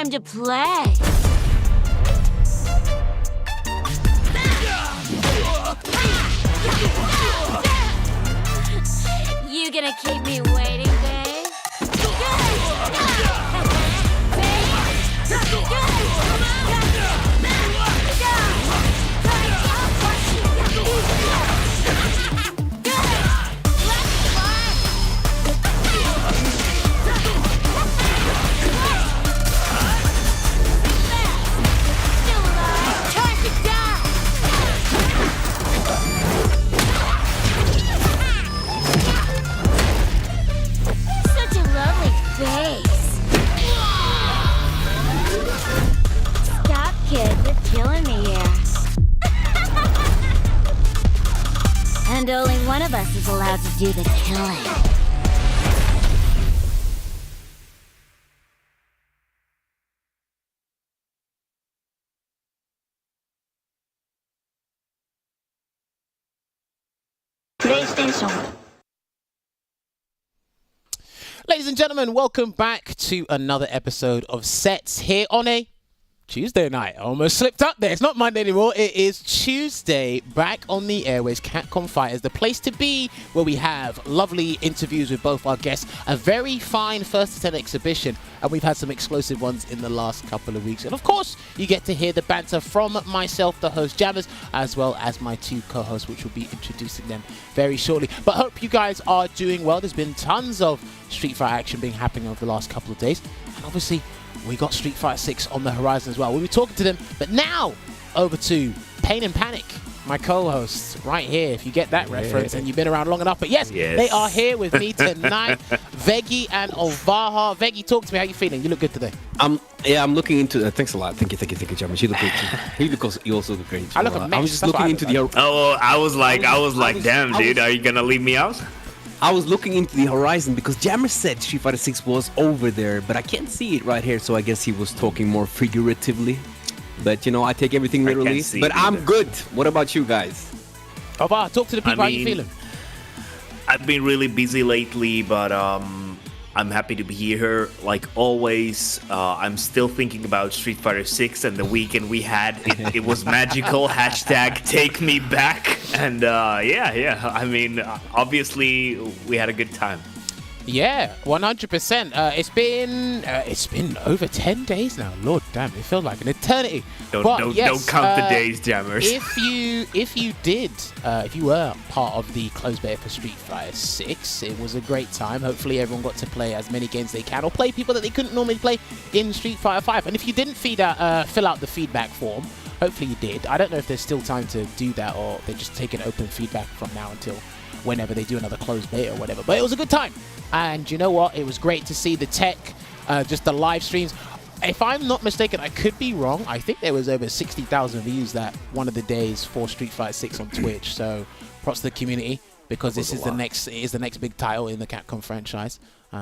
fun to play. You gonna keep me waiting, babe? Such a lovely face. Stop, kid. You're killing me here. And only one of us is allowed to do the killing. PlayStation. Ladies and gentlemen, welcome back to another episode of Sets here on a Tuesday night. I almost slipped up there. It's not Monday anymore. It is Tuesday, back on the airways. Capcom Fighters, the place to be, where we have lovely interviews with both our guests, a very fine first to 10 exhibition, and we've had some exclusive ones in the last couple of weeks. And of course, you get to hear the banter from myself, the host Jammerz, as well as my two co-hosts, which will be introducing them very shortly. But hope you guys are doing well. There's been tons of Street Fighter action being happening over the last couple of days, and obviously we got Street Fighter 6 on the horizon as well. We'll be talking to them, but now over to Pain and Panic, my co-hosts right here, if you get that reference and you've been around long enough. But yes, they are here with me tonight. Veggey and Olvaha. Veggey, talk to me. How you feeling? You look good today. I'm looking into. Thanks a lot. Thank you, Jammerz. You look great. You also look great. I look a mess. I was just looking into the. Oh, I was like, damn, dude, are you gonna leave me out? I was looking into the horizon because Jammerz said Street Fighter 6 was over there, but I can't see it right here, so I guess he was talking more figuratively. But, you know, I take everything literally. But I'm good. What about you guys? Olvaha, talk to the people. How you feeling? I've been really busy lately, but I'm happy to be here. Like always, I'm still thinking about Street Fighter 6 and the weekend we had. It was magical. # take me back. And yeah. I mean, obviously, we had a good time. Yeah, 100%. It's been over 10 days now. Lord damn, it feels like an eternity. Don't count the days, Jammerz. If you were part of the closed beta for Street Fighter 6, it was a great time. Hopefully everyone got to play as many games they can, or play people that they couldn't normally play in Street Fighter 5. And if you didn't fill out the feedback form, hopefully you did. I don't know if there's still time to do that, or they're just taking open feedback from now until whenever they do another closed beta or whatever. But it was a good time. And you know what? It was great to see the tech, just the live streams. If I'm not mistaken, I could be wrong. I think there was over 60,000 views that one of the days for Street Fighter 6 on Twitch. So props to the community, because this is the next big title in the Capcom franchise.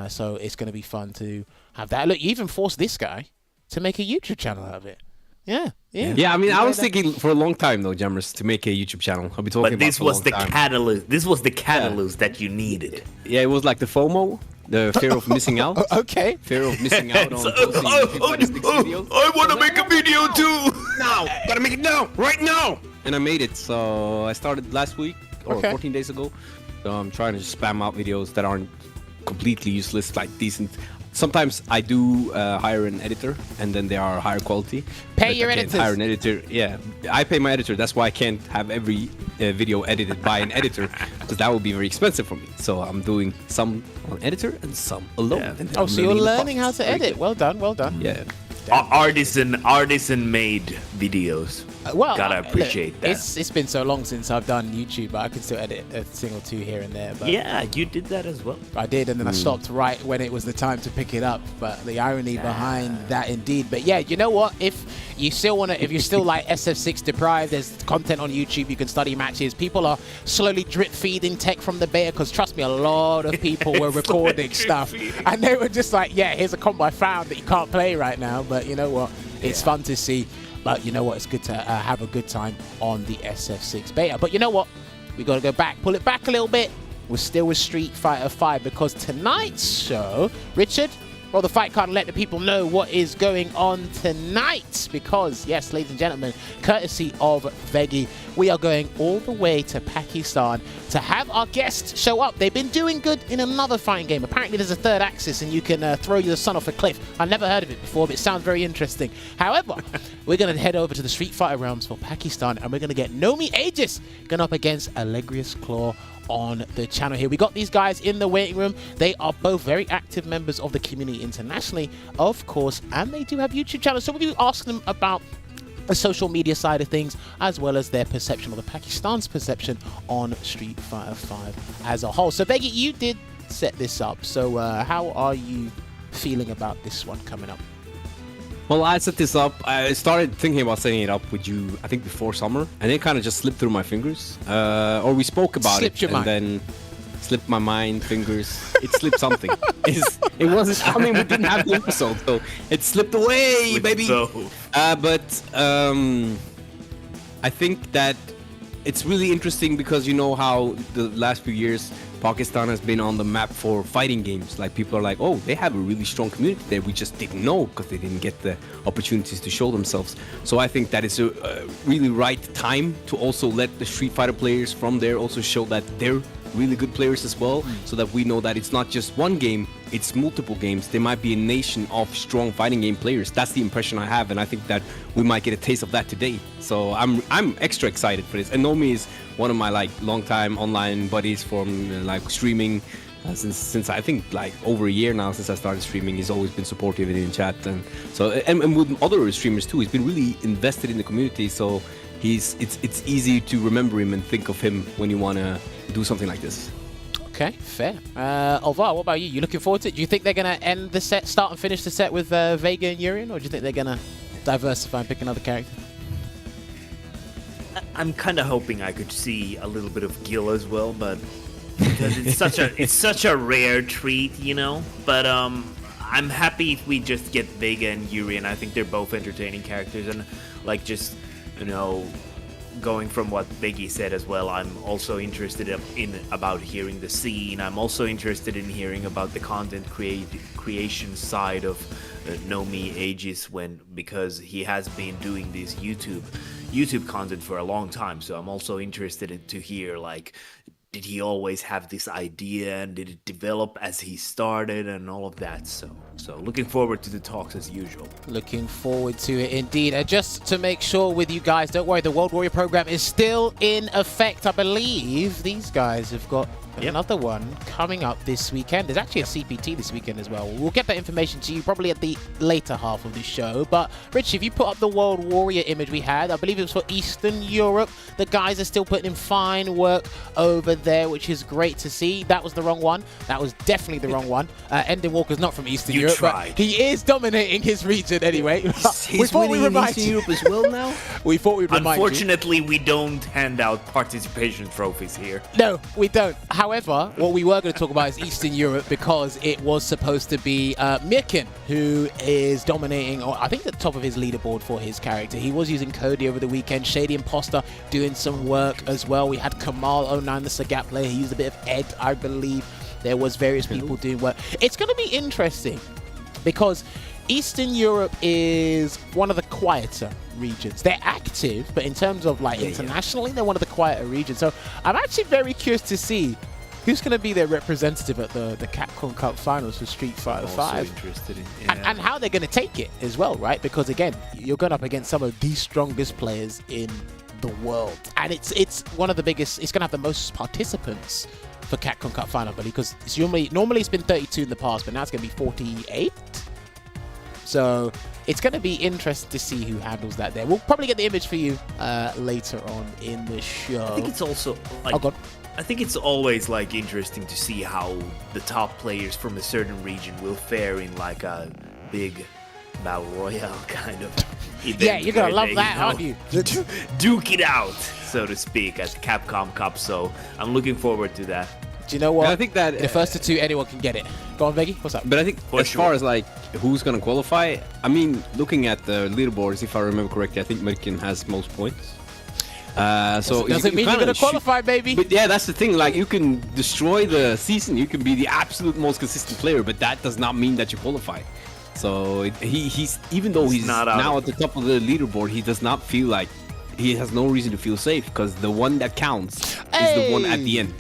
So it's going to be fun to have that. Look, you even forced this guy to make a YouTube channel out of it. Yeah. I mean, I was thinking for a long time though, Jammerz, to make a YouTube channel. I'll be talking about this was the catalyst. This was the catalyst that you needed. Yeah, it was like the FOMO, the fear of missing out. Okay. Fear of missing out on posting videos. I want to make a video too. Now, gotta make it now, right now. And I made it. So I started last week or 14 days ago. So I'm trying to just spam out videos that aren't completely useless, like decent. Sometimes I do hire an editor, and then they are higher quality. Pay your editors. Hire an editor. Yeah, I pay my editor. That's why I can't have every video edited by an editor, because that would be very expensive for me. So I'm doing some on editor and some alone. Yeah. So you're learning how to edit. Well done. Yeah. Artisan-made videos. Gotta appreciate that. It's been so long since I've done YouTube, but I can still edit a thing or two here and there. But yeah, you did that as well. I did, and then I stopped right when it was the time to pick it up. But the irony behind that, indeed. But yeah, you know what? If you still want to, if you're still like SF6 deprived, there's content on YouTube. You can study matches. People are slowly drip feeding tech from the beta, because trust me, a lot of people were recording stuff, and they were just like, yeah, here's a combo I found that you can't play right now. But you know what? It's fun to see. But you know what? It's good to have a good time on the SF6 beta. But you know what? We got to go back, pull it back a little bit. We're still with Street Fighter 5, because tonight's show, Richard, roll the fight card and let the people know what is going on tonight. Because, yes, ladies and gentlemen, courtesy of Veggey, we are going all the way to Pakistan to have our guests show up. They've been doing good in another fighting game. Apparently there's a third axis and you can throw your son off a cliff. I've never heard of it before, but it sounds very interesting. However, we're going to head over to the Street Fighter realms for Pakistan, and we're going to get Nomii-Aegis going up against AlegriasClaw on the channel here. We got these guys in the waiting room. They are both very active members of the community internationally, of course, and they do have YouTube channels. So we'll be asking them about the social media side of things, as well as their perception, or the Pakistan's perception, on Street Fighter 5 as a whole. So Veggey, you did set this up. So how are you feeling about this one coming up? Well, I set this up. I started thinking about setting it up with you, I think, before summer, and it kind of just slipped through my fingers. Or we spoke about it, and then slipped my mind, fingers. It slipped something. It wasn't. I mean, we didn't have the episode, so it slipped away, baby. But I think that it's really interesting because you know how the last few years Pakistan has been on the map for fighting games. Like, people are like, oh, they have a really strong community there. We just didn't know because they didn't get the opportunities to show themselves. So I think that is a really right time to also let the Street Fighter players from there also show that they're really good players as well, so that we know that it's not just one game, it's multiple games. There might be a nation of strong fighting game players. That's the impression I have, and I think that we might get a taste of that today. So I'm extra excited for this. And Nomii is one of my longtime online buddies from streaming since I think over a year now since I started streaming. He's always been supportive in chat, and so and with other streamers too. He's been really invested in the community, so it's easy to remember him and think of him when you want to do something like this. Okay, fair. Olvaha, what about you? You looking forward to it? Do you think they're going to end the set, start and finish the set with Veggey and Urian, or do you think they're going to diversify and pick another character? I'm kind of hoping I could see a little bit of Gil as well, but because it's such a rare treat, you know. But I'm happy if we just get Veggey and Urian. I think they're both entertaining characters, and going from what Veggey said as well, I'm also interested in about hearing the scene. I'm also interested in hearing about the content creation side of Nomii-Aegis, because he has been doing this YouTube content for a long time. So I'm also interested to hear, did he always have this idea, and did it develop as he started, and all of that. So looking forward to the talks as usual. Looking forward to it indeed. Just to make sure with you guys, don't worry, the World Warrior program is still in effect. I believe these guys have got another one coming up this weekend. There's actually a CPT this weekend as well. We'll get that information to you probably at the later half of the show. But Rich, if you put up the World Warrior image we had, I believe it was for Eastern Europe. The guys are still putting in fine work over there, which is great to see. That was the wrong one. That was definitely the wrong one. Endin Walker's not from Eastern Europe, but he is dominating his region anyway. We thought we remind you Europe as well now. We thought we'd remind you. Unfortunately, we don't hand out participation trophies here. No, we don't. However, what we were going to talk about is Eastern Europe, because it was supposed to be Mirkin, who is dominating, or I think at the top of his leaderboard for his character. He was using Cody over the weekend. Shady Imposter doing some work as well. We had Kamal09, the Sagat player. He used a bit of Ed, I believe. There was various people doing work. It's going to be interesting because Eastern Europe is one of the quieter regions. They're active, but in terms of internationally, they're one of the quieter regions. So I'm actually very curious to see who's going to be their representative at the Capcom Cup Finals for Street Fighter 5. Interested in, and how they're going to take it as well, right? Because again, you're going up against some of the strongest players in the world, and it's one of the biggest. It's going to have the most participants for Capcom Cup Final, but because it's normally it's been 32 in the past, but now it's going to be 48. So it's going to be interesting to see who handles that there. We'll probably get the image for you later on in the show. I think it's also I think it's always interesting to see how the top players from a certain region will fare in a big battle royale kind of event. Yeah, you're gonna love that, aren't you? Duke it out, so to speak, at the Capcom Cup. So I'm looking forward to that. Do you know what? I think that the first two, anyone can get it. Go on, Veggey. What's up? But I think far as who's gonna qualify, I mean, looking at the leaderboards, if I remember correctly, I think Mirkin has most points. So doesn't mean you're going to qualify, baby. But yeah, that's the thing. Like, you can destroy the season. You can be the absolute most consistent player, but that does not mean that you qualify. So he's even though he's now at the top of the leaderboard, he does not feel like he has no reason to feel safe because the one that counts is the one at the end.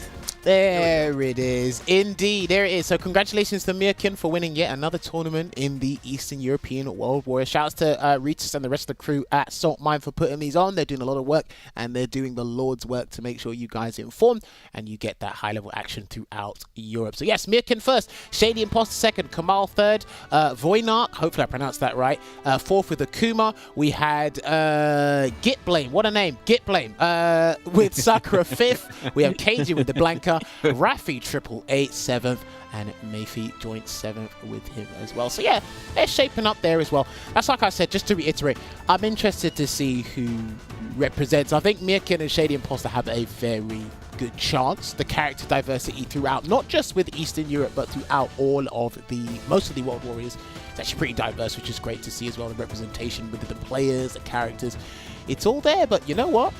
There it is. Indeed, there it is. So congratulations to Mirkin for winning yet another tournament in the Eastern European World Warriors. Shouts to Regis and the rest of the crew at Salt Mine for putting these on. They're doing a lot of work, and they're doing the Lord's work to make sure you guys are informed and you get that high-level action throughout Europe. So yes, Mirkin first, Shady Imposter second, Kamal third, Voynark, hopefully I pronounced that right, fourth with Akuma. We had Git Blame, what a name, Git Blame, with Sakura fifth. We have Keiji with the Blanca. Rafi 888 7th, and Mayfi joined 7th with him as well. So yeah, they're shaping up there as well. That's like I said, just to reiterate, I'm interested to see who represents. I think Mirkin and Shady Imposter have a very good chance. The character diversity throughout, not just with Eastern Europe, but throughout all of most of the World Warriors, it's actually pretty diverse, which is great to see as well. The representation with the players, the characters, it's all there. But you know what?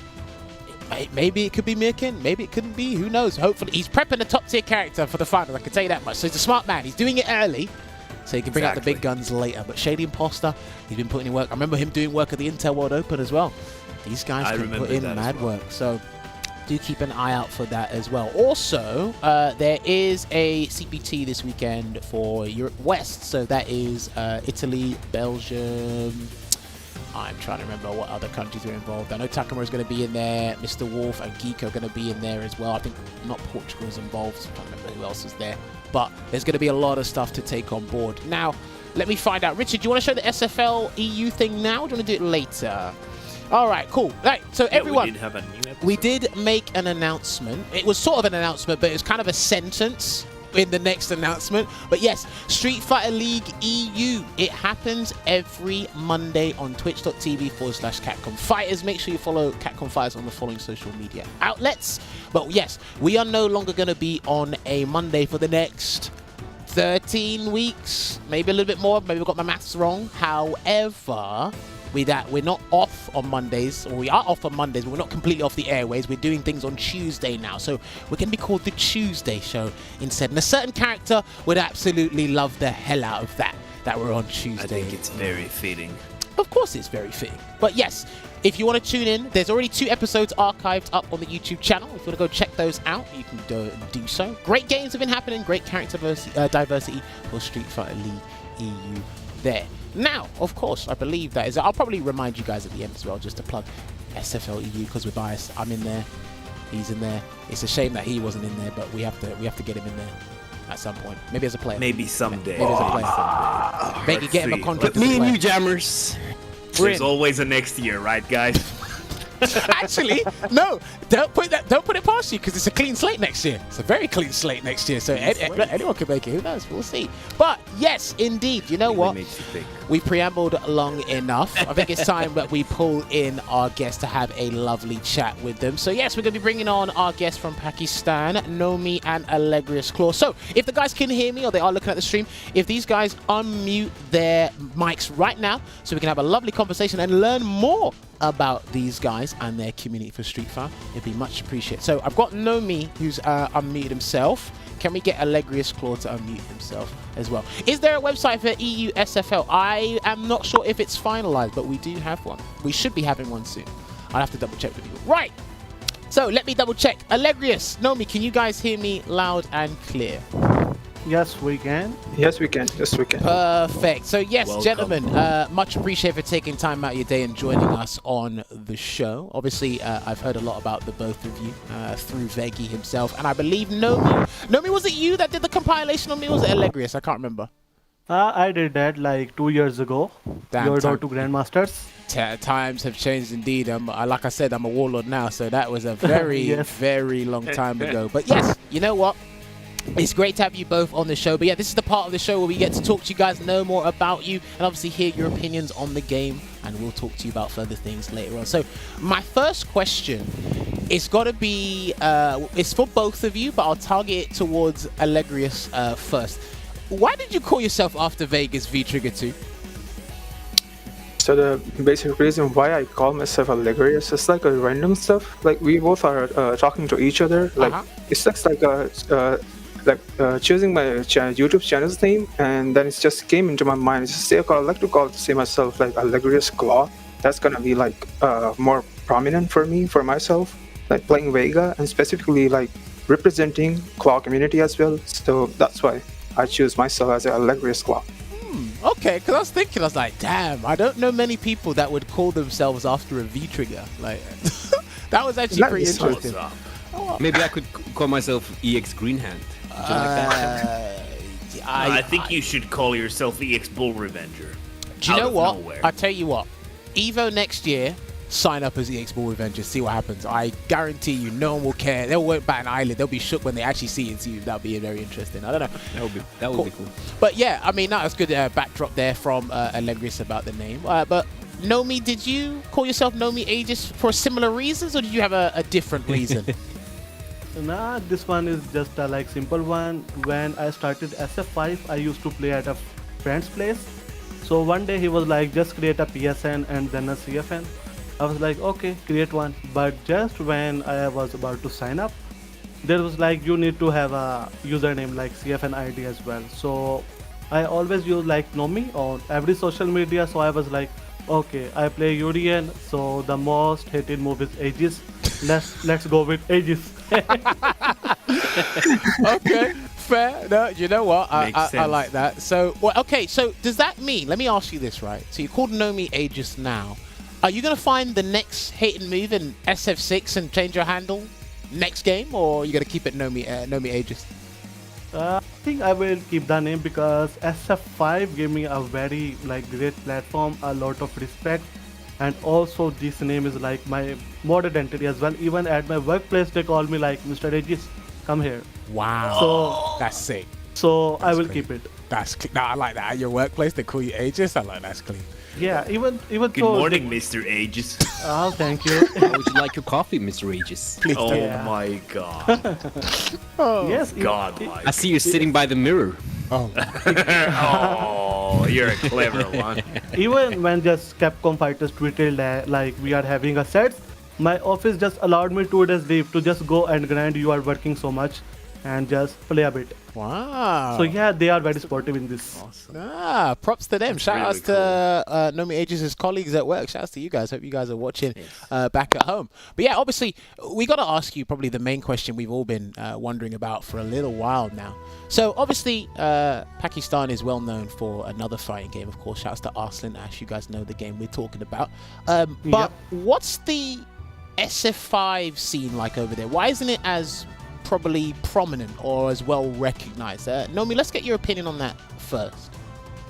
Maybe it could be Mirkin, maybe it couldn't be, who knows. Hopefully he's prepping a top tier character for the finals, I can tell you that much. So he's a smart man, he's doing it early so he can bring out the big guns later. But Shady Imposter, he's been putting in work. I remember him doing work at the Intel World Open as well. These guys can put in mad work, so do keep an eye out for that as well. Also, there is a CPT this weekend for Europe West, so that is Italy, Belgium, I'm trying to remember what other countries are involved. I know Takuma is going to be in there. Mr. Wolf and Geek are going to be in there as well. I think not Portugal is involved. I can't remember who else is there. But there's going to be a lot of stuff to take on board. Now, let me find out. Richard, do you want to show the SFL EU thing now, or do you want to do it later? All right, cool. Right, so everyone, we did make an announcement. It was sort of an announcement, but it was kind of a sentence in the next announcement. But yes, Street Fighter League EU, it happens every Monday on twitch.tv/Capcom Fighters. Make sure you follow Capcom Fighters on the following social media outlets. But yes, we are no longer going to be on a Monday for the next 13 weeks, maybe a little bit more. Maybe I got my maths wrong. However, we're not off on Mondays, or we are off on Mondays, but we're not completely off the airways. We're doing things on Tuesday now, so we're going to be called the Tuesday Show instead. And a certain character would absolutely love the hell out of that we're on Tuesday. I think it's very fitting. Of course it's very fitting. But yes, if you want to tune in, there's already 2 episodes archived up on the YouTube channel. If you want to go check those out, you can do so. Great games have been happening, great character diversity for Street Fighter League EU there. Now, of course, I believe that is. I'll probably remind you guys at the end as well, just to plug SFL EU, because we're biased. I'm in there, he's in there. It's a shame that he wasn't in there, but we have to get him in there at some point. Maybe as a player. Maybe someday. Maybe as a player. Veggey, get him a contract. Me and you, Jammerz. There's always a next year, right, guys? Actually, no, don't put it past you, because it's a clean slate next year. It's a very clean slate next year, so anyone can make it. Who knows? We'll see. But yes, indeed, you know what? We preambled long enough. I think it's time that we pull in our guests to have a lovely chat with them. So yes, we're going to be bringing on our guests from Pakistan, Nomii and AlegriasClaw. So if the guys can hear me, or they are looking at the stream, if these guys unmute their mics right now, so we can have a lovely conversation and learn more about these guys and their community for Street Fighter, it'd be much appreciated. So I've got Nomii, who's unmuted himself. Can we get AlegriasClaw to unmute himself as well? Is there a website for EU SFL? I am not sure if it's finalized, but we do have one. We should be having one soon. I'll have to double check with you. Right. So let me double check. Alegrias, Nomii, can you guys hear me loud and clear? Yes, we can. Yes, we can. Yes, we can. Perfect. So yes, welcome. Gentlemen, much appreciated for taking time out of your day and joining us on the show. Obviously, I've heard a lot about the both of you through Veggey himself, and I believe Nomii, was it you that did the compilation on me? Was it Alegrias? I can't remember. I did that like 2 years ago. Your door to Grandmasters. Times have changed indeed. Like I said, I'm a warlord now, so that was a very, yes. very long time ago. But yes, you know what? It's great to have you both on the show. But yeah, this is the part of the show where we get to talk to you guys, know more about you, and obviously hear your opinions on the game. And we'll talk to you about further things later on. So my first question, it's got to be, it's for both of you, but I'll target it towards Alegrias first. Why did you call yourself after Vegas V-Trigger 2? So the basic reason why I call myself Allegrias is like a random stuff. Like we both are talking to each other. Like it's just like choosing my YouTube channel's name, and then it just came into my mind. It's just I like to say myself like AlegriasClaw. That's gonna be like more prominent for me, for myself, like playing Vega and specifically like representing Claw community as well. So that's why I choose myself as AlegriasClaw. Okay, because I was thinking, I was like, damn, I don't know many people that would call themselves after a V trigger. Like, that was actually pretty interesting. Maybe I could call myself EX Greenhand. Would you like that? I think you should call yourself EX Bull Revenger. Do you know what? I tell you what. Evo next year, sign up as EX Bull Revenger, see what happens. I guarantee you, no one will care. They won't bat an eyelid. They'll be shook when they actually see it and see you. That'll be very interesting. I don't know. That would be cool. But yeah, I mean, that was good backdrop there from Alegrias about the name. But Nomii, did you call yourself Nomii-Aegis for similar reasons, or did you have a different reason? Nah, this one is just a like simple one. When I started SF5, I used to play at a friend's place. So one day he was like, just create a PSN and then a CFN. I was like, okay, create one. But just when I was about to sign up, there was like, you need to have a username like CFN ID as well. So I always use like Nomii on every social media. So I was like, okay, I play Urian. So the most hated move is Aegis. Let's go with Aegis. Okay, fair. No, you know what? I like that. So, well, okay. So, does that mean? Let me ask you this, right? So, you're called Nomii-Aegis now. Are you gonna find the next hated move in SF6 and change your handle next game, or are you gonna keep it Nomii-Aegis? I think I will keep the name because SF5 gave me a very like great platform, a lot of respect. And also this name is like my mod identity as well. Even at my workplace they call me like Mr. Aegis, come here. Wow. So that's sick. So That's I will clean. keep it. That's clean. No, I like that. At your workplace they call you Aegis. I like that's clean. Yeah, even Good morning, Mr. Aegis. Oh, thank you. How would you like your coffee, Mr. Aegis? Oh Yeah. my god. Yes. God, I see you sitting by the mirror. Oh. Oh, you're a clever one. Even when just Capcom fighters tweeted that like we are having a set, my office just allowed me 2 days leave to just go and grind. You are working so much and just play a bit. Wow. So yeah, they are very supportive in this. Props to them. Shout really outs to Nomii-Aegis' colleagues at work. Shout outs to you guys. Hope you guys are watching back at home. But yeah, obviously, we got to ask you probably the main question we've all been wondering about for a little while now. So obviously, Pakistan is well known for another fighting game. Of course, shout outs to Arslan Ash. You guys know the game we're talking about. But what's the SF5 scene like over there? Why isn't it as probably prominent or as well recognized? Nomii, let's get your opinion on that first.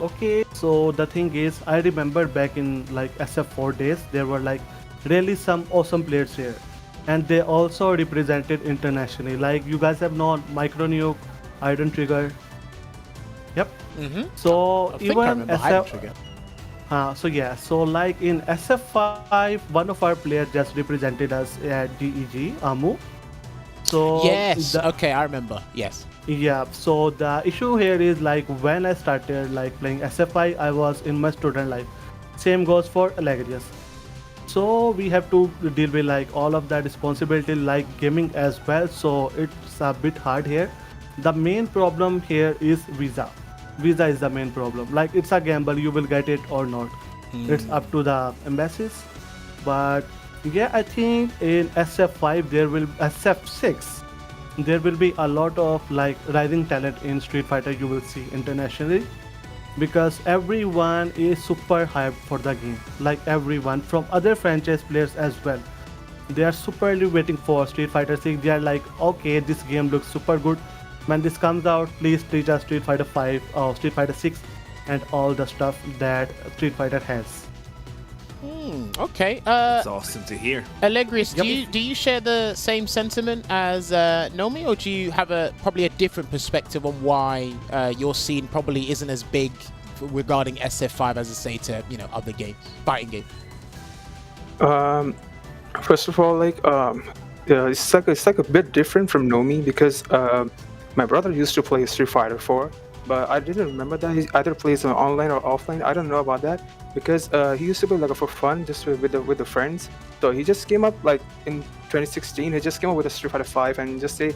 Okay, so the thing is, I remember back in like SF4 days, there were like really some awesome players here, and they also represented internationally. Like you guys have known Micronuke, Iron Trigger. Yep. So I think I remember Iron Trigger. So yeah, so like in SF5, one of our players just represented us at GEG, Amu. So Yes. Okay, I remember. Yes. yeah, so the issue here is like when I started like playing SF5, I was in my student life. Same goes for Alegrias. So we have to deal with like all of that responsibility like gaming as well. So it's a bit hard here. The main problem here is visa. Visa is the main problem. Like it's a gamble, you will get it or not. It's up to the embassies. But yeah, I think in SF5 SF6 there will be a lot of like rising talent in Street Fighter you will see internationally, because everyone is super hyped for the game. Like everyone from other franchise players as well. They are superly waiting for Street Fighter 6. They are like, okay, this game looks super good. When this comes out, please teach us Street Fighter 5 or Street Fighter 6 and all the stuff that Street Fighter has. Okay. It's awesome to hear. Alegrias, do you share the same sentiment as Nomii, or do you have probably a different perspective on why your scene probably isn't as big regarding SF5 as I say to other games, fighting games? First of all, like it's like a bit different from Nomii because my brother used to play Street Fighter 4, but I didn't remember that he either plays online or offline. I don't know about that because he used to play like for fun, just with the friends. So he just came up like in 2016. He just came up with a Street Fighter 5 and just say,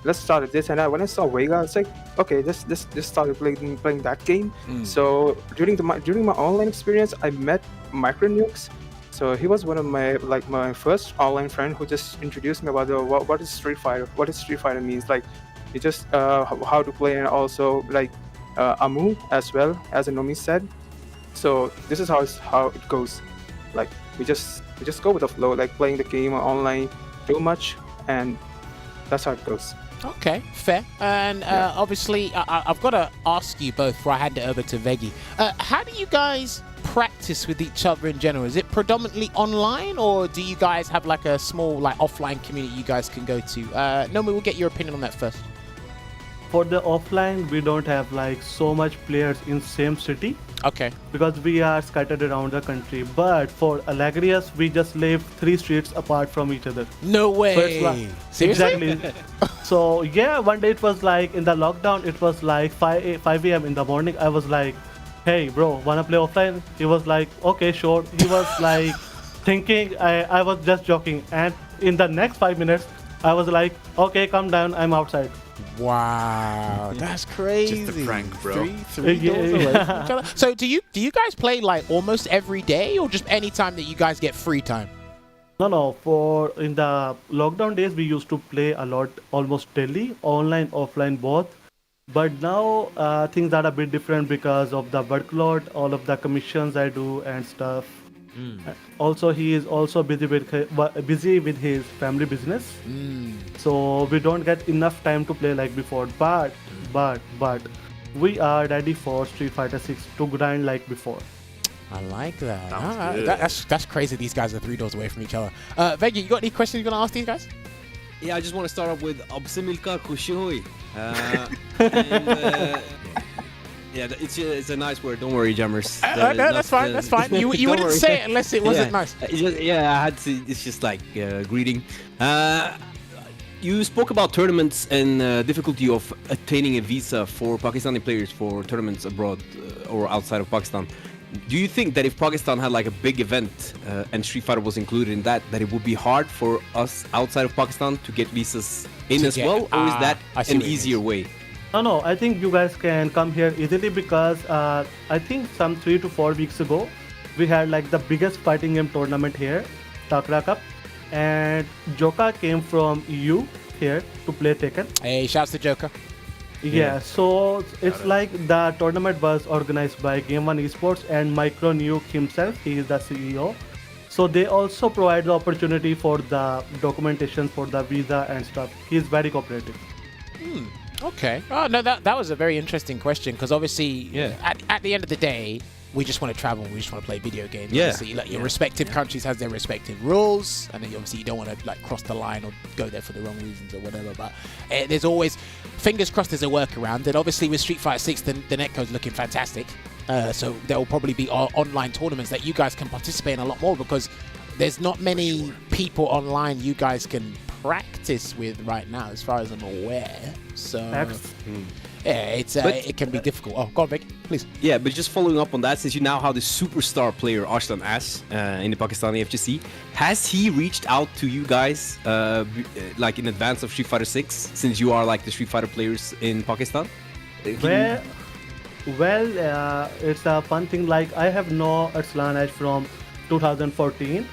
let's start with this. And when I saw Vega, it's like, okay, just started playing that game. So during my online experience, I met Micronukes. So he was one of my first online friend who just introduced me about what is Street Fighter, what is Street Fighter means. Like, he just how to play, and also like Amu as well, as Nomii said. So this is how it goes. Like we just go with the flow, like playing the game online too much, and that's how it goes. Okay, fair. And obviously, I've got to ask you both before I hand it over to Veggey. How do you guys practice with each other in general? Is it predominantly online, or do you guys have like a small like offline community you guys can go to? Nomii, we'll get your opinion on that first. For the offline, we don't have like so much players in same city. Okay. Because we are scattered around the country. But for Alegrias, we just live 3 streets apart from each other. No way. So it's like, seriously? exactly. So yeah, one day it was like in the lockdown, it was like 5 a.m. in the morning. I was like, hey bro, wanna play offline? He was like, okay, sure. He was like thinking I was just joking. And in the next 5 minutes, I was like, okay, calm down, I'm outside. Wow, that's crazy. Just a prank, bro. Three doors away from each other. So do you guys play like almost every day, or just any time that you guys get free time? No. For in the lockdown days, we used to play a lot, almost daily, online, offline, both. But now things are a bit different because of the workload, all of the commissions I do and stuff. Also, he is also busy with his family business. So we don't get enough time to play like before. But we are ready for Street Fighter 6 to grind like before. I like that. Sounds good. That's crazy. These guys are 3 doors away from each other. Veggey, you got any questions you're gonna ask these guys? Yeah, I just want to start off with Absimilka Kushihoy. Yeah, it's a nice word. Don't worry, Jammerz. No, that's fine. That's fine. You wouldn't say it unless it wasn't nice. I had to. It's just like greeting. You spoke about tournaments and difficulty of attaining a visa for Pakistani players for tournaments abroad or outside of Pakistan. Do you think that if Pakistan had like a big event and Street Fighter was included in that, that it would be hard for us outside of Pakistan to get visas in as well, or is that an easier way? No, I think you guys can come here easily because I think some 3 to 4 weeks ago, we had like the biggest fighting game tournament here, Takra Cup, and Joka came from EU here to play Tekken. Hey, shouts to Joker. Yeah, so it's like the tournament was organized by Game One Esports and Micronuke himself, he is the CEO. So they also provide the opportunity for the documentation for the visa and stuff. He is very cooperative. Okay. Oh no, that was a very interesting question because obviously, at the end of the day, we just want to travel. We just want to play video games. Yeah. Obviously, like your respective countries has their respective rules, and then obviously you don't want to like cross the line or go there for the wrong reasons or whatever. But there's always, fingers crossed, there's a workaround. And obviously with Street Fighter 6, the netcode's looking fantastic. So there will probably be online tournaments that you guys can participate in a lot more because there's not many people online you guys can practice with right now, as far as I'm aware. So yeah, it can be difficult. Oh, go on, Vic, please. Yeah, but just following up on that, since you now have the superstar player Arslan As in the Pakistani FGC, has he reached out to you guys like in advance of Street Fighter 6, since you are like the Street Fighter players in Pakistan? Well, it's a fun thing. Like I have known Arslan As from 2014.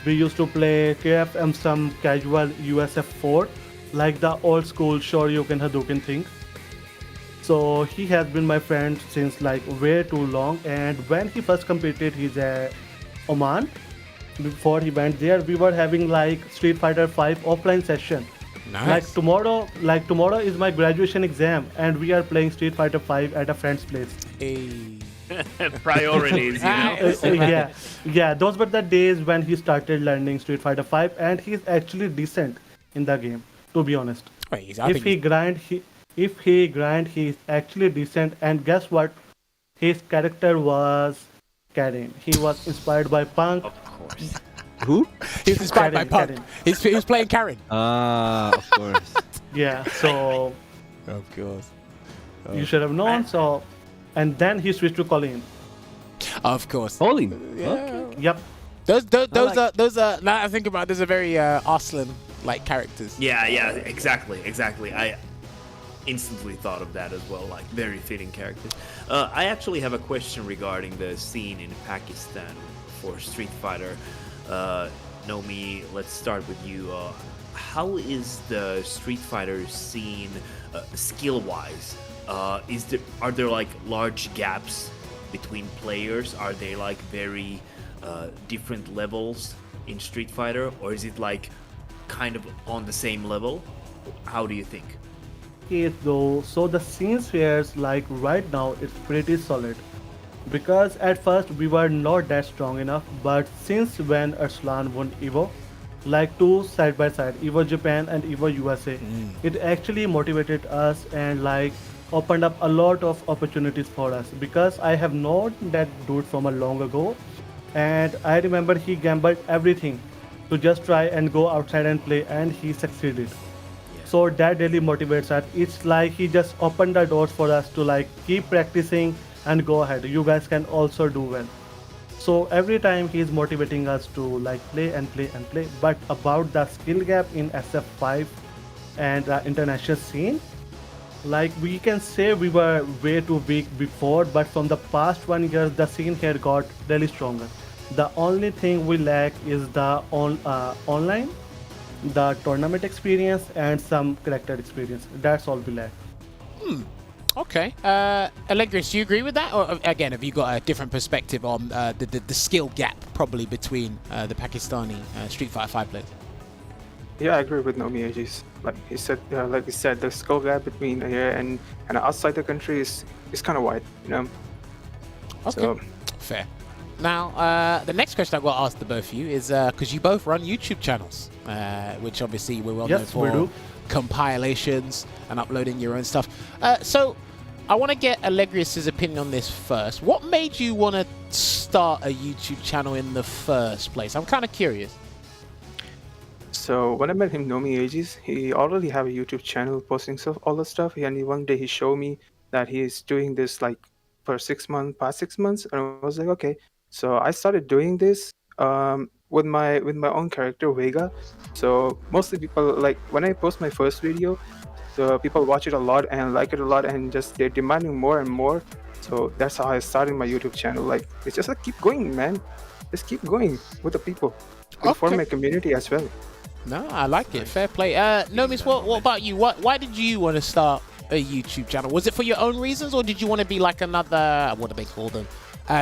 We used to play KFM some casual USF4, like the old school Shoryuken Hadouken thing. So he has been my friend since like way too long. And when he first competed, he's at Oman. Before he went there, we were having like Street Fighter 5 offline session. Nice. Like tomorrow is my graduation exam, and we are playing Street Fighter 5 at a friend's place. Hey. Priorities, you know? Yeah, those were the days when he started learning Street Fighter 5, and he's actually decent in the game, to be honest. Wait, If he grind, he's actually decent. And guess what? His character was Karen. He was inspired by Punk. Of course. Who? He was inspired by Punk. Karen. He was playing Karen. Of course. Yeah, so Of course. You should have known. So, and then he switched to Colleen. Of course. Colin. Yeah. Okay. Yep. Those are. Now I think about it, those are very Arslan like characters. Yeah, exactly. I instantly thought of that as well, like very fitting characters. I actually have a question regarding the scene in Pakistan for Street Fighter. Nomii, let's start with you. How is the Street Fighter scene skill-wise? Are there like large gaps between players? Are they like very different levels in Street Fighter, or is it like kind of on the same level? How do you think? Okay, though, so the scene spheres, like right now, it's pretty solid. Because at first we were not that strong enough, but since when Arslan won Evo, like two side by side, Evo Japan and Evo USA, it actually motivated us and like opened up a lot of opportunities for us. Because I have known that dude from a long ago, and I remember he gambled everything to just try and go outside and play, and he succeeded. So that really motivates us. It's like he just opened the doors for us to like keep practicing and go ahead. You guys can also do well. So every time he's motivating us to like play and play and play. But about the skill gap in SF5 and the international scene, like we can say we were way too weak before, but from the past 1 year the scene here got really stronger. The only thing we lack is the online, the tournament experience, and some character experience. That's all we lack. Okay. Allegris, do you agree with that? Or again, have you got a different perspective on the skill gap probably between the Pakistani Street Fighter 5 players? Yeah, I agree with Nomii-Aegis. Like he said, the skill gap between here and outside the country is kind of wide, you know. Okay. So, fair. Now, the next question I've got to ask the both of you is because you both run YouTube channels, which obviously we're well known Yes, we for do. compilations and uploading your own stuff. So I want to get Allegrius' opinion on this first. What made you want to start a YouTube channel in the first place? I'm kind of curious. So when I met him, Nomii-Aegis, he already have a YouTube channel posting all the stuff. And one day he showed me that he is doing this like for past 6 months, and I was like, okay. So I started doing this with my own character Vega. So mostly people like when I post my first video, so people watch it a lot and like it a lot, and just they're demanding more and more. So that's how I started my YouTube channel. Like it's just like keep going, man. Just keep going with the people. Form a community as well. No, I like it. Fair play. Nomis, what about you? Why did you want to start a YouTube channel? Was it for your own reasons, or did you want to be like another, what do they call them?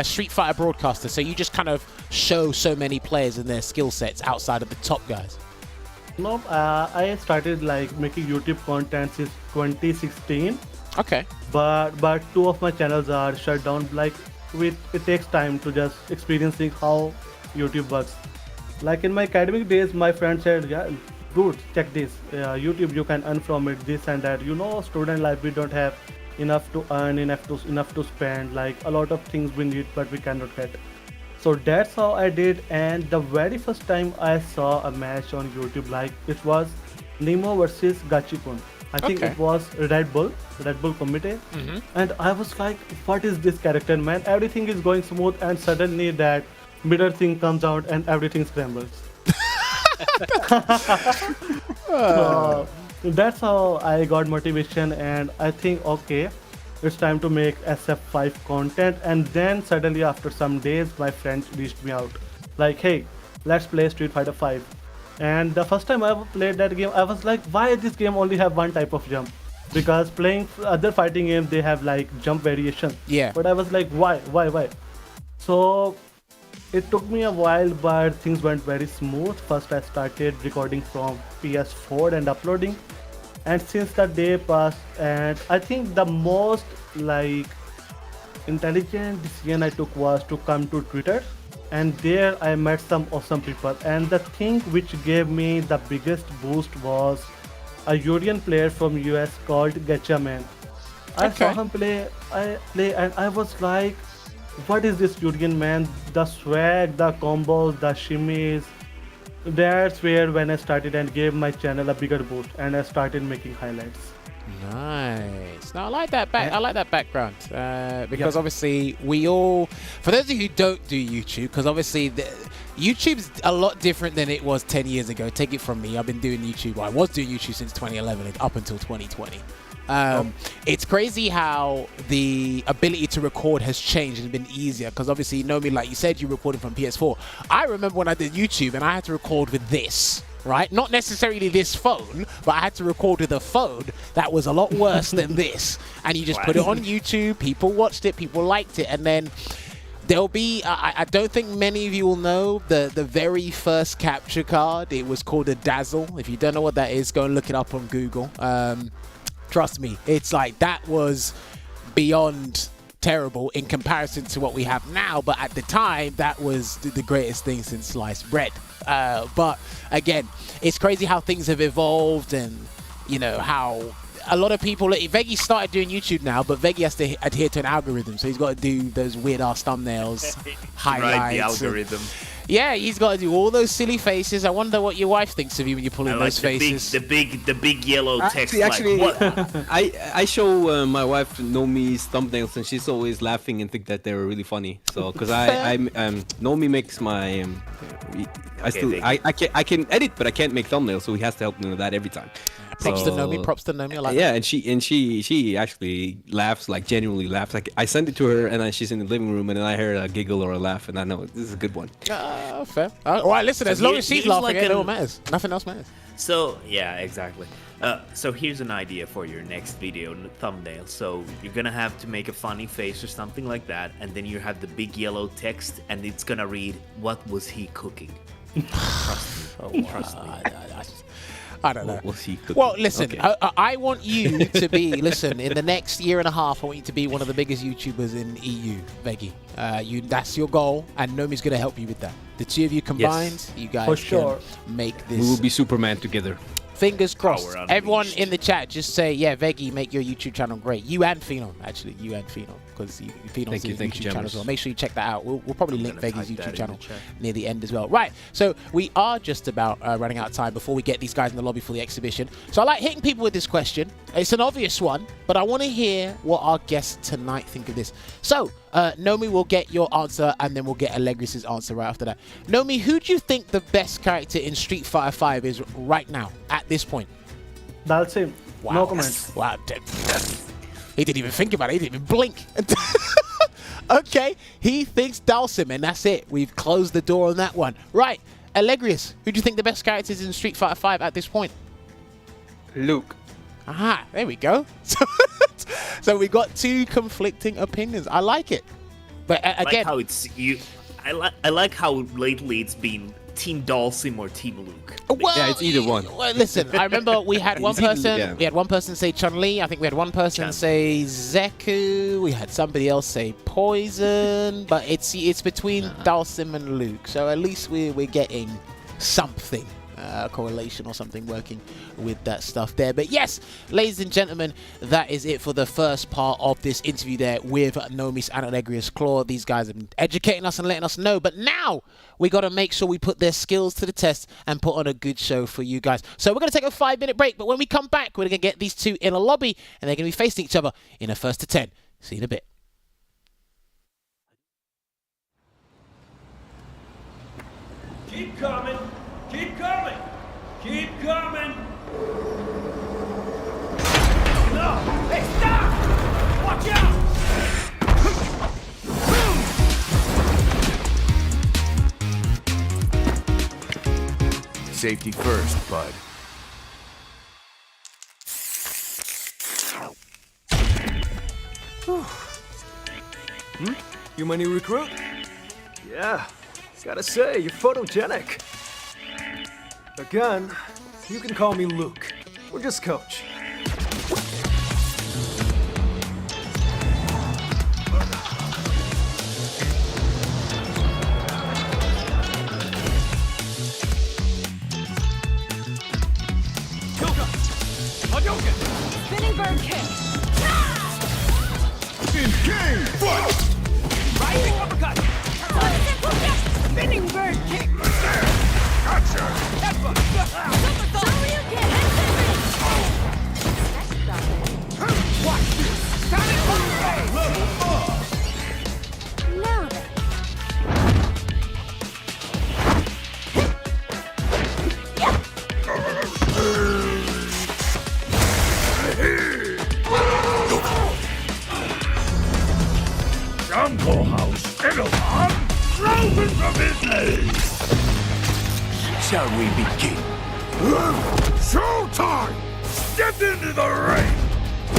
Street Fighter broadcaster, so you just kind of show so many players and their skill sets outside of the top guys? No, I started like making YouTube content since 2016. Okay. But two of my channels are shut down. Like it takes time to just experiencing how YouTube works. Like in my academic days, my friend said, "Yeah, dude, check this. YouTube, you can earn from it, this and that. You know, student life, we don't have enough to earn, enough to spend. Like a lot of things we need, but we cannot get." So that's how I did. And the very first time I saw a match on YouTube, like it was Nemo versus Gachikun. I think it was Red Bull Committee. And I was like, what is this character, man? Everything is going smooth, and suddenly that middle thing comes out and everything scrambles. So that's how I got motivation, and I think, okay, it's time to make SF5 content. And then suddenly after some days, my friends reached me out like, hey, let's play Street Fighter 5. And the first time I ever played that game, I was like, why this game only have one type of jump? Because playing other fighting games, they have like jump variation. Yeah. But I was like, why? So it took me a while, but things went very smooth. First I started recording from PS4 and uploading. And since that day passed, and I think the most like intelligent decision I took was to come to Twitter, and there I met some awesome people. And the thing which gave me the biggest boost was a European player from US called Getchaman. I saw him play, and I was like, what is this European man? The swag, the combos, the shimmies. That's where when I started and gave my channel a bigger boost, and I started making highlights. Nice. No, I like that I like that background because obviously we all, for those of you who don't do YouTube, because obviously YouTube's a lot different than it was 10 years ago. Take it from me. I've been doing YouTube. Well, I was doing YouTube since 2011 up until 2020. It's crazy how the ability to record has changed and been easier because obviously, Nomii, like you said, you recorded from PS4. I remember when I did YouTube and I had to record with this, right? Not necessarily this phone, but I had to record with a phone that was a lot worse than this. And you just put it on YouTube, people watched it, people liked it, and then there'll be, I don't think many of you will know the very first capture card. It was called a Dazzle. If you don't know what that is, go and look it up on Google. Trust me, it's like that was beyond terrible in comparison to what we have now, but at the time that was the greatest thing since sliced bread. But again, it's crazy how things have evolved, and you know how a lot of people, Veggey started doing YouTube now, but Veggey has to adhere to an algorithm, so he's got to do those weird ass thumbnails, highlights. Right, the algorithm. Yeah, he's got to do all those silly faces. I wonder what your wife thinks of you when you're pulling those faces. The big yellow text. Actually, like, what? I show my wife Nomii's thumbnails, and she's always laughing and think that they were really funny. So, because Nomii makes my I can edit, but I can't make thumbnails, so he has to help me with that every time. Props to Nomii. I like yeah, that. and she actually laughs, like genuinely laughs. Like I send it to her, and then she's in the living room, and then I hear a giggle or a laugh, and I know this is a good one. Fair. All right, listen. As long as she's laughing, like it all matters. Nothing else matters. So yeah, exactly. So here's an idea for your next video thumbnail. So you're gonna have to make a funny face or something like that, and then you have the big yellow text, and it's gonna read, "What was he cooking?" Trust me. Trust me. I don't know. What's he cooking? Well, listen, Okay. I want you to be, listen, in the next year and a half, I want you to be one of the biggest YouTubers in EU, Veggey. That's your goal, and Nomii's going to help you with that. The two of you combined, you guys can make this. We will be Superman together. Fingers crossed. Power unleashed. Everyone in the chat, just say, yeah, Veggey, make your YouTube channel great. You and Phenom, actually. You and Phenom, because Phenom's YouTube channel as well. Make sure you check that out. We'll probably link Veggey's YouTube channel near the end as well. Right, so we are just about running out of time before we get these guys in the lobby for the exhibition. So I like hitting people with this question. It's an obvious one, but I want to hear what our guests tonight think of this. So, Nomii will get your answer, and then we'll get Alegrias' answer right after that. Nomii, who do you think the best character in Street Fighter 5 is right now, at this point? Dalsim. Wow. No comment. Wow. He didn't even think about it. He didn't even blink. Okay, he thinks Dalsim, and that's it. We've closed the door on that one. Right, Alegrias, who do you think the best character is in Street Fighter 5 at this point? Luke. Aha, there we go. So we got two conflicting opinions. I like it. But I again, like how it's you. I like how lately it's been Team Dalsim or Team Luke. well, Yeah, it's either one. Well, listen, I remember we had one It's either- person. yeah. We had one person say Chun-Li. I think we had one person say Zeku. We had somebody else say Poison. But it's between Dalsim and Luke. So at least we're getting something. Correlation or something working with that stuff there. But yes, ladies and gentlemen, that is it for the first part of this interview there with Nomii and AlegriasClaw. These guys have been educating us and letting us know, but now we got to make sure we put their skills to the test and put on a good show for you guys. So we're going to take a 5-minute break, but when we come back, we're going to get these two in a lobby, and they're going to be facing each other in a 1st to 10. See you in a bit. Keep coming! Keep coming! Keep coming! No! Hey, stop! Watch out! Safety first, bud. You my new recruit? Yeah. Gotta say, you're photogenic. Again, you can call me Luke. Or just Coach. Spinning bird kick. In-game fight! Rising uppercut. Spinning bird kick. Gotcha! Shoryuken. Next stop. shall we begin? Showtime! Step into the ring!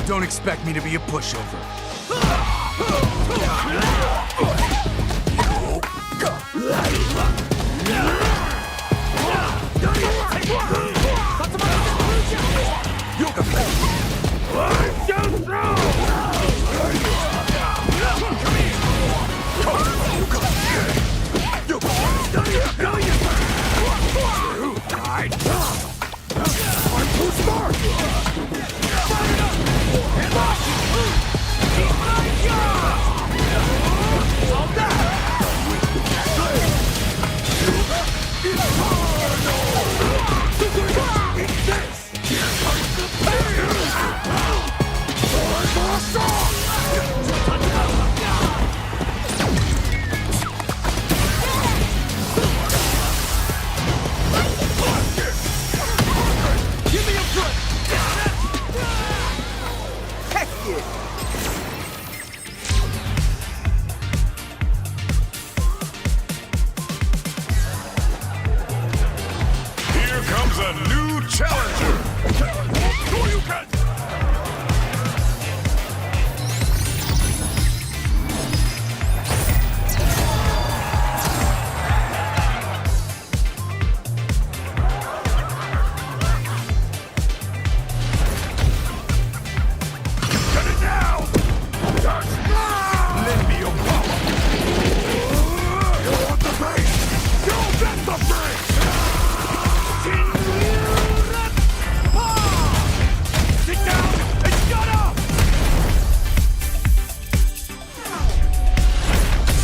Don't expect me to be a pushover. I'm too smart! Here comes a new challenger! Who you got? Cut it down! Lend me your power! You want the base? You get the base! Sit down and shut up!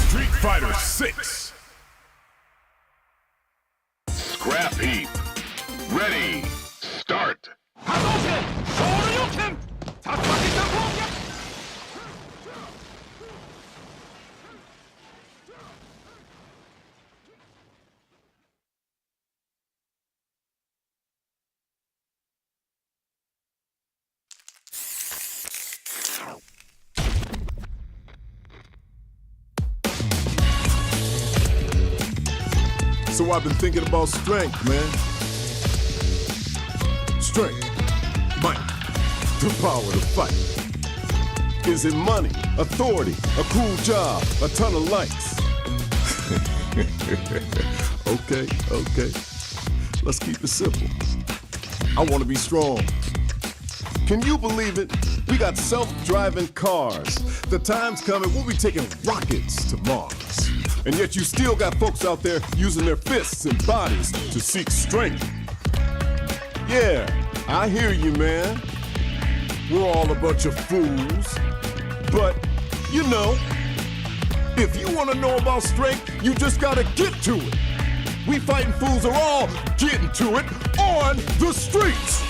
Street Fighter 6. Scrap heap. Ready. Start. Hadouken! Shoryuken! Tatsumaki Tatsumaki! So I've been thinking about strength, man. Strength, might, the power to fight. Is it money, authority, a cool job, a ton of likes? Okay. Let's keep it simple. I want to be strong. Can you believe it? We got self-driving cars. The time's coming, we'll be taking rockets to Mars. And yet you still got folks out there using their fists and bodies to seek strength. Yeah, I hear you, man. We're all a bunch of fools. But, you know, if you want to know about strength, you just gotta get to it. We fighting fools are all getting to it on the streets.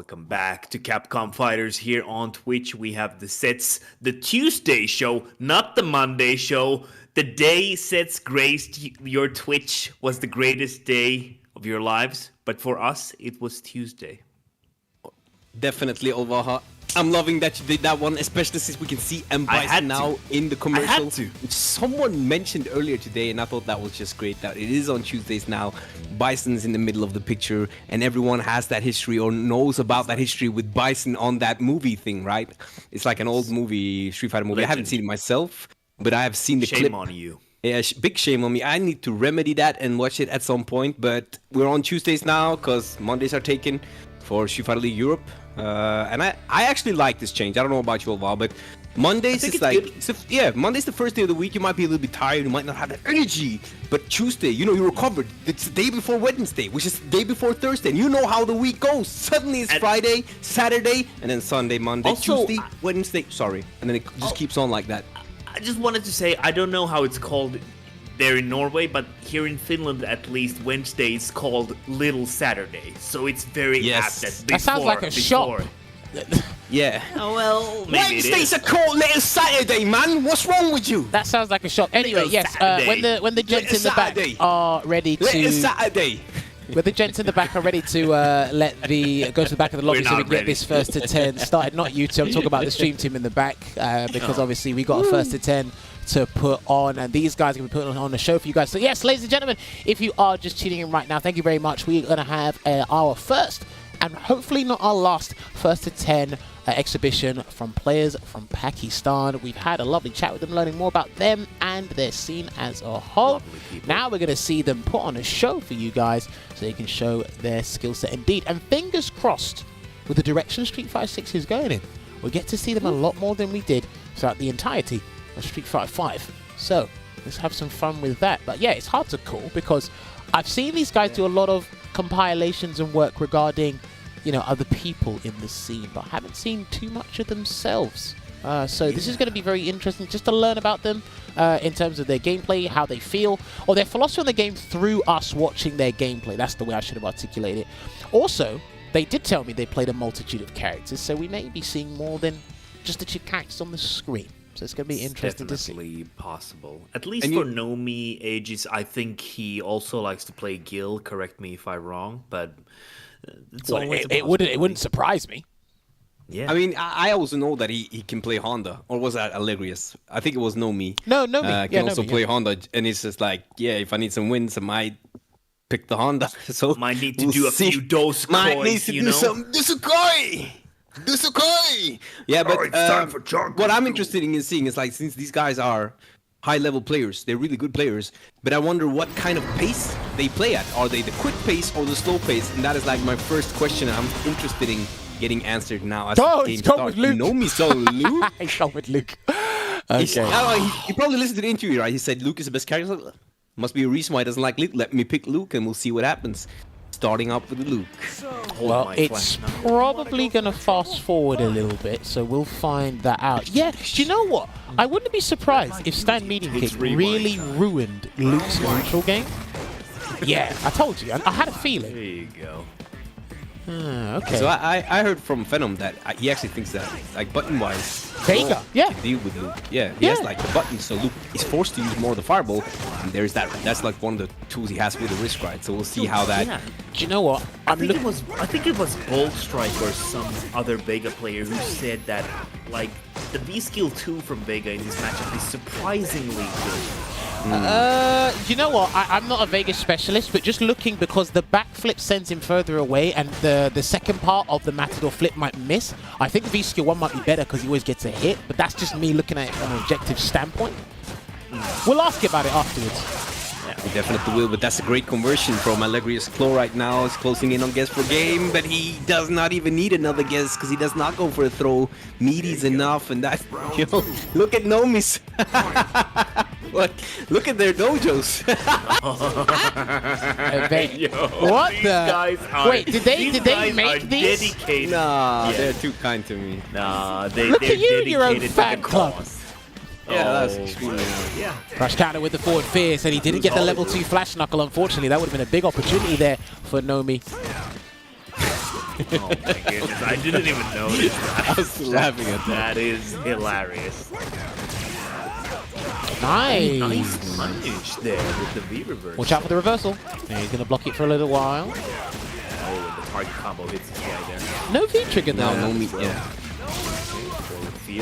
Welcome back to Capcom Fighters here on Twitch. We have the Sets, the Tuesday show, not the Monday show. The day Sets graced your Twitch was the greatest day of your lives, but for us, it was Tuesday. Definitely, Olvaha. I'm loving that you did that one, especially since we can see M. Bison now in the commercial. I had to. Which someone mentioned earlier today, and I thought that was just great, that it is on Tuesdays now. Bison's in the middle of the picture, and everyone has that history or knows about that history with Bison on that movie thing, right? It's like an old movie, Street Fighter movie. I haven't seen it myself, but I have seen the clip. Shame on you. Yeah, big shame on me. I need to remedy that and watch it at some point, but we're on Tuesdays now because Mondays are taken for Street Fighter League Europe. And I actually like this change. I don't know about you, Olvaha, but Mondays is like, Monday's the first day of the week. You might be a little bit tired. You might not have that energy. But Tuesday, you know, you're recovered. It's the day before Wednesday, which is the day before Thursday. And you know how the week goes. Suddenly it's Friday, Saturday, and then Sunday, Monday, also, Tuesday, Wednesday. Sorry. And then it just keeps on like that. I just wanted to say, I don't know how it's called there in Norway, but here in Finland, at least, Wednesday is called Little Saturday. So it's very apt that before, that sounds like a shop. Yeah. Oh, well, maybe Wednesdays are called Little Saturday, man. What's wrong with you? That sounds like a shop. Anyway, yes, when the gents in the back are ready to... Little Saturday. When the gents in the back are ready to go to the back of the lobby so we can get this first to 10 started. Not you two, I'm talking about the stream team in the back because obviously we got a first to 10 to put on, and these guys are going to be putting on the show for you guys. So yes, ladies and gentlemen, if you are just tuning in right now, thank you very much. We're going to have our first and hopefully not our last first to 10 exhibition from players from Pakistan. We've had a lovely chat with them, learning more about them and their scene as a whole. Now we're going to see them put on a show for you guys so they can show their skill set indeed. And fingers crossed, with the direction Street Fighter 6 is going in, we'll get to see them a lot more than we did throughout the entirety of Street Fighter 5. So let's have some fun with that. But yeah, it's hard to call because I've seen these guys do a lot of compilations and work regarding, you know, other people in the scene, but I haven't seen too much of themselves. So this is going to be very interesting just to learn about them in terms of their gameplay, how they feel, or their philosophy on the game through us watching their gameplay. That's the way I should have articulated it. Also, they did tell me they played a multitude of characters, so we may be seeing more than just the two characters on the screen. So it's going to be interesting to see. Definitely possible. At least for Nomii-Aegis, I think he also likes to play Gil. Correct me if I'm wrong, but it's always it wouldn't surprise me. Yeah. I mean, I also know that he can play Honda, or was that Alegrias? I think it was Nomii. No, Nomii. Can also play Honda, and it's just like, yeah, if I need some wins, I might pick the Honda. So might need to do a few dose might coins, need to do some Dusukoi. Yeah, but what I'm interested in seeing is, like, since these guys are high-level players, they're really good players, but I wonder what kind of pace they play at. Are they the quick pace or the slow pace? And that is like my first question I'm interested in getting answered now as the game starts. You know me, so Luke. He's gone with Luke. Okay. He probably listened to the interview, right? He said Luke is the best character. Must be a reason why he doesn't like Luke. Let me pick Luke, and we'll see what happens. Starting up with Luke. Well, it's probably going to fast forward a little bit, so we'll find that out. Yeah, do you know what? I wouldn't be surprised if Stan Meeting Kick really ruined Luke's neutral game. Yeah, I told you. I had a feeling. There you go. Okay. So I heard from Venom that he actually thinks that, like, button-wise, Vega, yeah, deal with Luke. Yeah, he has like the buttons, so Luke is forced to use more of the fireball. And there's that. That's like one of the tools he has with the wrist, right? So we'll see how that. Yeah. Do you know what? I think it was Bold Strike or some other Vega player who said that, like, the V-Skill 2 from Vega in this matchup is surprisingly good. You know what? I'm not a Vegas specialist, but just looking, because the backflip sends him further away, and the second part of the Matador flip might miss. I think V-Skill 1 might be better because he always gets a hit, but that's just me looking at it from an objective standpoint. We'll ask you about it afterwards. We definitely will, but that's a great conversion from AlegriasClaw right now. He's closing in on guess per game, but he does not even need another guess because he does not go for a throw. Meaty's enough, and that, you know, look at Nomi's. What? Look at their dojos. What the? Wait, did they make these? Dedicated. Nah, they're too kind to me. Nah, look at you, your own fan club. Yeah, that's extremely nice. Yeah. Crash counter with the forward fierce, and he didn't get the level 2 flash knuckle, unfortunately. That would have been a big opportunity there for Nomii. Oh my goodness, I didn't even notice that. I was laughing at that. That is hilarious. Nice. Nice punish there with the V reverse. Watch out for the reversal. Yeah, he's going to block it for a little while. Oh, and the target combo hits this guy there. No V trigger Now there. Nomii, yeah.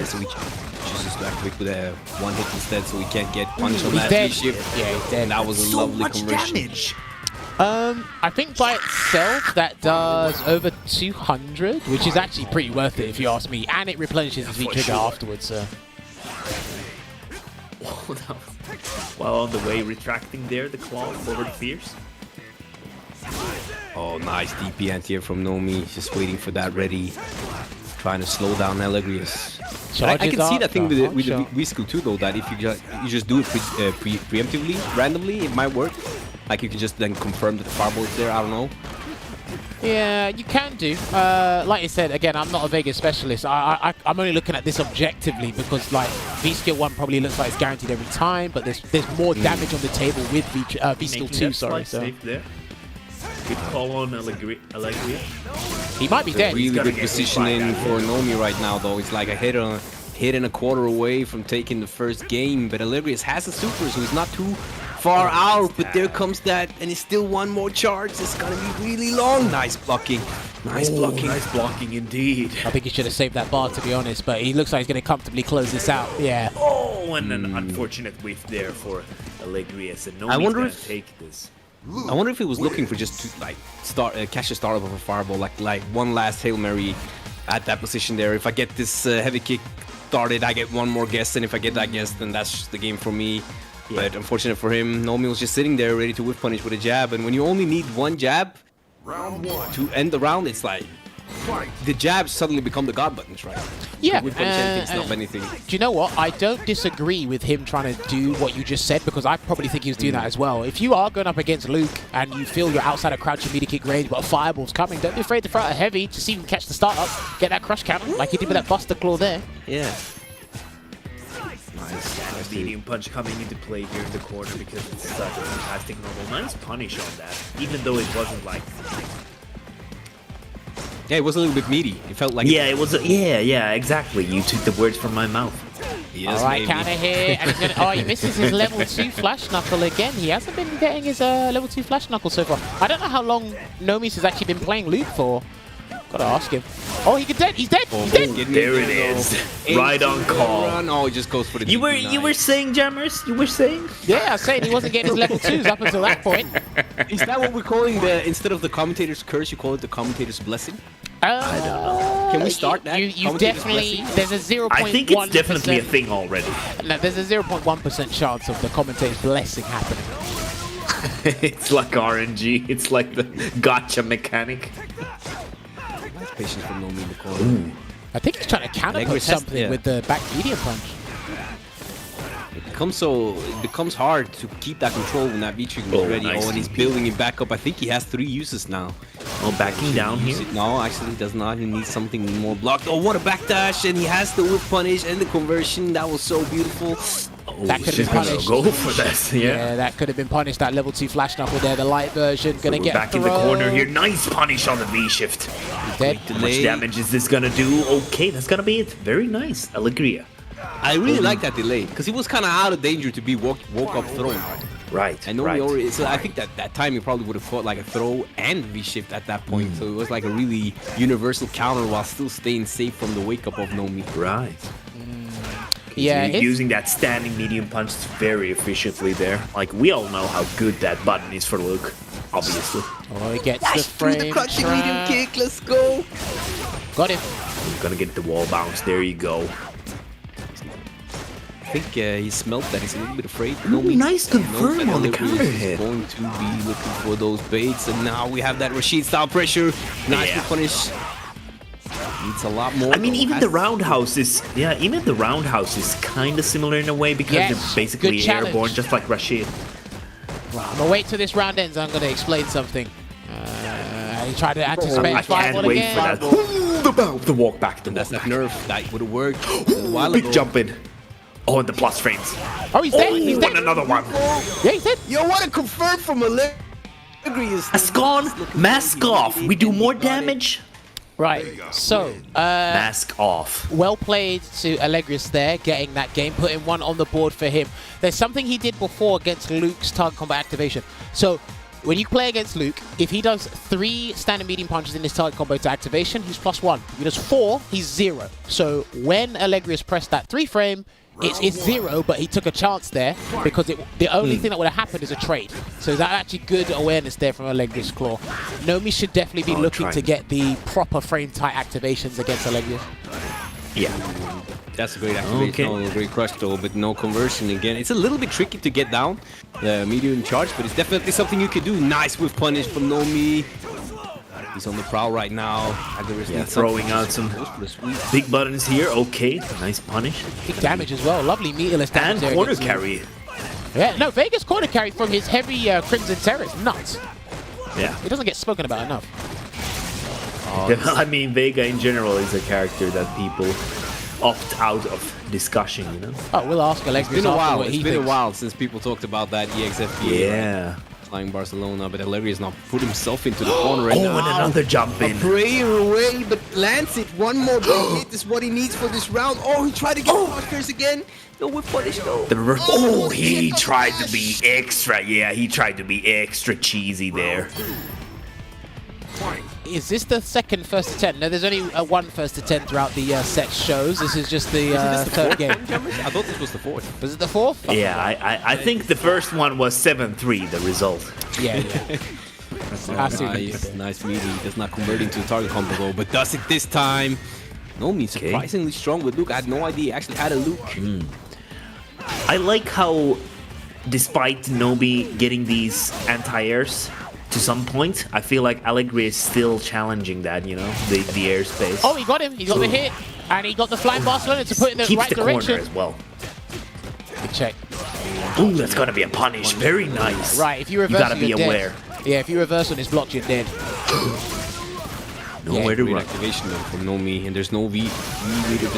So we chooses to activate with a one hit instead, so we can't get punished on He's that dead. shift. Yeah, he's dead. And that was a So lovely much conversion. damage. I think by itself that does over 200, which is actually pretty worth it if you ask me, and it replenishes his V trigger afterwards. So. While on the way retracting there, the claw forward fierce. Oh, nice DP anti-air from Nomii, just waiting for that ready, trying to slow down Alegrias. I can see that thing with the V skill too, though, that if you just do it preemptively, randomly, it might work. Like you can just then confirm that the fireball is there. I don't know. Yeah, you can do. Like I said, again, I'm not a Vegas specialist. I'm only looking at this objectively because, like, V skill 1 probably looks like it's guaranteed every time, but there's more damage on the table with V skill 2. Sorry, so Safe there. Good call on Allegria. he might be dead. Really good positioning for Nomii right now, though. It's like a hit and a quarter away from taking the first game, but Alegrias has a super, so he's not too far out, but there comes that, and it's still one more charge. It's gonna be really long. Nice blocking. Nice blocking. Nice blocking indeed. I think he should have saved that bar, to be honest, but he looks like he's going to comfortably close this out. Yeah. Oh, and an unfortunate whiff there for Allegrias, and Nomii's wonder gonna if- take this. I wonder if he was looking for just to like catch a startup of a fireball, like one last Hail Mary at that position there. If I get this heavy kick started, I get one more guess, and if I get that guess, then that's just the game for me. Yeah. But unfortunate for him, Nomii was just sitting there ready to whiff punish with a jab, and when you only need one jab to end the round, it's like the jabs suddenly become the god buttons, right? Yeah. Whiff punish anything, stop anything. Do you know what? I don't disagree with him trying to do what you just said because I probably think he was doing that as well. If you are going up against Luke and you feel you're outside of crouching media kick range, but a fireball's coming, don't be afraid to throw out a heavy to see if you can catch the start up, get that crush counter like he did with that Buster Claw there. Yeah. Nice. Medium punch coming into play here in the corner because it's such a fantastic normal. Nice punish on that, even though it wasn't like. Yeah, it was a little bit meaty. It felt like. Yeah, it was. Yeah, exactly. You took the words from my mouth. Yes, all right, maybe. counter here. And he's gonna, oh, he misses his level 2 flash knuckle again. He hasn't been getting his level 2 flash knuckle so far. I don't know how long Nomii has actually been playing Luke for. Gotta ask him. Oh, he's dead. He's dead. He's dead. There it is. Right on call. Oh, he just goes for the. You were saying, Jammerz? You were saying? Yeah, I was saying he wasn't getting his level 2s up until that point. Is that what we're calling the, instead of the commentator's curse, you call it the commentator's blessing? I don't know. Can we start that? You definitely, there's a 0.1%. I think it's definitely a thing already. No, there's a 0.1% chance of the commentator's blessing happening. It's like RNG. It's like the gotcha mechanic. Nice patience from Nomii in the corner. I think he's trying to counterpunch something with the back medium punch. It becomes hard to keep that control when that V-trigger is ready. Nice. Oh, and he's building it back up. I think he has 3 uses now. Oh, backing down here? No, actually he does not. He needs something more blocked. Oh, what a backdash! And he has the whip punish and the conversion. That was so beautiful. Oh, That could have been punished. Go for this, Yeah, that could have been punished. That level 2 flash knuckle there, the light version. Gonna We're get back in the corner here. Nice punish on the V-shift. Dead. How much damage is this gonna do? Okay, that's gonna be it. Very nice. Alegria. I really like that delay because he was kind of out of danger to be woke up thrown. Right. I know so I think that time he probably would have caught like a throw and V-shift at that point. So it was like a really universal counter while still staying safe from the wake up of Nomii. Right. Yeah, using that standing medium punch very efficiently there. Like, we all know how good that button is for Luke, obviously. Oh, he gets the frame the crouching trap. medium kick. Let's go. Got him. Gonna get the wall bounce. There you go. I think he smelt that. He's a little bit afraid. Nice confirm on the counter hit. Going to be looking for those baits, and now we have that Rashid style pressure. Nice to punish. Needs a lot more. I mean, even the roundhouse is kind of similar in a way because they're basically airborne, just like Rashid. Right, I'm gonna wait till this round ends. I'm gonna explain something. He tried to anticipate. I can't wait for that. The walk back. That's that nerf that would have worked a while Big ago. jump in. Oh, and the plus frames. Oh, he's dead. He's dead. And another one. Yeah, he's dead. Yo, what a confirm from Allegrias. Ascon, mask off. We do more damage. Right, so Mask off. well played to Alegrias there, getting that game, putting one on the board for him. There's something he did before against Luke's target combat activation. So when you play against Luke, if he does 3 standard medium punches in his target combo to activation, he's +1. If he does 4, he's 0. So when Alegrias pressed that 3 frame, it's 0, but he took a chance there because the only thing that would have happened is a trade. So that's actually good awareness there from AlegriasClaw. Nomii should definitely be looking to get the proper frame tight activations against Alegrias. Yeah. That's a great activation. Oh, great crush though, but no conversion again. It's a little bit tricky to get down the medium charge, but it's definitely something you can do. Nice with punish from Nomii. He's on the prowl right now. Yeah, throwing out some big buttons here. Okay, nice punish. Big damage as well. Lovely meterless damage. And corner carry. Yeah, no, Vega's corner carry from his heavy Crimson Terror is nuts. Yeah. It doesn't get spoken about enough. I mean, Vega in general is a character that people opt out of discussion, you know? Oh, we'll ask Alegrias. It's been a while since people talked about that EXFPA. Yeah. Flying Barcelona, but Alegrias now put himself into the corner right now. And another jump in. A prayer away, but lands it. One more big hit is what he needs for this round. Oh, he tried to get Oscars again. No, with punish, no. Oh, he tried to be extra. Yeah, he tried to be extra cheesy there. Is this the second first to 10? No, there's only one first to 10 throughout the set shows. This is just the third game. I thought this was the 4th. Was it the 4th? Yeah, I think the first one was 7-3, the result. Yeah. Nice meaty. Does not convert into a target combo though, but does it this time. Nomii surprisingly strong with Luke. I had no idea he actually had a Luke. I like how, despite Nomii getting these anti-airs, to some point, I feel like Alegrias is still challenging that, you know, the airspace. Oh, he got him. He got the hit. And he got the flying Barcelona to put in the Keeps right the direction. Corner as well. Good check. Ooh, that's gonna be a punish. Very nice. Right, if you reverse, you gotta be aware. Dead. Yeah, if you reverse on his block, you're dead. Nowhere to run. Activation though from Nomii, and there's no V to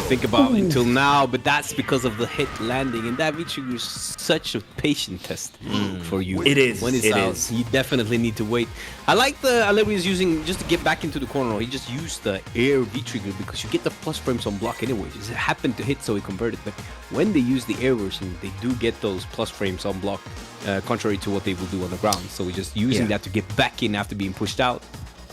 think about until now, but that's because of the hit landing, and that V-trigger is such a patient test for you. It is. When it's out, you definitely need to wait. I like the Alegrias using, just to get back into the corner, he just used the air V-trigger because you get the plus frames on block anyway. It happened to hit, so he converted, but when they use the air version, they do get those plus frames on block, contrary to what they will do on the ground. So we're just using that to get back in after being pushed out.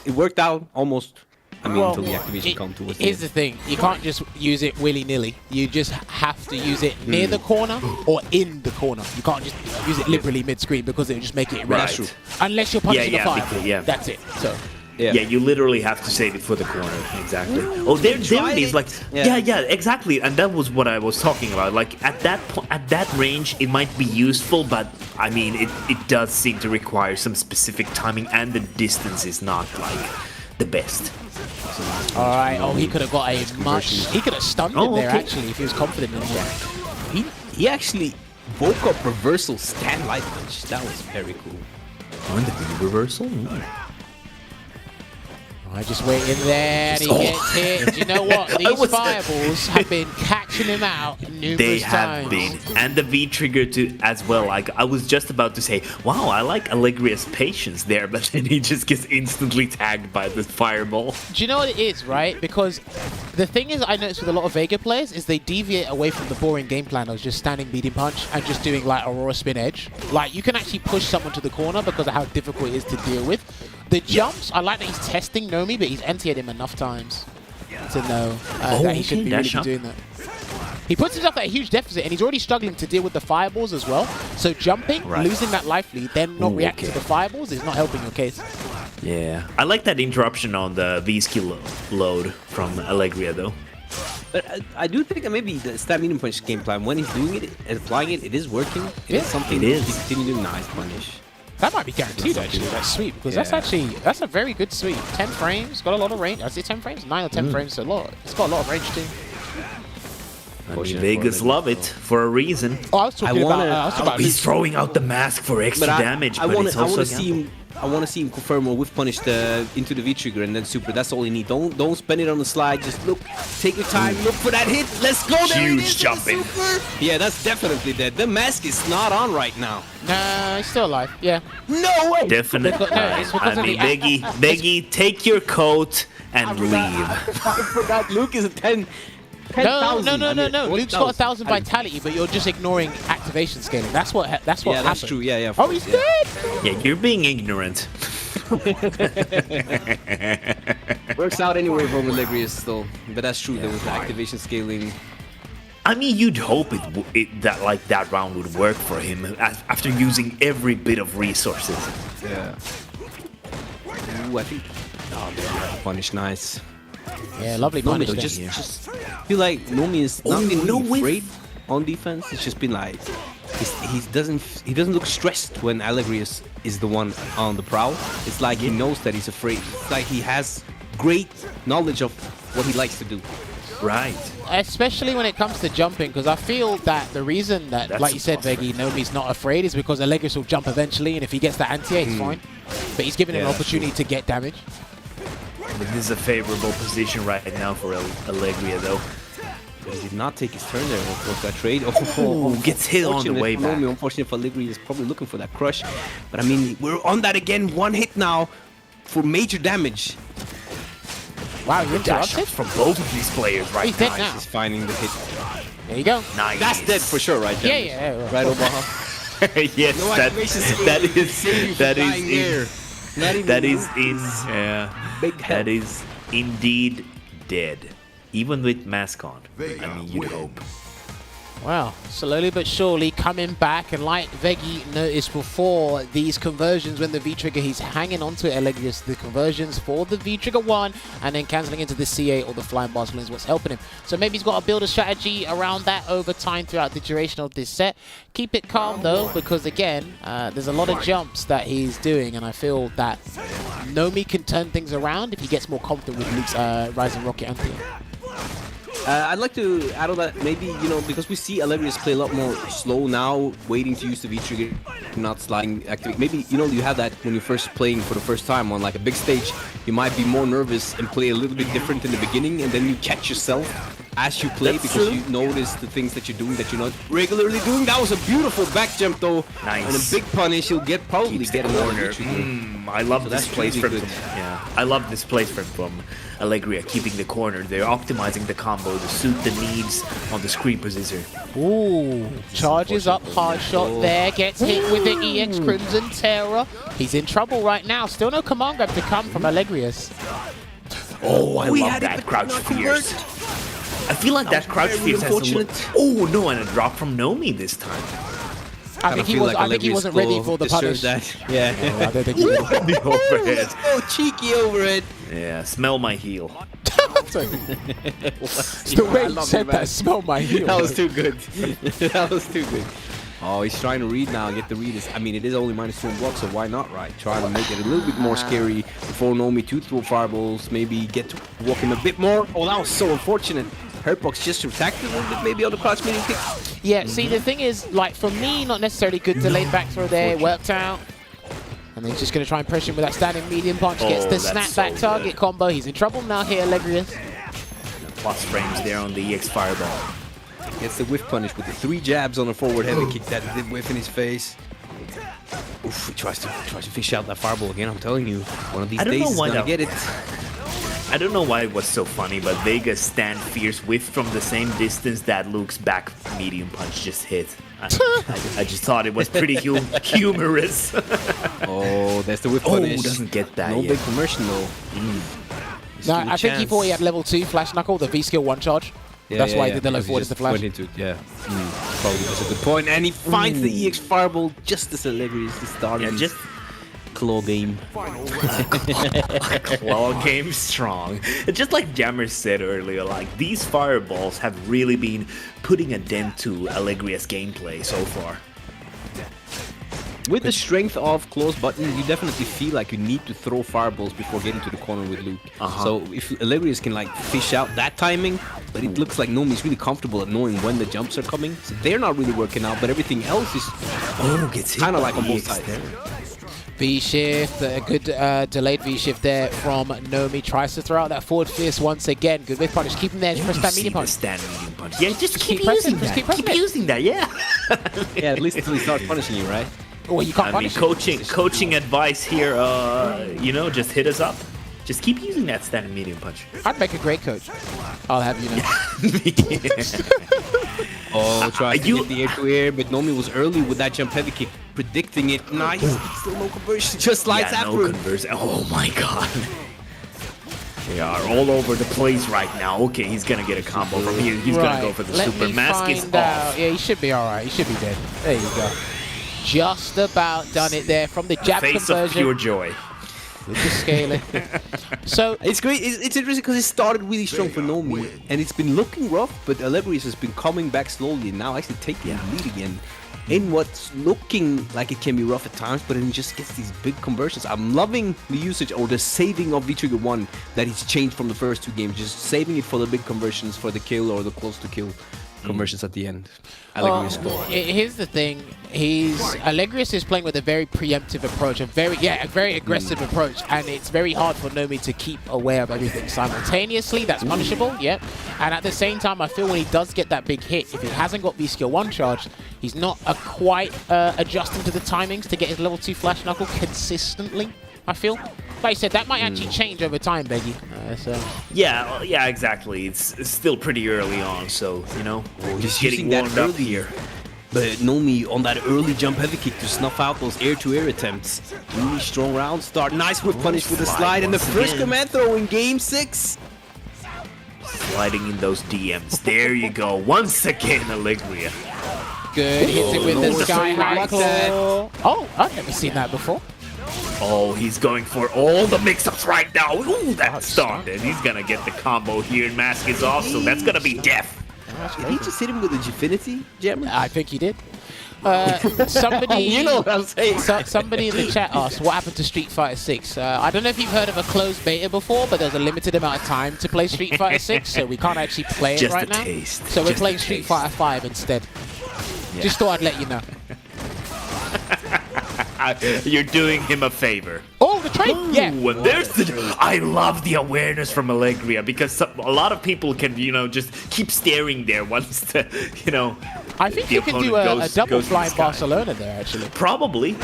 It worked out almost, until the activation comes towards the end. Here's the thing, you can't just use it willy-nilly. You just have to use it near the corner or in the corner. You can't just use it liberally mid-screen because it will just make it irrelevant. Right. Unless you're punching the fire. That's it. So. Yeah, you literally have to save it for the corner. Exactly. Oh, there it is. Like, yeah, exactly. And that was what I was talking about. Like at that range, it might be useful, but I mean, it does seem to require some specific timing, and the distance is not like the best. All right. Oh, he could have got a much. He could have stunned him there actually if he was confident in that. He actually woke up reversal stand light punch. That was very cool. On the reversal. I just wait in there and he gets hit. Do you know what? These fireballs have been catching him out numerous times. They have been. And the V-trigger too as well. Like, I was just about to say, wow, I like Alegrias' patience there, but then he just gets instantly tagged by the fireball. Do you know what it is, right? Because the thing is, I noticed with a lot of Vega players is they deviate away from the boring game plan of just standing medium punch and just doing like Aurora spin edge. Like, you can actually push someone to the corner because of how difficult it is to deal with. The jumps, I like that he's testing Nomii, but he's NT'd him enough times to know that he should be really doing that. He puts himself at a huge deficit, and he's already struggling to deal with the fireballs as well. So jumping, losing that life lead, then not reacting to the fireballs is not helping your case. Yeah. I like that interruption on the V-skill load from Alegria, though. But I do think that maybe the stab medium punch game plan, when he's doing it and applying it, it is working. It is something that he continue doing. Nice punish. That might be guaranteed, actually, that sweep, because that's a very good sweep. 10 frames, got a lot of range. I say 10 frames? 9 or 10 frames, a lot. It's got a lot of range, too. I mean, Vegas love it for a reason. Oh, I was talking about he's throwing out the mask for extra damage, but it's also I want to see him confirm or whiff punish into the V-trigger and then super. That's all you need. Don't spend it on the slide. Just look, take your time, look for that hit. Let's go. There it is. Huge jumping. Yeah, that's definitely dead. The mask is not on right now. Nah, he's still alive. Yeah. No way. Definitely. I mean, Veggey, take your coat and leave. I forgot Luke is a 10. No. 10,000. Luke's got 1,000 vitality, but you're just ignoring activation scaling. That's what Yeah, happened. that's true. Yeah. Oh, he's dead. Yeah, you're being ignorant. Works out anyway for Allegrias though. But that's true. There was the activation scaling. I mean, you'd hope that like that round would work for him after using every bit of resources. Yeah. Ooh, I think. Oh, yeah, punish, nice. Yeah, lovely Nomii, punish. though, there. just feel like Nomii is not been really afraid on defense. It's just been like he doesn't look stressed when Allegrias is the one on the prowl. It's like he knows that he's afraid. It's like he has great knowledge of what he likes to do. Right. Especially when it comes to jumping, because I feel that the reason that, like you said, Veggey, Nomi's not afraid is because Allegrias will jump eventually, and if he gets that anti-air, he's fine. But he's given an opportunity to get damage. This is a favorable position right now for Allegria, though. But he did not take his turn there. Of course, that trade. Gets hit on the way back. Unfortunately for Allegria, is probably looking for that crush. But I mean, we're on that again. One hit now for major damage. Wow, you Dash interrupted? from both of these players right He's dead now. now. He's finding the hit. There you go. Nice. That's dead for sure, right? Yeah, Jammerz? yeah. Right, Olvaha? Yes, No activation skill. that is Dying there. Not even that is Big help. that is indeed dead, even with mask on. I mean, you'd hope. Wow, slowly but surely coming back, and like Veggey noticed before, these conversions when the V-Trigger, he's hanging on to it, Allegrias, the conversions for the V-Trigger 1 and then cancelling into the C8 or the Flying Barcelona is what's helping him. So maybe he's got to build a strategy around that over time throughout the duration of this set. Keep it calm though, because again, there's a lot of jumps that he's doing, and I feel that Nomii can turn things around if he gets more confident with Luke's Rising Rocket anti. I'd like to add on that maybe, you know, because we see Allegrias play a lot more slow now, waiting to use the V-Trigger, not sliding activate. Maybe, you know, you have that when you're first playing for the first time on like a big stage, you might be more nervous and play a little bit different in the beginning, and then you catch yourself as you play because you notice the things that you're doing that you're not regularly doing. That was a beautiful back jump though. Nice. And a big punish, you'll probably get another corner. I love this placement. Yeah, I love this placement from Allegria, keeping the corner. They're optimizing the combo to suit the needs on the screen position. Ooh, charges up, hard shot there, gets hit with the EX Crimson Terror. He's in trouble right now. Still no command grab to come from Allegrias. Oh, I love that crouch fierce. I feel like that crouch fierce has a oh no, and a drop from Nomii this time. I think he wasn't ready for the punish. Yeah. Oh, I don't think he was. The overhead. Oh, cheeky overhead. Yeah, smell my heel. The way you said that, smell my heel. That was too good. That was too good. Oh, he's trying to read now, get the read. I mean, it is only -2 block, so why not, right? Try to make it a little bit more scary before Nomii to throw fireballs, maybe get to walk him a bit more. Oh, that was so unfortunate. Hurtbox just retracted a little bit, maybe on the crouch medium kick. Yeah, see, the thing is, like, for me, not necessarily good delayed back throw there. It worked out. And then he's just going to try and pressure him with that standing medium punch. Gets the snapback target combo. He's in trouble now here, Allegrias. Plus frames there on the EX Fireball. Gets the whiff punish with the 3 jabs on a forward heavy kick that did whiff in his face. Oof, he tries to fish out that fireball again. I'm telling you, one of these days he's gonna get it. I don't know why it was so funny, but Vega's stand fierce whiff from the same distance that Luke's back medium punch just hit. I just thought it was pretty humorous. Oh, there's the whiff punish. Oh, doesn't get that No yet. big conversion though. No, I think he thought he had level 2 Flash Knuckle, the V-Skill 1 charge. That's why he did the low forward as the Flash. Went into it, yeah. Probably was a good point. And he finds the EX Fireball just as Allegrias is starting. Yeah, just claw game. Claw game strong. It's just like Jammerz said earlier, like these fireballs have really been putting a dent to Allegria's gameplay so far. With the strength of close button, you definitely feel like you need to throw fireballs before getting to the corner with Luke. So if Allegrias can like fish out that timing, but it looks like Nomii's really comfortable at knowing when the jumps are coming. So they're not really working out, but everything else is kind of like on both sides. V-shift, a good delayed V-shift there from Nomii. Tries to throw out that forward fierce once again. Good whiff punish. Keep him there. Press that medium punch. Stand medium punch. Yeah, just keep keep pressing, using just that. keep Keep using that, yeah. Yeah, at least until he starts punishing you, right? Well, you can't I mean, punish him. coaching advice here, you know, just hit us up. Just keep using that standing medium punch. I'd make a great coach. I'll have you know. Oh, try to get the air-to-air, but Nomii was early with that jump heavy kick, predicting it. Nice. Still no conversion. Just slides after no it. conversion. Oh my god. They are all over the place right now. Okay, he's gonna get a combo from here. He's gonna go for the super. Mask is off. Yeah, he should be alright. He should be dead. There you go. Just about done it there from the jab Face conversion. of pure joy. With the scaling. So it's great. It's interesting because it started really strong for Nomii, and it's been looking rough, but Alegrias has been coming back slowly and now actually taking the lead again in what's looking like it can be rough at times, but it just gets these big conversions. I'm loving the usage or the saving of V-Trigger 1 that he's changed from the first 2 games, just saving it for the big conversions, for the kill or the close to kill conversions at the end. Here's the thing. Alegrias is playing with a very preemptive approach, a very aggressive approach, and it's very hard for Nomii to keep aware of everything simultaneously. That's punishable, yep. And at the same time, I feel when he does get that big hit, if he hasn't got V-Skill 1 charged, he's not quite adjusting to the timings to get his level 2 Flash Knuckle consistently, I feel. Like I said, that might actually change over time, Veggey. Yeah, exactly. It's still pretty early on, so, you know, just getting warmed up here. But Nomii on that early jump heavy kick to snuff out those air-to-air attempts. Really strong round start. Nice whip punish with the slide and the first command throw in game 6. Sliding in those DMs. There you go. Once again, Alegria. Good. Hits it with the sky high claw. Oh, I've never seen that before. Oh, he's going for all the mix-ups right now. Ooh, that started. He's gonna get the combo here, and Mask is off, so that's gonna be death. Did he just hit him with a Gfinity, Jammerz? I think he did. Somebody, you know what I'm saying. Somebody in the chat asked, what happened to Street Fighter 6? I don't know if you've heard of a closed beta before, but there's a limited amount of time to play Street Fighter 6, so we can't actually play it right now. Taste. So we're playing Street Fighter 5 instead. Yeah. Just thought I'd let you know. You're doing him a favor. Oh, the trade! Yeah. And there's the. I love the awareness from Alegria because a lot of people can, you know, just keep staring there once the, you know. I think you can do a double flying Barcelona there, actually. Probably.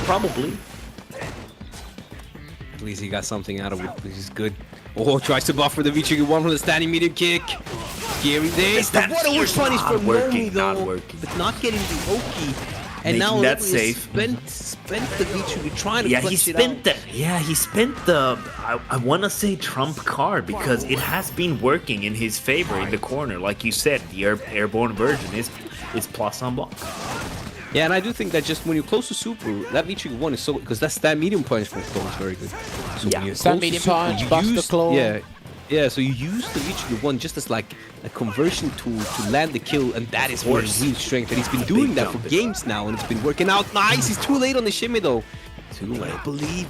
At least he got something out of it, which is good. Oh, tries to buffer the V-Trigger 1 from the standing medium kick. Scary this. What a whip punish from Nomii, though. But not getting the Oki. And now that safe. Spent the V-Trigger trying to clutch it out. He spent the, I want to say trump card because it has been working in his favor in the corner. Like you said, the airborne version is plus on block. Yeah, and I do think that just when you're close to super, that V-Trigger 1 is so, because that stand medium punch from Claw is very good. So yeah, stand medium punch, Buster Claw. Yeah, so you use the V-Trigger 1 just as like a conversion tool to land the kill, and that is where his real strength. And he's been doing that for games now, and it's been working out. Nice, he's too late on the shimmy though. Too late, I believe.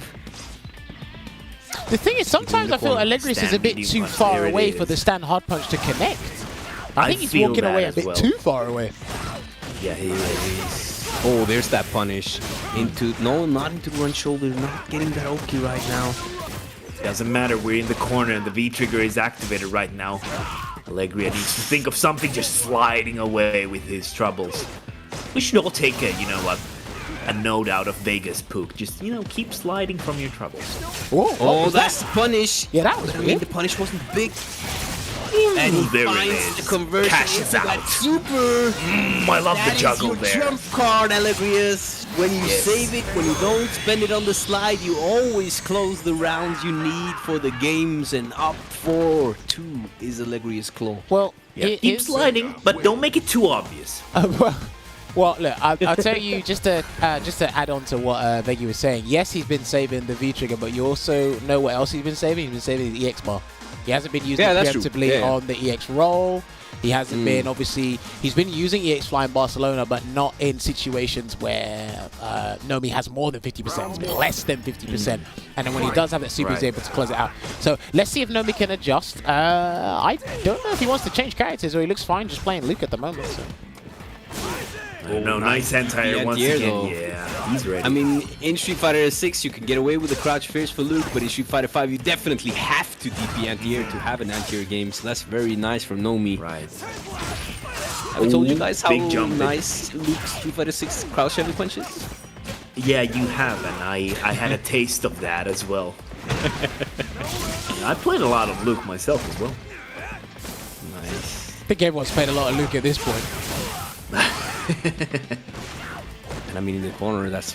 The thing is, sometimes I feel Alegrias is a bit too far away for the stand hard punch to connect. I think he's walking away a bit too far away. Yeah, he is. Oh, there's that punish. Not into the run shoulder, not getting that Oki right now. Doesn't matter, we're in the corner and the V-Trigger is activated right now. Alegria needs to think of something, just sliding away with his troubles. We should all take a note out of Vegas, Pook. Just, you know, keep sliding from your troubles. Oh, that's the punish. Yeah, that was weird. The punish wasn't big. And he finds the conversion. Cashes out. Super. I love the juggle there. That is your trump card, Alegrias. When you save it, when you don't spend it on the slide, you always close the rounds you need for the games, and up 4-2 is Alegrias Claw. Well, keep sliding, but don't make it too obvious. Well, look, I'll tell you, just to add on to what Veggey was saying, yes, he's been saving the V-Trigger, but you also know what else he's been saving? He's been saving the EX bar. He hasn't been using it preemptively on the EX roll. He hasn't been, obviously, he's been using EX Flying Barcelona, but not in situations where Nomii has more than 50%, it's been less than 50%. And then when he does have that super, he's able to close it out. So let's see if Nomii can adjust. I don't know if he wants to change characters, or he looks fine just playing Luke at the moment. So. No, nice anti-air once again. Yeah, he's ready. I mean, in Street Fighter 6, you can get away with the crouch fierce for Luke, but in Street Fighter 5, you definitely have to DP anti-air to have an anti-air game, so that's very nice from Nomii. Right. Have I told you guys how nice Luke's Street Fighter 6 crouch heavy punches? Yeah, you have, and I had a taste of that as well. I played a lot of Luke myself as well. Nice. I think everyone's played a lot of Luke at this point. And I mean, in the corner, that's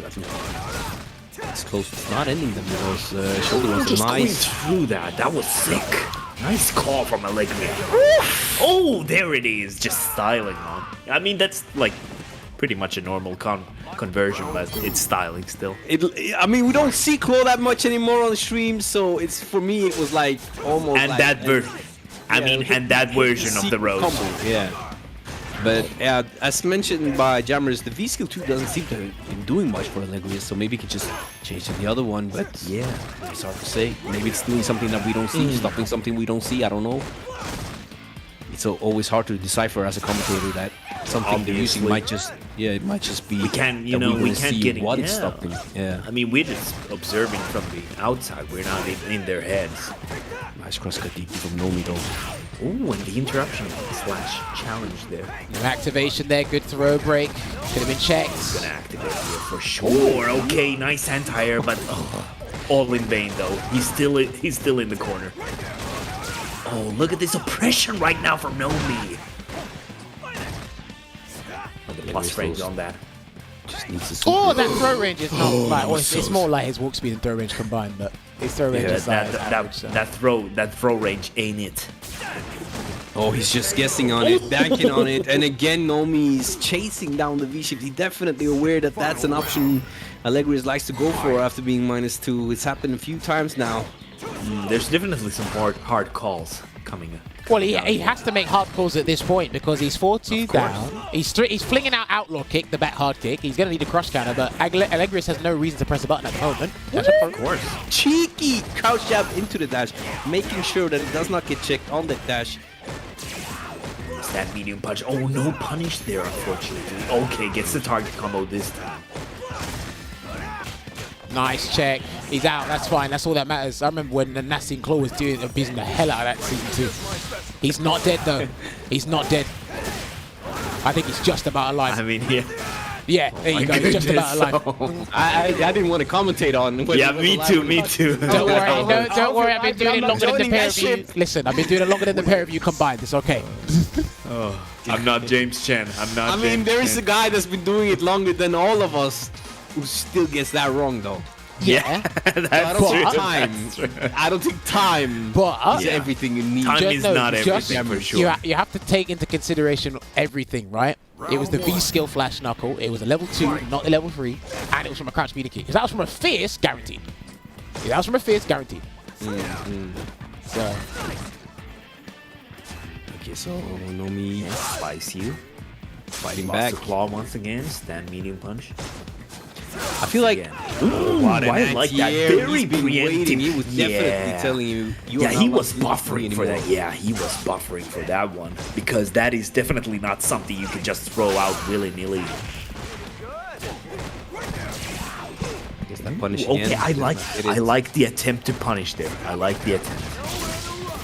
close. It's not ending them because shoulder was Just going nice. through that. That was sick. Nice call from Allegria. Oh, there it is. Just styling on. I mean, that's like pretty much a normal conversion, but it's styling still. I mean, we don't see Claw that much anymore on the stream, so it's for me it was like almost. And like, that version. And that version of the Rose. Combo, yeah. But yeah, as mentioned by Jammerz, the V-Skill 2 doesn't seem to have been doing much for Allegria, so maybe he could just change to the other one. But yeah, it's hard to say. Maybe it's doing something that we don't see, stopping something we don't see. I don't know. It's always hard to decipher as a commentator that something they're using might just be. We can't, we can't get it. what it's stopping. Yeah. I mean, we're just observing from the outside. We're not in their heads. Nice crosscut DP from Nomii though. Ooh, and the interruption / challenge there. No activation there, good throw break. Could have been checked. Gonna activate here for sure. Okay, nice anti-air, but all in vain though. He's still in the corner. Oh, look at this oppression right now from Nomii. The plus range on that. Just needs to That throw range is not like, well, it's more like his walk speed and throw range combined, but his throw range is like average, so. that throw range ain't it. Oh, he's just guessing on it, banking on it, and again Nomii's chasing down the V-shift. He's definitely aware that that's an option Allegrias likes to go for after being -2. It's happened a few times now. There's definitely some hard calls coming up. Well, he has to make hard calls at this point because he's 4-2 down. He's flinging out outlaw kick, the back hard kick. He's going to need a cross counter, but Allegrias has no reason to press a button at the moment. Of course. Cheeky crouch jab into the dash, making sure that it does not get checked on that dash. It's that medium punch. Oh, no punish there, unfortunately. Okay, gets the target combo this time. Nice check. He's out. That's fine. That's all that matters. I remember when the Nasty Claw was abusing the hell out of that season 2. He's not dead, though. He's not dead. I think he's just about alive. I mean, yeah. Yeah, there you go. He's just about alive. I didn't want to commentate on. Yeah, me too. Don't worry. Don't worry. I've been doing it longer than the pair of you. Listen, I've been doing it longer than the pair of you combined. It's okay. I'm not James Chen. I mean, there is a guy that's been doing it longer than all of us who still gets that wrong, though. Yeah. That's true. I don't think time is everything you need. Time is not everything, for sure. You have to take into consideration everything, right? It was the V-skill flash knuckle. It was a level 2, not a level 3. And it was from a crouch meter kick. If that was from a fierce, guaranteed. If that was from a fierce, guaranteed. So. Okay, so Nomii Slice you. fighting Lost back. the claw once again. Stand medium punch. I feel like Ooh, I like that. Very preemptive. He was definitely telling you. He was buffering for that. Yeah, he was buffering for that one because that is definitely not something you can just throw out willy-nilly. Okay, I like the attempt to punish there. I like the attempt.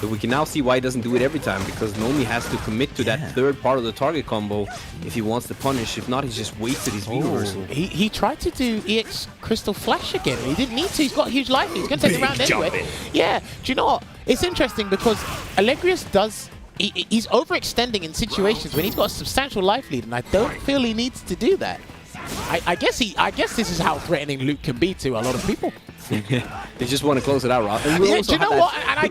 But we can now see why he doesn't do it every time, because Nomii has to commit to that third part of the target combo if he wants to punish. If not, he's just wasted his V-reversal. He tried to do EX Crystal Flash again. He didn't need to. He's got huge life. He's going to take the round anyway. Yeah. Do you know what? It's interesting because Allegrias does... He's overextending in situations when he's got a substantial life lead, and I don't feel he needs to do that. I guess this is how threatening Luke can be to a lot of people. They just want to close it out, Rob. Yeah, do you know what? And I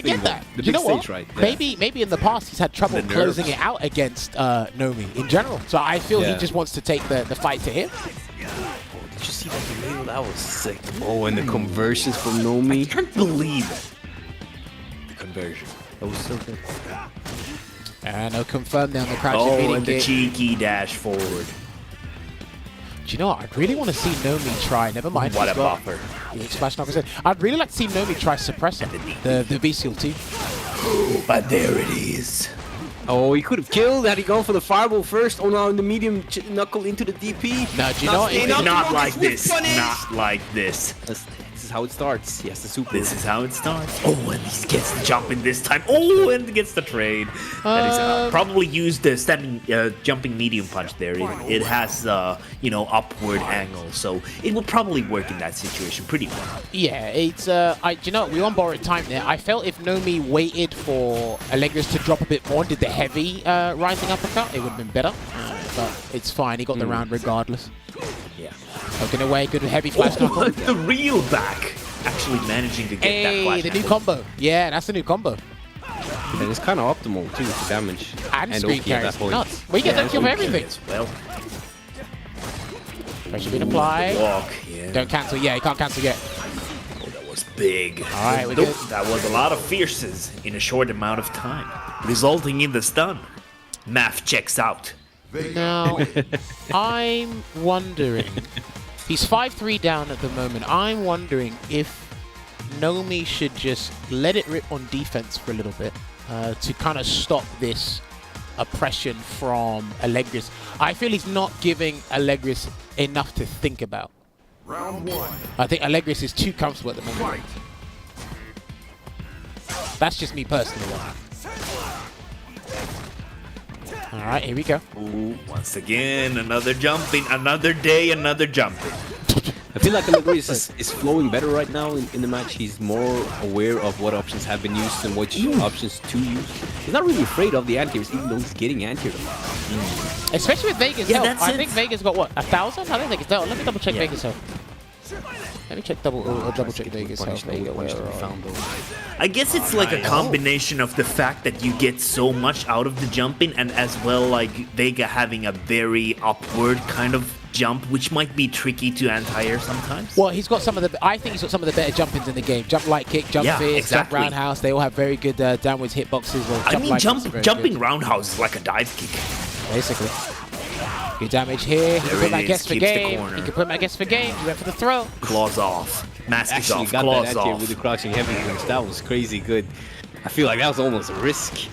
get that. The you know big what? stage, right? Yeah. Maybe in the past he's had trouble closing it out against Nomii in general. So I feel he just wants to take the fight to him. Did you see that nail? That was sick. Oh, and the conversions from Nomii. I can't believe it. The conversion. That was so good. And I'll confirm down the crouching Oh, and the kick. cheeky dash forward. Do you know what? I'd really want to see Nomii try. Never mind. What a buffer. I'd really like to see Nomii try Suppressor, the V-Seal too. But there it is. Oh, he could have killed had he gone for the fireball first. Oh, no, in the medium knuckle into the DP. No, do you know what? Not like this. Not like this. This is is how it starts. He has the super. This is how it starts. Oh, and he gets the jump in this time. Oh, and gets the trade. That is probably used the standing jumping medium punch there. It has you know, upward angle, so it would probably work in that situation pretty well. Yeah, it's you know, we on borrowed time there. I felt if Nomii waited for Alegrias to drop a bit more and did the heavy rising uppercut, it would have been better. But it's fine. He got the round regardless. Yeah. Poking away, good heavy flash knuckle. The real back actually managing to get that flash the new knuckle. combo. Yeah, that's the new combo. And it's kind of optimal too for damage. And screen OP at that carries. point. Nuts. We get that kill for everything. Well, Pressure being applied. walk. Yeah. Don't cancel. Yeah, he can't cancel yet. Oh, that was big. All right, we're Nope, good. that was a lot of fierces in a short amount of time, resulting in the stun. Math checks out. Now, I'm wondering. He's 5-3 down at the moment. I'm wondering if Nomii should just let it rip on defense for a little bit to kind of stop this oppression from Alegrias. I feel he's not giving Alegrias enough to think about. Round 1. I think Alegrias is too comfortable at the moment. That's just me personally. All right, here we go. Ooh, once again, another jumping, another day, another jumping. I feel like Alegrias is flowing better right now in the match. He's more aware of what options have been used and which options to use. He's not really afraid of the anti-airs, even though he's getting anti-airs. Especially with Vegas Yeah, health. that's I it. think Vegas got what, 1,000? I don't think it's that. Let me double check Yeah. Vegas health. Let me check double check Vegas health. Vega, where are we? I guess it's like a combination of the fact that you get so much out of the jumping, and as well like Vega having a very upward kind of jump, which might be tricky to anti-air sometimes. Well, he's got some of the. I think he's got some of the better jump-ins in the game. Jump light kick, jump Yeah, fist, exactly. jump roundhouse. They all have very good downwards hitboxes. Well, I mean, light kicks are very jumping good, roundhouse is like a dive kick. basically. Good damage here. He can There put it my is, guess for keeps the game. corner. He can put my guess for game. He went for the throw. Claws off. Mask is Actually off. got Claws that anti-air off. with the crouching heavy punch. That was crazy good. I feel like that was almost a risk.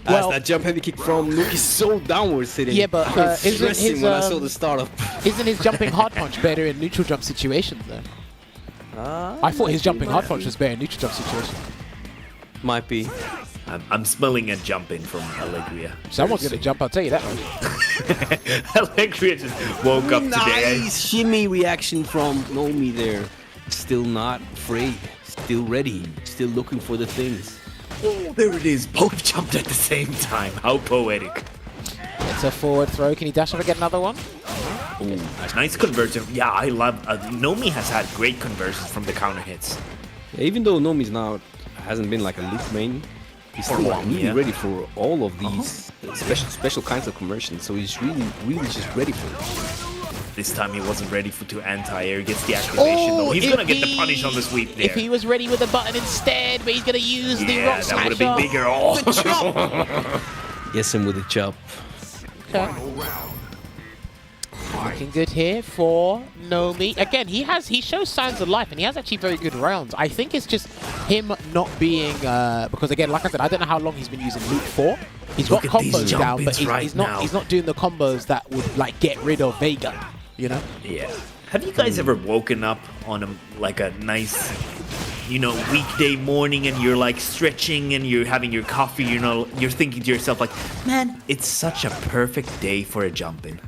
Well- As that jump heavy kick from Nuki so downward sitting. Yeah, but, I was isn't stressing his, when I saw the startup. Isn't his jumping hard punch better in neutral jump situations though? I thought his jumping hard punch was better in neutral jump situations. Might be. I'm smelling a jump in from Alegria. Someone's gonna jump. I'll tell you that much. Alegria just woke up today. Nice shimmy reaction from Nomii there. Still not afraid. Still ready. Still looking for the things. Oh, there it is. Both jumped at the same time. How poetic. It's a forward throw. Can he dash up and get another one? Ooh, nice conversion. Yeah, I love. Nomii has had great conversions from the counter hits. Yeah, even though Nomi's now hasn't been like a loop main, he's still like, really yeah. ready for all of these special kinds of conversions. So he's really just ready for it. This time he wasn't ready to anti-air. Gets the activation though. He's if gonna get the punish on the sweep there. If he was ready with the button instead, but he's gonna use the yeah, rock that would smasher. have been bigger. Oh. Yes, and with a chop. Okay. Looking good here for Nomii. Again, he shows signs of life, and he has actually very good rounds. I think it's just him not being because again, like I said, I don't know how long he's been using loop for. He's got Look at these combos down, but jump-ins right he's now. not doing the combos that would like get rid of Vega. You know? Yeah. Have you guys ever woken up on a nice, weekday morning and you're like stretching and you're having your coffee, you're thinking to yourself like, man, it's such a perfect day for a jump-in.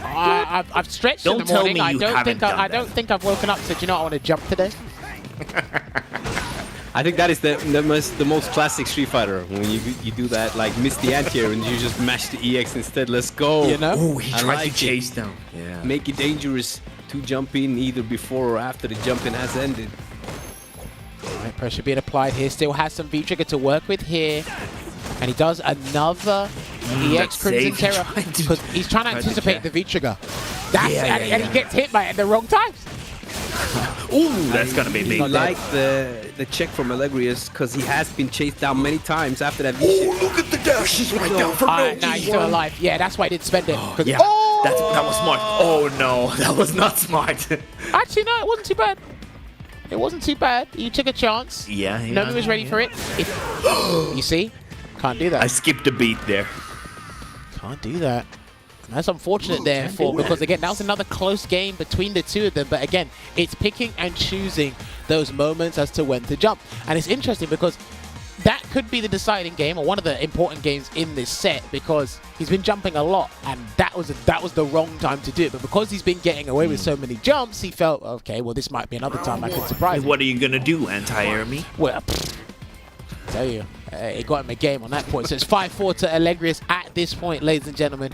I've stretched Don't in the tell morning. me you haven't done I don't that. think I've woken up and said, you know, I want to jump today. I think that is the most classic Street Fighter when you do that, like miss the anti-air and you just mash the EX instead. Let's go. You know? Oh, he I tried like to chase down. Yeah. Make it dangerous to jump in either before or after the jump in has ended. Right, pressure being applied here. Still has some V-Trigger to work with here. And he does another EX that Crimson save, Terror because he's trying to anticipate the V-Trigger. And he gets hit by it at the wrong times. Ooh, that's gonna be big. I like the check from Alegrias because he has been chased down many times after that V-ship. Oh, look at the dashes right down from Nah, he's still alive. Yeah, that's why he didn't spend it. Yeah, that was smart. Oh no, that was not smart. Actually, no, it wasn't too bad. It wasn't too bad. You took a chance. Yeah. Nomii was ready for it. You see? Can't do that. I skipped a beat there. Can't do that. That's unfortunate therefore, because again, that was another close game between the two of them. But again, it's picking and choosing those moments as to when to jump. And it's interesting because that could be the deciding game, or one of the important games in this set, because he's been jumping a lot, and that was the wrong time to do it. But because he's been getting away with so many jumps, he felt, okay, well, this might be another time I can surprise him. What are you gonna do, anti-air me? Well, tell you, it got him a game on that point. So it's 5-4 to Alegrias at this point, ladies and gentlemen.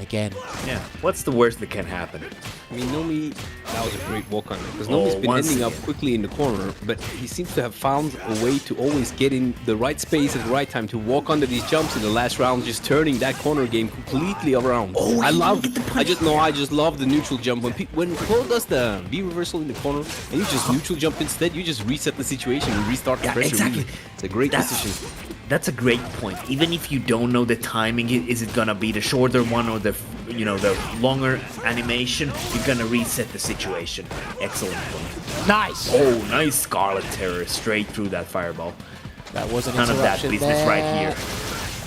Again. Yeah. What's the worst that can happen? I mean, Nomii, that was a great walk on it, because Nomii's been ending up quickly in the corner, but he seems to have found a way to always get in the right space at the right time to walk under these jumps in the last round, just turning that corner game completely around. Oh, I just love the neutral jump. When Claw does the V reversal in the corner, and you just neutral jump instead, you just reset the situation and restart the pressure. Exactly. Really. It's a great decision. That's a great point. Even if you don't know the timing, is it gonna be the shorter one or the longer animation? You're gonna reset the situation. Excellent point. Nice. Oh, nice Scarlet Terror straight through that fireball. That was an None of that interruption business there. right here.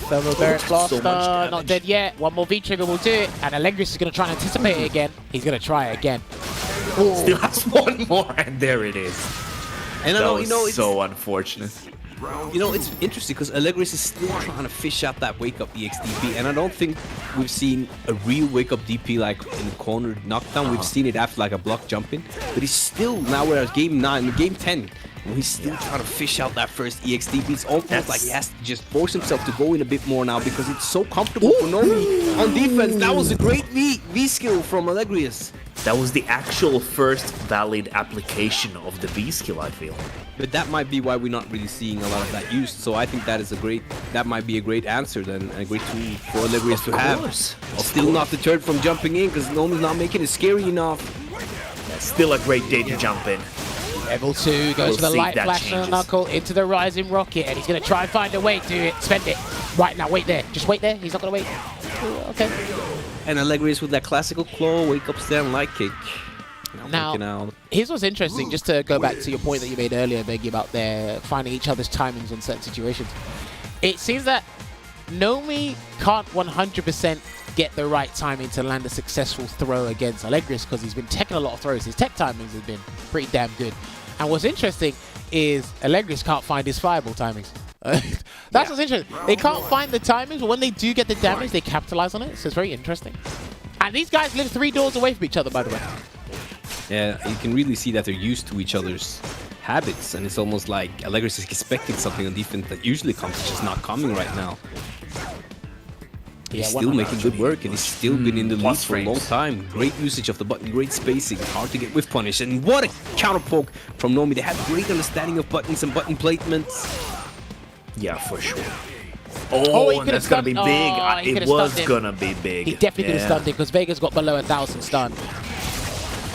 Thermal Barrett Blaster, so much not dead yet. One more V-trigger will do it. And Alegrias is going to try and anticipate it again. He's going to try it again. Still has one more, and there it is. And that was so unfortunate. You know, it's interesting because Alegrias is still trying to fish out that wake-up EX-DP, and I don't think we've seen a real wake-up DP like in the corner knockdown. We've seen it after like a block jump-in, but he's still, now we're at game 9, game 10, and he's still trying to fish out that first EX-DP. It's almost like he has to just force himself to go in a bit more now because it's so comfortable for Nomii on defense. That was a great V skill from Alegrias. That was the actual first valid application of the V skill, I feel. But that might be why we're not really seeing a lot of that used. So I think that might be a great answer then, a great tool for Alegrias to have. Still not deterred from jumping in because Nomii's not making it scary enough. That's still a great day to jump in. Level 2 goes for the light flash and knuckle into the rising rocket, and he's going to try and find a way to spend it. Right now, wait there. Just wait there. He's not going to wait. Okay. And Alegrias with that classical claw, wake up stand light kick. Now, here's what's interesting, just to go back to your point that you made earlier, Veggey, about their finding each other's timings on certain situations. It seems that Nomii can't 100% get the right timing to land a successful throw against Alegrias because he's been teching a lot of throws. His tech timings have been pretty damn good. And what's interesting is Alegrias can't find his fireball timings. That's what's interesting. They can't find the timings, but when they do get the damage, they capitalize on it. So it's very interesting. And these guys live 3 doors away from each other, by the way. Yeah, you can really see that they're used to each other's habits, and it's almost like Alegrias is expecting something on defense that usually comes. It's just not coming right now. He's still making good work, and he's still been in the lead for a long time. Great usage of the button, great spacing, hard to get whiff punish, and what a counter poke from Nomii. They have great understanding of buttons and button placements. Yeah, for sure. Oh, and that's gonna be big. It was gonna be big. He definitely could have stunned him because Vega's got below 1,000 stun.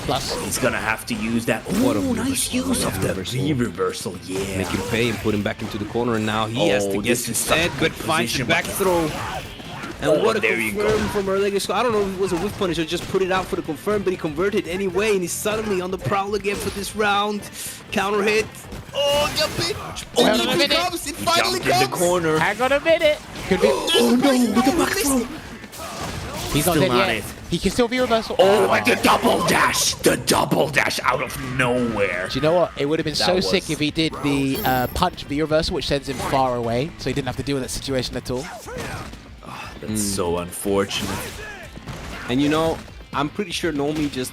Plus, he's gonna have to use that. What a nice use of the V-reversal, yeah. Make him pay and put him back into the corner, and now he has to guess instead, but finds the back throw. And what a confirm from Alegrias. I don't know if it was a whiff punish or just put it out for the confirm, but he converted anyway, and he's suddenly on the prowl again for this round. Counter hit. Oh, jump in. Oh, it comes. It finally comes. In the corner. Hang on a minute. Could be. Oh, no, with the back throw. He's not dead yet. He can still be reversal. Oh, and the double dash! The double dash out of nowhere. Do you know what? It would have been so sick if he did the punch V reversal, which sends him far away, so he didn't have to deal with that situation at all. Oh, that's so unfortunate. And you know, I'm pretty sure Nomii just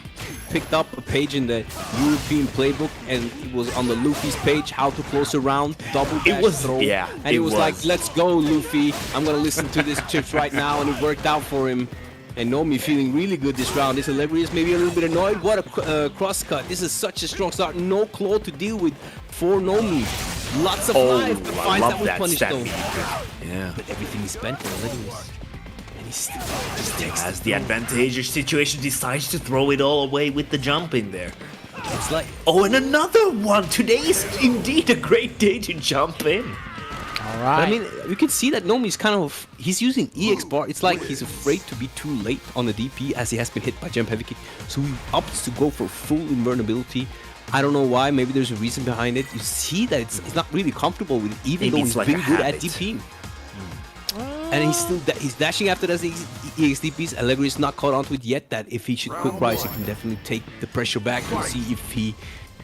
picked up a page in the European playbook, and it was on the Luffy's page, how to close a round, double dash throw. Yeah, and it was like, let's go, Luffy. I'm gonna listen to this tips right now, and it worked out for him. And Nomii feeling really good this round. This Alegrias maybe a little bit annoyed. What a cross cut. This is such a strong start. No claw to deal with for Nomii. Lots of life, but finds that with punish though. Yeah. But everything is spent for Alegrias. And he still just takes as the advantageous situation, decides to throw it all away with the jump in there. It's like, oh, and another one. Today is indeed a great day to jump in. All right. But I mean, you can see that Nomii's kind of, he's using EX bar. It's like he's afraid to be too late on the DP as he has been hit by jump heavy kick. So he opts to go for full invulnerability. I don't know why. Maybe there's a reason behind it. You see that it's not really comfortable with it, even though he's been good at DP. And he's dashing after those EXDPs. Allegrias not caught onto it yet. That if he should quick rise, he can definitely take the pressure back and see if he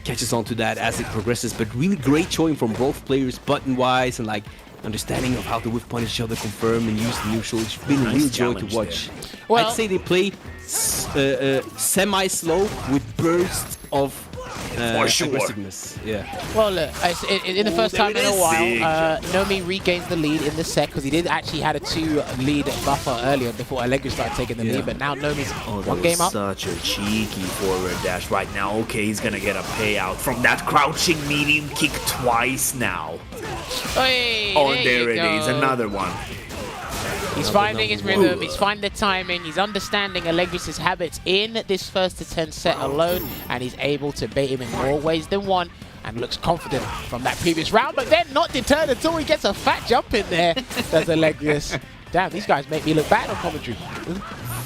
catches onto that as it progresses. But really great showing from both players, button-wise and like understanding of how to whiff punish each other, confirm and use the neutral. It's been a real joy to watch. Well, I'd say they play semi-slow with bursts of aggressiveness. Yeah. Well, look, in the first time in a while, Nomii regains the lead in the set because he did actually had a 2-lead buffer earlier before Allegri started taking the lead, but now Nomii's one game up. Such a cheeky forward dash right now. Okay, he's gonna get a payout from that crouching medium kick twice now. Hey, oh, there it is, another one. He's finding his rhythm, he's finding the timing, he's understanding Allegri's habits in this first to 10 set alone, and he's able to bait him in more ways than one, and looks confident from that previous round, but then not deterred at all. He gets a fat jump in there. That's Allegrias. Damn, these guys make me look bad on commentary.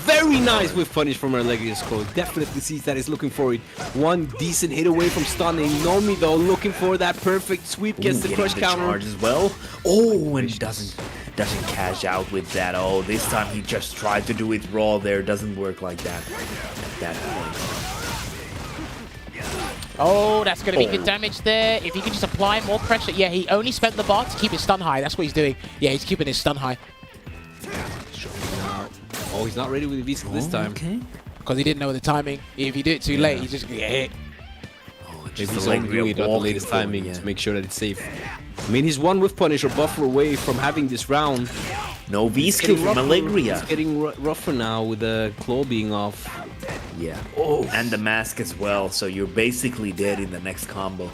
Very nice with punish from AlegriasClaw. Definitely sees that he's looking for it. One decent hit away from stunning. Nomii though looking for that perfect sweep, gets the crush counter charge as well. Oh, and doesn't cash out with that. Oh, this time he just tried to do it raw there. Doesn't work like that at that point. Oh, that's going to be good damage there. If he can just apply more pressure. Yeah, he only spent the bar to keep his stun high. That's what he's doing. Yeah, he's keeping his stun high. Oh, he's not ready with the V-skill this time. Okay. Because he didn't know the timing. If you do it too late, he's just going to get hit. Oh, maybe he's only doing it at the latest timing to make sure that it's safe. I mean, he's one with punish or buffer away from having this round. No V-skill from Alegria. It's getting rougher now with the claw being off. Yeah. Oh. And the mask as well, so you're basically dead in the next combo.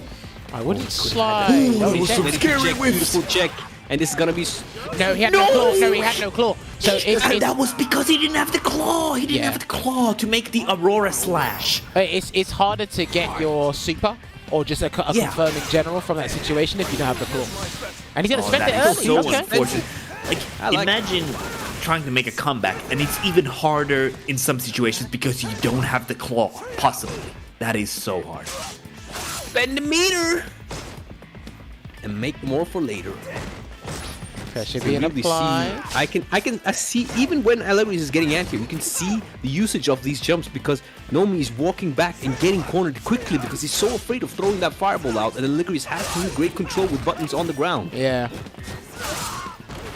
I wouldn't slide. Ooh, that was some scary whiffs. Check. And this is gonna be... No, he had no claw. No, he had no claw. So and that was because he didn't have the claw. He didn't have the claw to make the Aurora slash. It's harder to get your super or just a confirm in general from that situation if you don't have the claw. And he's gonna spend it early. So unfortunate. Like, imagine trying to make a comeback, and it's even harder in some situations because you don't have the claw. Possibly. That is so hard. Spend the meter and make more for later. Pressure being applied. I see even when Allegrias is getting at you, we can see the usage of these jumps because Nomii is walking back and getting cornered quickly because he's so afraid of throwing that fireball out, and Allegrias has great control with buttons on the ground. Yeah.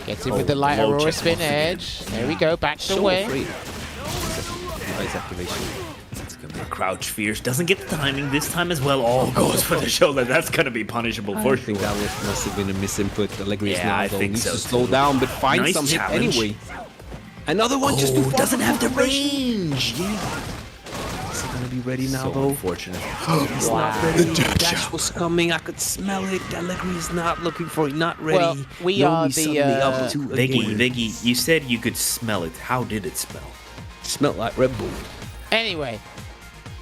Gets in with the light Aurora spin edge. There we go, back the way. Nice activation. It's gonna be crouch fierce. Doesn't get the timing this time as well. Oh, goes for the shoulder. That's gonna be punishable for sure. I think that must have been a misinput. Allegrias I think needs so to slow down, but find some hit anyway. Another one just doesn't have the range. Is he gonna be ready now though? Unfortunate. He's not ready. The dash was coming. I could smell it. Allegrias not looking for it. Not ready. Well, we are the Veggey, you said you could smell it. How did it smell? It smelled like Red Bull. Anyway,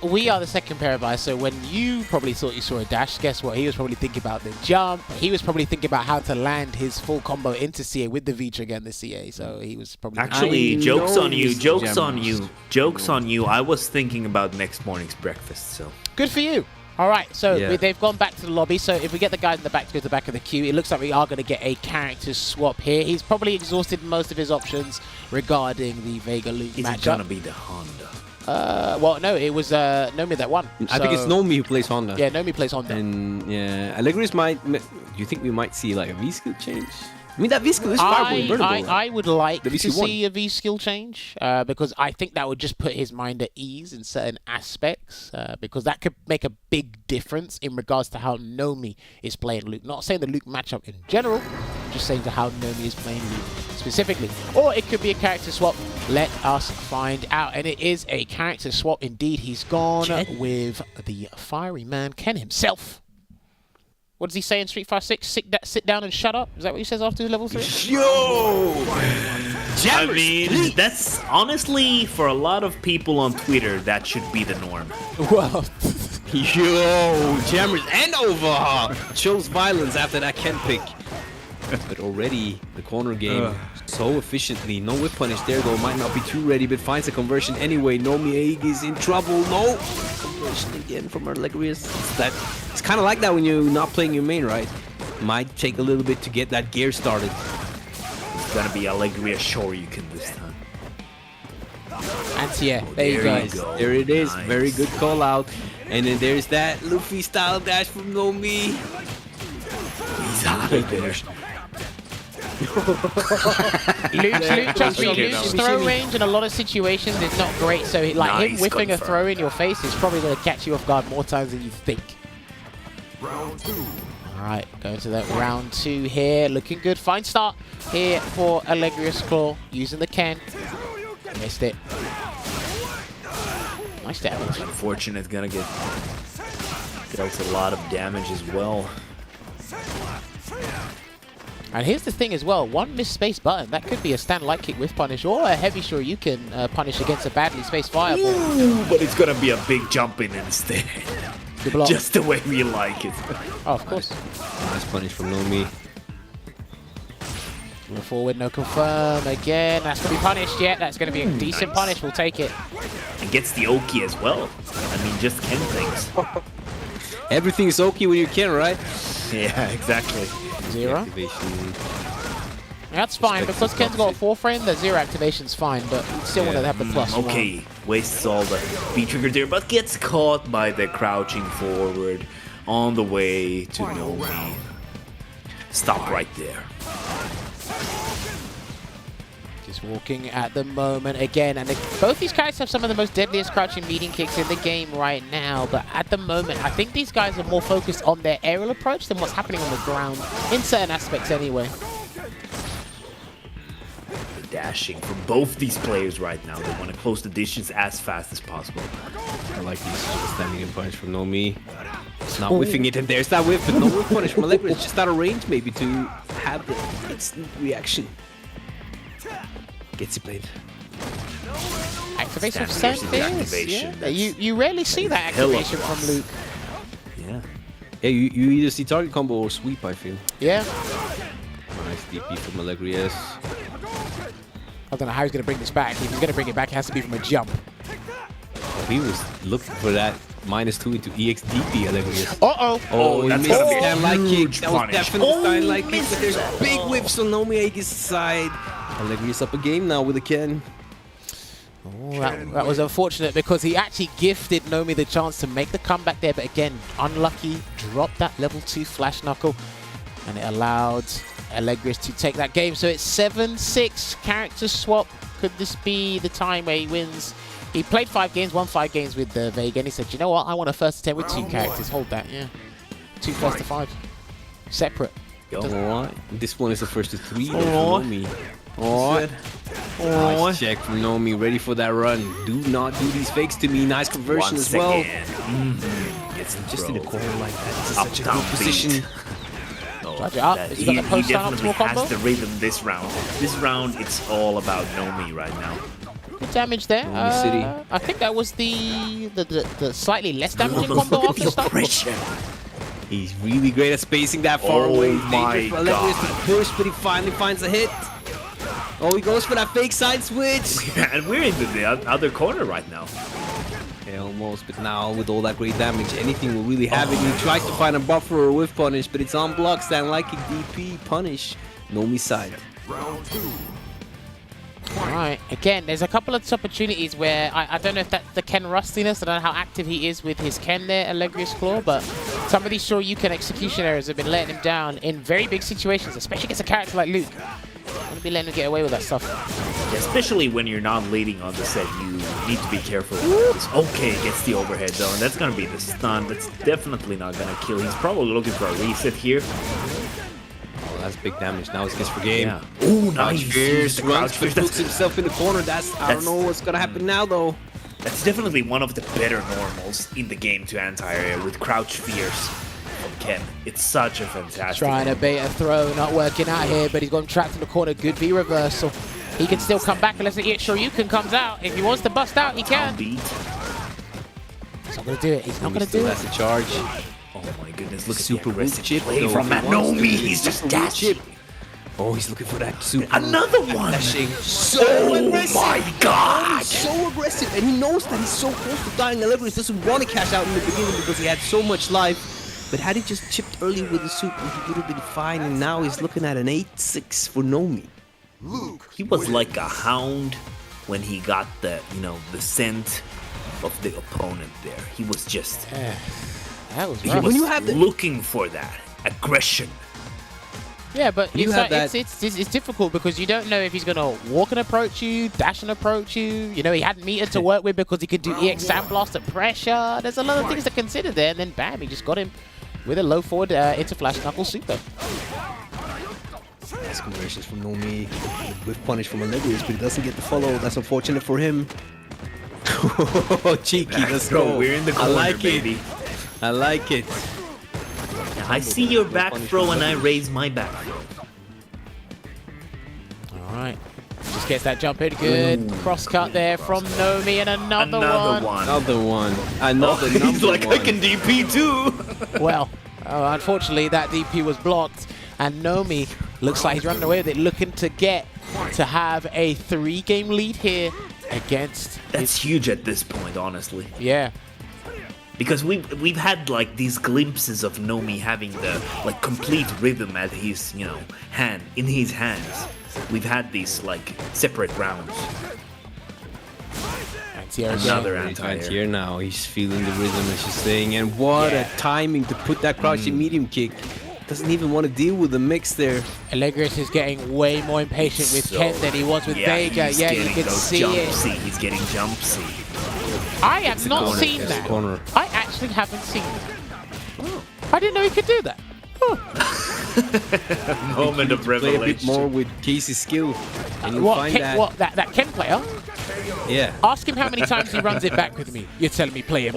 we are the second pair of eyes, so when you probably thought you saw a dash, guess what? He was probably thinking about the jump. He was probably thinking about how to land his full combo into CA with the V-trigger and the CA, so he was probably... Actually, jokes on you. I was thinking about next morning's breakfast, so... Good for you. All right, so they've gone back to the lobby, so if we get the guys in the back to go to the back of the queue, it looks like we are going to get a character swap here. He's probably exhausted most of his options regarding the Vega Luke matchup. Is it going to be the Honda? Well, no, it was Nomii that won. I think it's Nomii who plays Honda. Yeah, Nomii plays Honda. And yeah, Allegrias might... Do you think we might see like a V-skill change? I mean, that V-skill is fireball invertible. I would like to see a V-skill change because I think that would just put his mind at ease in certain aspects because that could make a big difference in regards to how Nomii is playing Luke. Not saying the Luke matchup in general, just saying to how Nomii is playing Luke specifically. Or it could be a character swap. Let us find out. And it is a character swap indeed. He's gone with the fiery man, Ken himself. What does he say in Street Fighter 6? Sit down and shut up? Is that what he says after level 3? Yo! Jammerz, I mean, that's honestly, for a lot of people on Twitter, that should be the norm. Well, yo, Jammerz and Olvaha chose violence after that Ken pick. But already the corner game so efficiently. No whip punish there though. Might not be too ready, but finds a conversion anyway. Nomii-Aegis in trouble. No conversion again from Allegrias. It's kind of like that when you're not playing your main, right? Might take a little bit to get that gear started. gonna be Alegria Shoryuken this time. Anti-air. There you go. There it is. Nice. Very good call out. And then there's that Luffy style dash from Nomii. He's out of there. Luke, trust me, Okay, Luke's no. throw range in a lot of situations is not great, so like him Nice whipping a confirm. throw in your face is probably going to catch you off guard more times than you think. Round 2. Alright, going to that round 2 here. Looking good. Fine start here for AlegriasClaw using the Ken. Missed it. Nice damage. Unfortunate, gonna get dealt a lot of damage as well. And here's the thing as well, one missed space button, that could be a stand light kick with punish or a heavy Shoryuken punish against a badly spaced fireball. Ooh, but it's gonna be a big jump in instead. Good block. Just the way we like it. Oh, of course. Nice punish from Nomii. Move forward, no confirm again. That's going to be punished yet. That's going to be a decent nice. punish. We'll take it. And gets the Oki as well. I mean, just Ken things. Everything is okay when you can, right? Yeah, exactly. 0. Activation. That's fine. Respect Because the Ken's got a opposite. 4 frame, the 0 activation's fine. But we still want to have the plus 1. Okay, wastes all the B-trigger there, but gets caught by the crouching forward on the way to Nomii. Stop right there. Just walking at the moment again. And both these guys have some of the most deadliest crouching meeting kicks in the game right now. But at the moment, I think these guys are more focused on their aerial approach than what's happening on the ground. In certain aspects anyway. The dashing from both these players right now. They want to close the distance as fast as possible. I like these standing in punish from Nomii. It's not whiffing it, and there's that whiff, but no whiff punish from Allegria. It's just out of range, maybe, to have the instant reaction. Gets it played. Activation Standard sent versus is. activation, Yeah. You rarely see that hell of a activation from buff. Luke. Yeah. Yeah, you either see target combo or sweep, I feel. Yeah. Nice DP from Alegrias. I don't know how he's going to bring this back. If he's going to bring it back, it has to be from a jump. Oh, he was looking for that -2 into EXDP, Alegrias. Uh-oh. Oh, that's he gonna missed be a that light kick. huge That was punish. definitely Oh, style light kick, missed but there's it. big whiffs on Nomii-Aegis' side. Alegrias up a game now with a Ken. Oh, that was unfortunate because he actually gifted Nomii the chance to make the comeback there, but again, unlucky, dropped that level 2 flash knuckle, and it allowed Alegrias to take that game. So it's 7-6 character swap. Could this be the time where he wins? He played 5 games, won 5 games with Veggey, and he said, you know what, I want a first to 10 with 2 characters. Hold that, yeah. 2 first to 5. Separate. Alright. This one is the first to 3 though Alright. for Nomii. Alright. Nice check from Nomii, ready for that run. Do not do these fakes to me. Nice conversion Once as well. again. Gets the Just in throw. the corner like that. This is Up, such a down, good position. Charge it up. Has he got the post down definitely optimal combo? has the rhythm this round. This round, it's all about Nomii right now. Good damage there. Nomii City. I think that was the slightly less damaging Look combo at after the start. oppression. He's really great at spacing that far Oh away. my Dangerous for Alegrias to God. push, but he finally finds a hit. Oh, he goes for that fake side switch. And we're in the other corner right now. Yeah, almost, but now with all that great damage, anything will really have it. He tries to find a buffer or a whiff punish, but it's on block, stand like a DP punish. Nomii side. Round 2. Alright, again, there's a couple of opportunities where I don't know if that's the Ken rustiness, I don't know how active he is with his Ken there, AlegriasClaw, but some of these Shoryuken execution errors have been letting him down in very big situations, especially against a character like Luke. I'm going to be letting him get away with that stuff. Yeah, especially when you're not leading on the set, you need to be careful about this. Okay, gets the overhead though, and that's gonna be the stun. That's definitely not gonna kill. He's probably looking for a reset here. Oh, that's big damage. Now it's gets for game. Yeah. Ooh, Crouch nice. fierce, The runs, crouch but fierce. puts himself in the corner. I don't know what's gonna happen now though. That's definitely one of the better normals in the game to anti-air with Crouch Fierce from Ken. It's such a fantastic Trying to bait a throw, not working out here, but he's got him trapped in the corner. Good V reversal. He can still come back unless the Shoryuken comes out. If he wants to bust out, he can. beat. He's not going to do it. He's not Nomii going to still do has it. a charge. Oh my goodness, look Super at the root aggressive chip play though, from if he wants to. Nomii. He's just Super root dashing. chip. Oh, he's looking for that super. Another one. Dashing. So Oh aggressive. my God. So aggressive, and he knows that he's so close to dying. Alegrias doesn't want to cash out in the beginning because he had so much life. But had he just chipped early with the super, he would have been fine. And now he's looking at an 8-6 for Nomii. He was like a hound when he got the scent of the opponent there. He was just that was he rough. was looking for that aggression. Yeah, but that- it's difficult because you don't know if he's gonna walk and approach you, dash and approach you. You know, he had meter to work with because he could do EX Sandblast at pressure. There's a lot of things to consider there, and then bam, he just got him with a low forward into Flash Knuckle Super. Nice conversions from Nomii with punish from Alegrias, but he doesn't get the follow. That's unfortunate for him. Cheeky, let's go. We're in the corner, I like baby. it. I like it. I see your back throw and I raise my back throw. All right, just gets that jump in good. Cross cut there from Nomii, and another one. Another one. Another He's like, one. I can DP too. Well, unfortunately, that DP was blocked, and Nomii looks like he's running away with it, looking to get to have a 3-game lead here against. That's huge at this point, honestly. Yeah. Because we've had like these glimpses of Nomii having the like complete rhythm at his in his hands. We've had these like separate rounds. Another anti-air. Here now, he's feeling the rhythm, as she's saying, and what a timing to put that crouching medium kick. Doesn't even want to deal with the mix there. Alegrias is getting way more impatient with Ken than he was with Vega. Yeah, you can see it. He's getting jumpsy. I have not seen that. I actually haven't seen that. I didn't know he could do that. Moment of Play a bit revelation. more with Casey's skill, and you'll find that Ken player? Yeah. Ask him how many times he runs it back with me. You're telling me play him.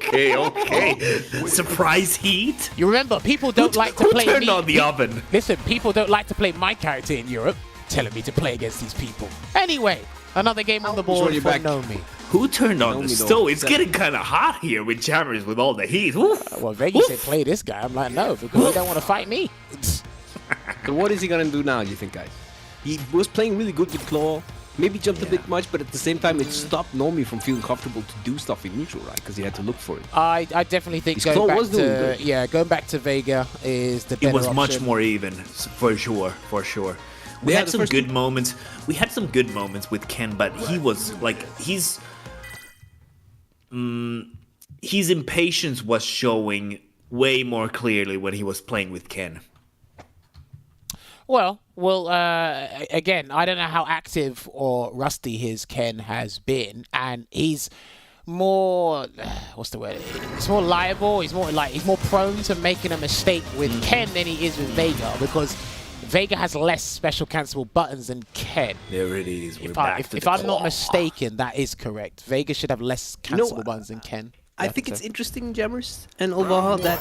Okay. Surprise heat. You remember, people don't like to play turned me. on the oven? Listen, people don't like to play my character in Europe, telling me to play against these people. Anyway, another game on the board for Nomii. Who turned on the stove? It's getting kind of hot here with Jammerz with all the heat. Well, Veggey said play this guy. I'm like, no, because he don't want to fight me. So what is he gonna do now, do you think, guys? He was playing really good with Claw. Maybe jumped a bit much, but at the same time, it stopped Nomii from feeling comfortable to do stuff in neutral, right? Because he had to look for it. I definitely think going back to Vega is the better It was option. much more even, for sure. We had some good moments. We had some good moments with Ken, but he was like his impatience was showing way more clearly when he was playing with Ken. Well, again, I don't know how active or rusty his Ken has been, and he's more, what's the word? He's more liable. He's more prone to making a mistake with Ken than he is with Vega, because Vega has less special cancelable buttons than Ken. There it is. If I'm not mistaken, that is correct. Vega should have less cancelable buttons than Ken. I think it's interesting, Jammerz and Olvaha, that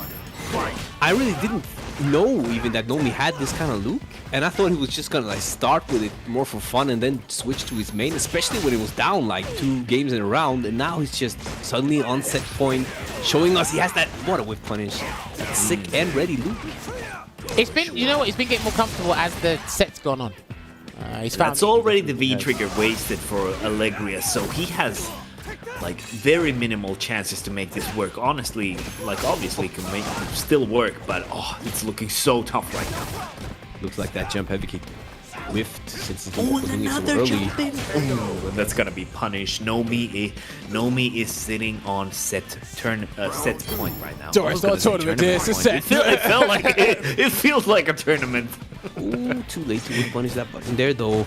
I really didn't know even that Nomii had this kind of look, and I thought he was just gonna like start with it more for fun and then switch to his main, especially when he was down like 2 games in a round, and now he's just suddenly on set point, showing us he has that what a whip punish, that sick and ready look. It's been, you know what? He's been getting more comfortable as the set's gone on. That's already the V trigger wasted for Alegrias, so he has like very minimal chances to make this work. Honestly, like obviously it can make it still work, but it's looking so tough right now. Looks like that jump heavy kick whiffed since it's another so early. jump in. And that's gonna be punished. Nomii is sitting on set point right now. Sorry, it's not a tournament, it's a set. It feels like a tournament. Ooh, too late to whip punish that button there though.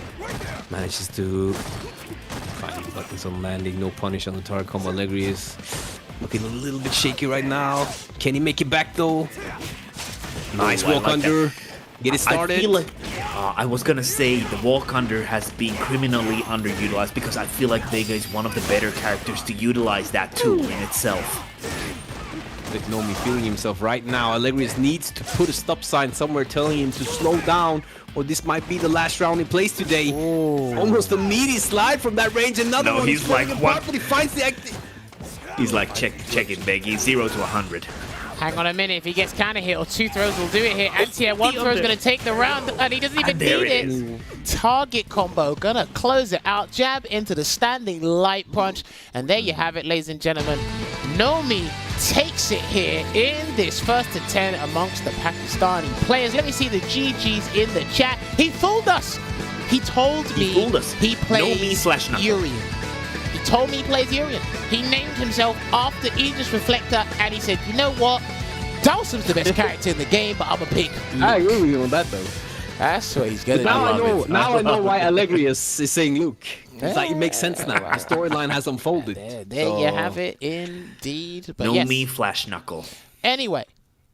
Manages to find the buttons on landing, no punish on the target combo. Alegrias looking a little bit shaky right now. Can he make it back though? Nice walk under. Get it started. I feel like I was gonna say the walk under has been criminally underutilized, because I feel like Vega is one of the better characters to utilize that tool in itself. With Nomii feeling himself right now, Alegrias needs to put a stop sign somewhere telling him to slow down, or this might be the last round he plays today. Ooh. Almost a meaty slide from that range. Another one. He's like apart, but he finds the He's like check it, Veggey. 0 to 100. Hang on a minute, if he gets counter hit or 2 throws will do it here. Anti-air, 1 throw is going to take the round, and he doesn't even need it. Target combo, gonna close it out. Jab into the standing light punch, and there you have it, ladies and gentlemen. Nomii takes it here in this 1st to 10 amongst the Pakistani players. Let me see the GGs in the chat. He fooled us. He told me he plays Nomii/Knuckle. Urian. He told me he plays Urian. He named himself after Aegis Reflector, and he said, you know what? Dawson's the best character in the game, but I'm a pick Luke. I agree with you on that, though. That's what he's gonna Now do. I know why Alegrias is saying Luke. It's like it makes sense now. The storyline has unfolded. There you have it, indeed. But Nomii/Knuckle. Anyway,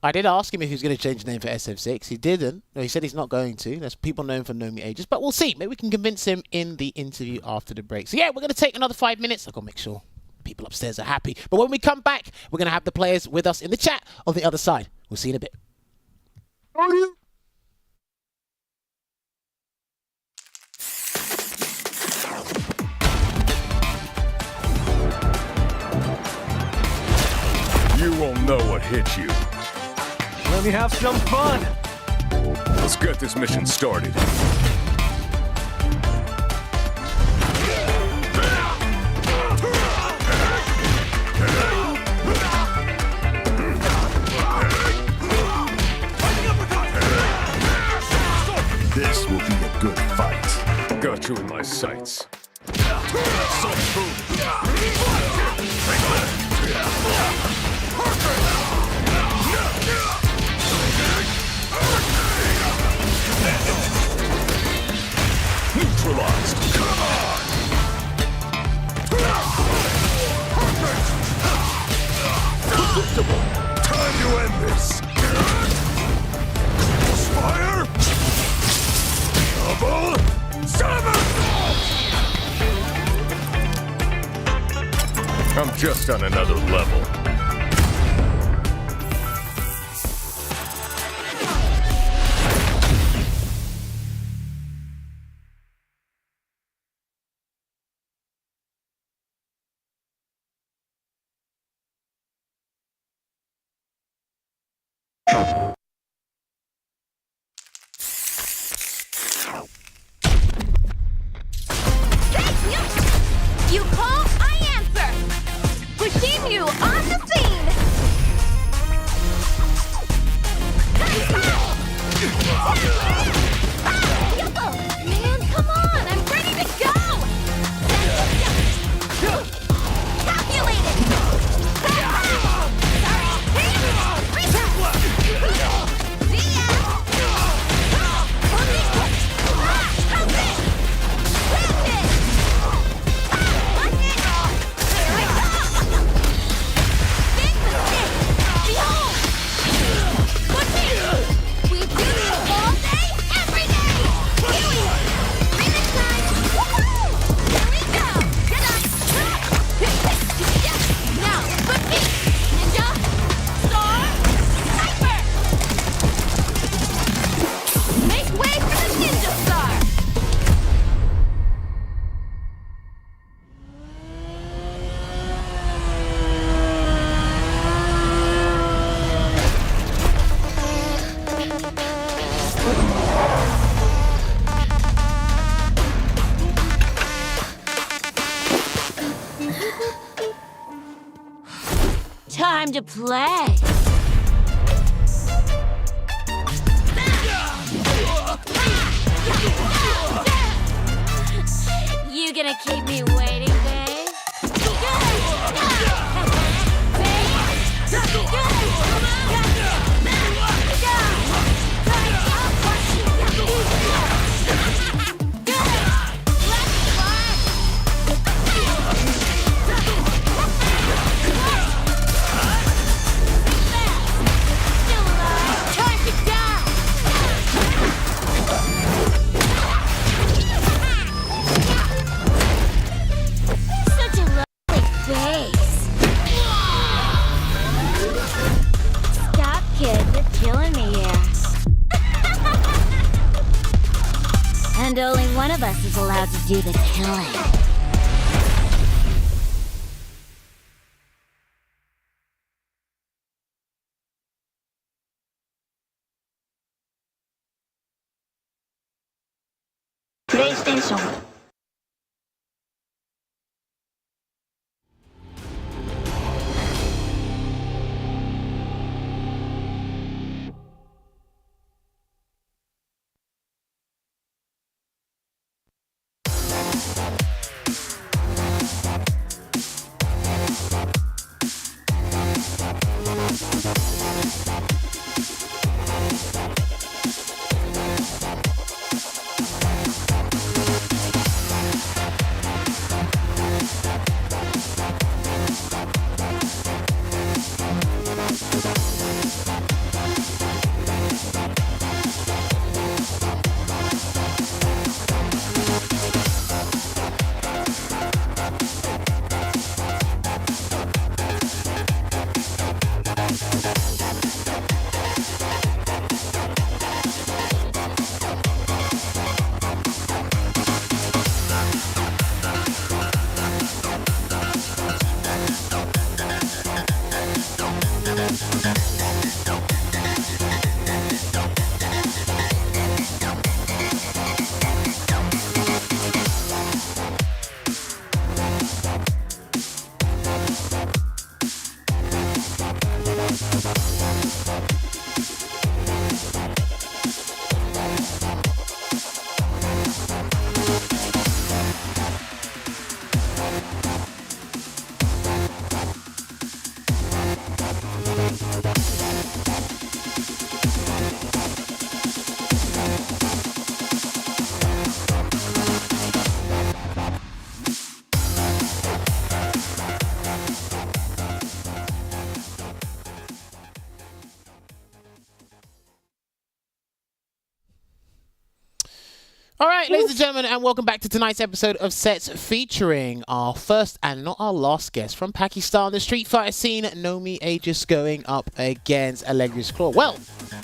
I did ask him if he was going to change the name for SF6. He didn't. No, he said he's not going to. There's people known for Nomii-Aegis. But we'll see. Maybe we can convince him in the interview after the break. So yeah, we're going to take another 5 minutes. I've got to make sure people upstairs are happy. But when we come back, we're going to have the players with us in the chat on the other side. We'll see you in a bit. You won't know what hit you. Let me have some fun. Let's get this mission started. This will be a good fight. Got you in my sights. Neutralized. Come on. Predictable. Time to end this. Crossfire. Double. Seven. I'm just on another level. You call, I answer! Pushing you on the scene! Man, come on! I'm ready to go! Calculated! We do this all day, every day! Remix time! Woohoo! Here we go! Now, good beat! Ninja! Star! Sniper! Make way for the Ninja Star! Time to play! You gonna keep me waiting, babe? Time to die! Such a lovely face. Stop, kid. You're killing me here. And only one of us is allowed to do the killing. PlayStation. All right, ladies and gentlemen, and welcome back to tonight's episode of Sets featuring our first and not our last guest from Pakistan, the Street Fighter scene, Nomii-Aegis going up against AlegriasClaw. Well,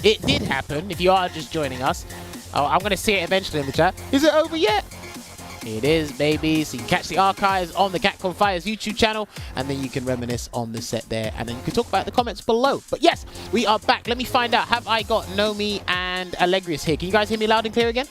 it did happen. If you are just joining us, I'm going to see it eventually in the chat. Is it over yet? It is, baby. So you can catch the archives on the Capcom Fighters YouTube channel, and then you can reminisce on the set there, and then you can talk about it in the comments below. But yes, we are back. Let me find out. Have I got Nomii and Alegrias here? Can you guys hear me loud and clear again?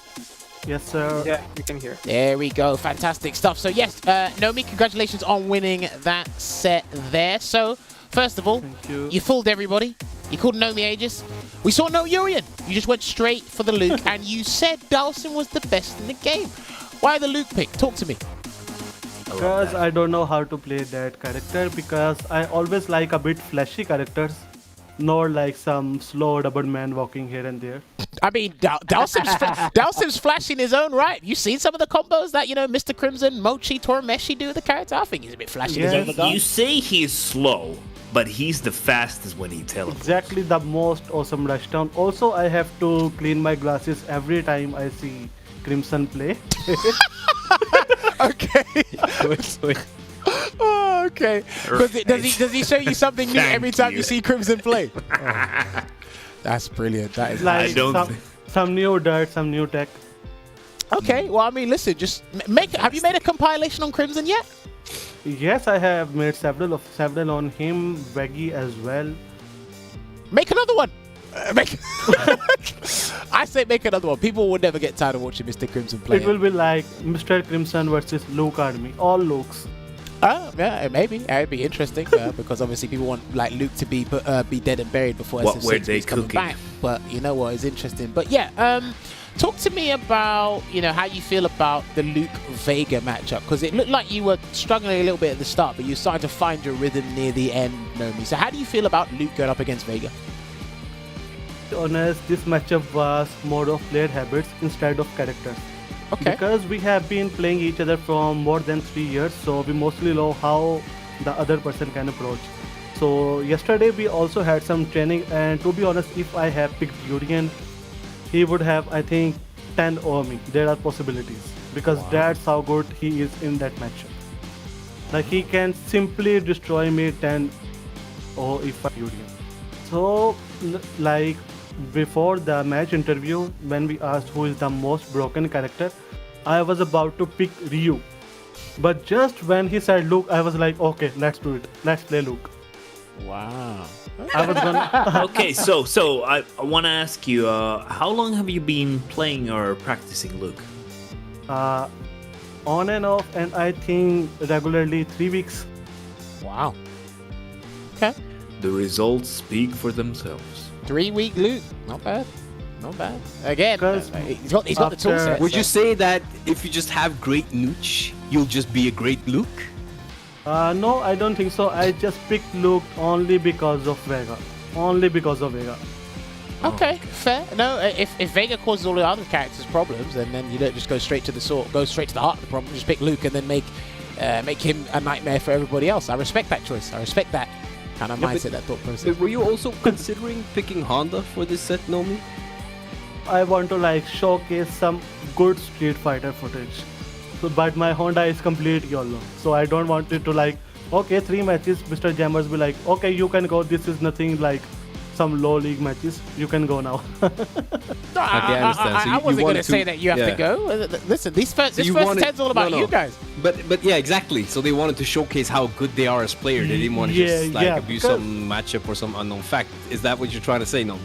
Yes, sir. Yeah, you can hear. There we go. Fantastic stuff. So yes, Nomii, congratulations on winning that set there. So first of all, Thank you fooled everybody. You called Nomii-Aegis. We saw no Urian. You just went straight for the Luke, and you said Dawson was the best in the game. Why the Luke pick? Talk to me. Because I don't know how to play that character, because I always like a bit flashy characters, not like some slow double man walking here and there. I mean, Dawson's flashy in his own right. You seen some of the combos that, you know, Mr. Crimson, Mochi, Tormeshi do with the character? I think he's a bit flashy in his own regard. You say he's slow, but he's the fastest when he teleports. Exactly, the most awesome rushdown. Also, I have to clean my glasses every time I see Crimson play. Okay. Oh, okay. Does he show you something new every time you see Crimson play? Oh, that's brilliant. That is Like I don't some new dirt, some new tech. okay. Well, I mean, listen, just have you made a compilation on Crimson yet? Yes, I have made several on him, Veggey as well. Make another one. I say make another one. People will never get tired of watching Mr. Crimson play. It will be like Mr. Crimson versus Luke Army, all Lukes. Oh, yeah, maybe. It'd be interesting because obviously people want like Luke to be dead and buried before What were SF6 they is coming cooking? back. But you know what? It's interesting. But yeah, talk to me about how you feel about the Luke Vega matchup, because it looked like you were struggling a little bit at the start, but you're starting to find your rhythm near the end, Nomii. So how do you feel about Luke going up against Vega? To be honest, this matchup was more of player habits instead of characters. Okay. Because we have been playing each other for more than 3 years, so we mostly know how the other person can approach. So yesterday we also had some training, and to be honest, if I have picked Urian, he would have, I think, 10 over me. There are possibilities, because that's how good he is in that matchup. Like, he can simply destroy me 10 or if I Urian. So like, before the match interview, when we asked who is the most broken character, I was about to pick Ryu. But just when he said Luke, I was like, okay, let's do it. Let's play Luke. Wow. I was gonna Okay, so I want to ask you, how long have you been playing or practicing Luke? on and off, and I think regularly 3 weeks. Wow. Okay. The results speak for themselves. 3-week Luke. Not bad. Not bad. Again, Because he's got the tool set. Would so- you say that if you just have great nooch, you'll just be a great Luke? No, I don't think so. I just picked Luke only because of Vega. Only because of Vega. Okay, fair. No, if Vega causes all the other characters problems, and then you don't just go straight to the heart of the problem. Just pick Luke and then make him a nightmare for everybody else. I respect that choice. I respect that kind of mindset, that thought process. But were you also considering picking Honda for this set, Nomii? I want to like showcase some good Street Fighter footage. So, but my Honda is complete YOLO. So I don't want it to like, okay, 3 matches, Mr. Jammerz be like, okay, you can go. This is nothing like some low league matches. You can go now. I understand. So I you wasn't going wanted to say to- that you have to yeah. go. Listen, this first you wanted- 10's all about no, no. you guys. But yeah, exactly. So they wanted to showcase how good they are as players. They didn't want to just like abuse because- some matchup or some unknown fact. Is that what you're trying to say, Nomii?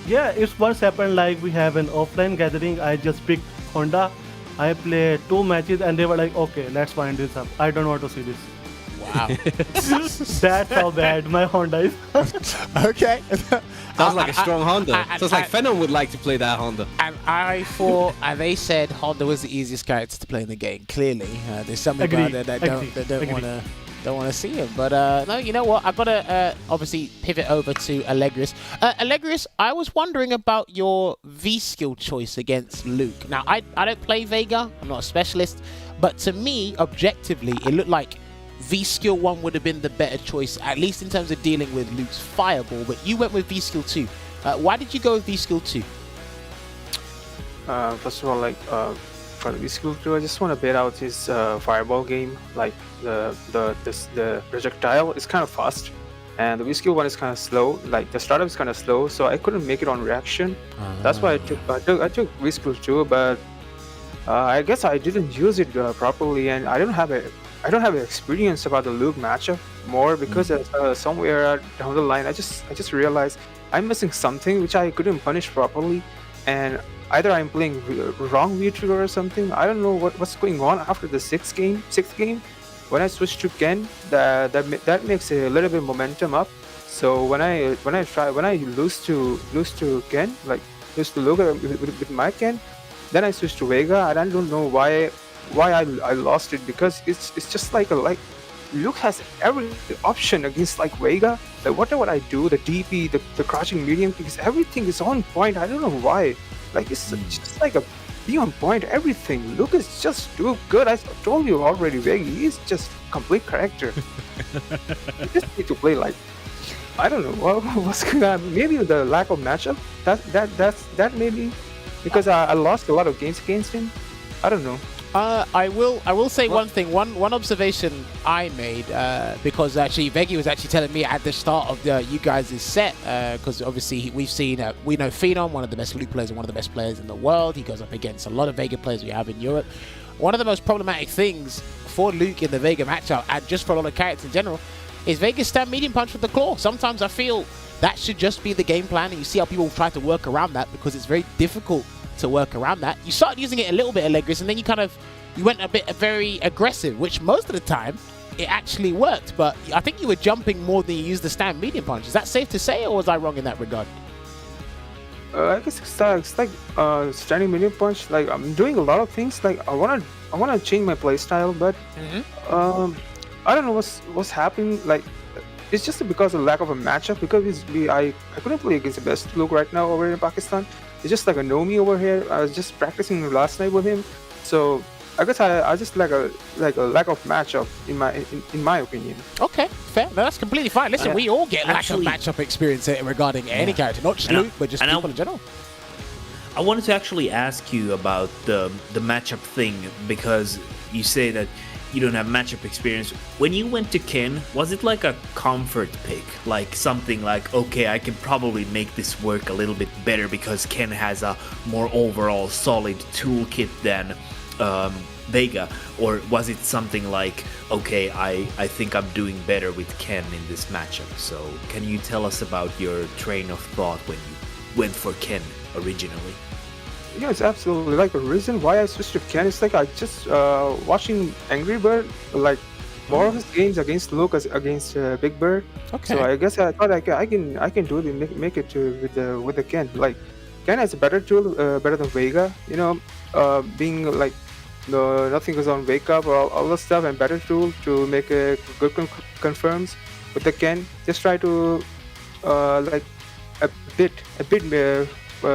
Yeah, it's once happened like we have an offline gathering. I just picked Honda. I played 2 matches and they were like, okay, let's wind this up. I don't want to see this. Wow. That's how bad my Honda is. Okay. Sounds like a strong Honda. Sounds like I- Phenom would like to play that Honda. And I thought, and they said Honda was the easiest character to play in the game. Clearly, there's something about Agree. it that don't Agree. want to see him. But no, you know what? I've got to obviously pivot over to Alegrias. Alegrias, I was wondering about your V skill choice against Luke. Now, I don't play Vega. I'm not a specialist, but to me, objectively, it looked like V skill 1 would have been the better choice, at least in terms of dealing with Luke's fireball. But you went with V skill 2. Why did you go with V skill 2? First of all, like for the Skill 2, I just want to bait out his fireball game. Like the projectile is kind of fast, and the Skill 1 is kind of slow. Like the startup is kind of slow, so I couldn't make it on reaction. That's why I took Skill 2, but I guess I didn't use it properly, and I don't have an experience about the Luke matchup more because somewhere down the line I just realized I'm missing something which I couldn't punish properly, and either I'm playing wrong V-trigger or something. I don't know what's going on after the sixth game. When I switch to Ken, that makes a little bit momentum up. So when I lose to Ken, like lose to Luke with my Ken, then I switch to Vega, and I don't know why I lost it, because it's just like Luke has every option against like Vega. Like whatever I do, the DP, the crouching medium kicks, everything is on point. I don't know why. Like it's just like a be on point. Everything. Luke is just too good. I told you already, Veggey. He's just complete character. You just need to play like, I don't know what's going on. Maybe the lack of matchup. That maybe because I lost a lot of games against him. I don't know. I will say one thing. One observation I made because actually Veggey was actually telling me at the start of you guys' set, because obviously we know Phenom, one of the best Luke players and one of the best players in the world. He goes up against a lot of Vega players we have in Europe. One of the most problematic things for Luke in the Vega matchup, and just for a lot of characters in general, is Vega's stand medium punch with the claw. Sometimes I feel that should just be the game plan, and you see how people try to work around that because it's very difficult to work around that. You started using it a little bit, Alegrias, and then you went a bit very aggressive, which most of the time it actually worked. But I think you were jumping more than you used the stand medium punch. Is that safe to say, or was I wrong in that regard? I guess it's like standing medium punch. Like I'm doing a lot of things. Like I wanna change my playstyle, but I don't know what's happening. Like it's just because of lack of a matchup. Because I couldn't play against the best Luke right now over in Pakistan. It's just like a Nomii over here. I was just practicing last night with him, so I guess I just like a lack of matchup in my opinion. Okay, fair. No, that's completely fine. Listen, we all get lack of matchup experience regarding any character, not just Luke, but just people in general. I wanted to actually ask you about the matchup thing, because you say that you don't have matchup experience. When you went to Ken, was it like a comfort pick? Like something like, okay, I can probably make this work a little bit better because Ken has a more overall solid toolkit than Vega? Or was it something like, okay, I think I'm doing better with Ken in this matchup? So can you tell us about your train of thought when you went for Ken originally? Yeah, it's absolutely like the reason why I switched to Ken is like I just watching Angry Bird, like more of his games against Luke against Big Bird. Okay. So I guess I thought I can do it, make it to with the Ken. Like Ken has a better tool, better than Vega. You know, being like nothing goes on wake up or all the stuff, and better tool to make a good confirms with the Ken. Just try to like a bit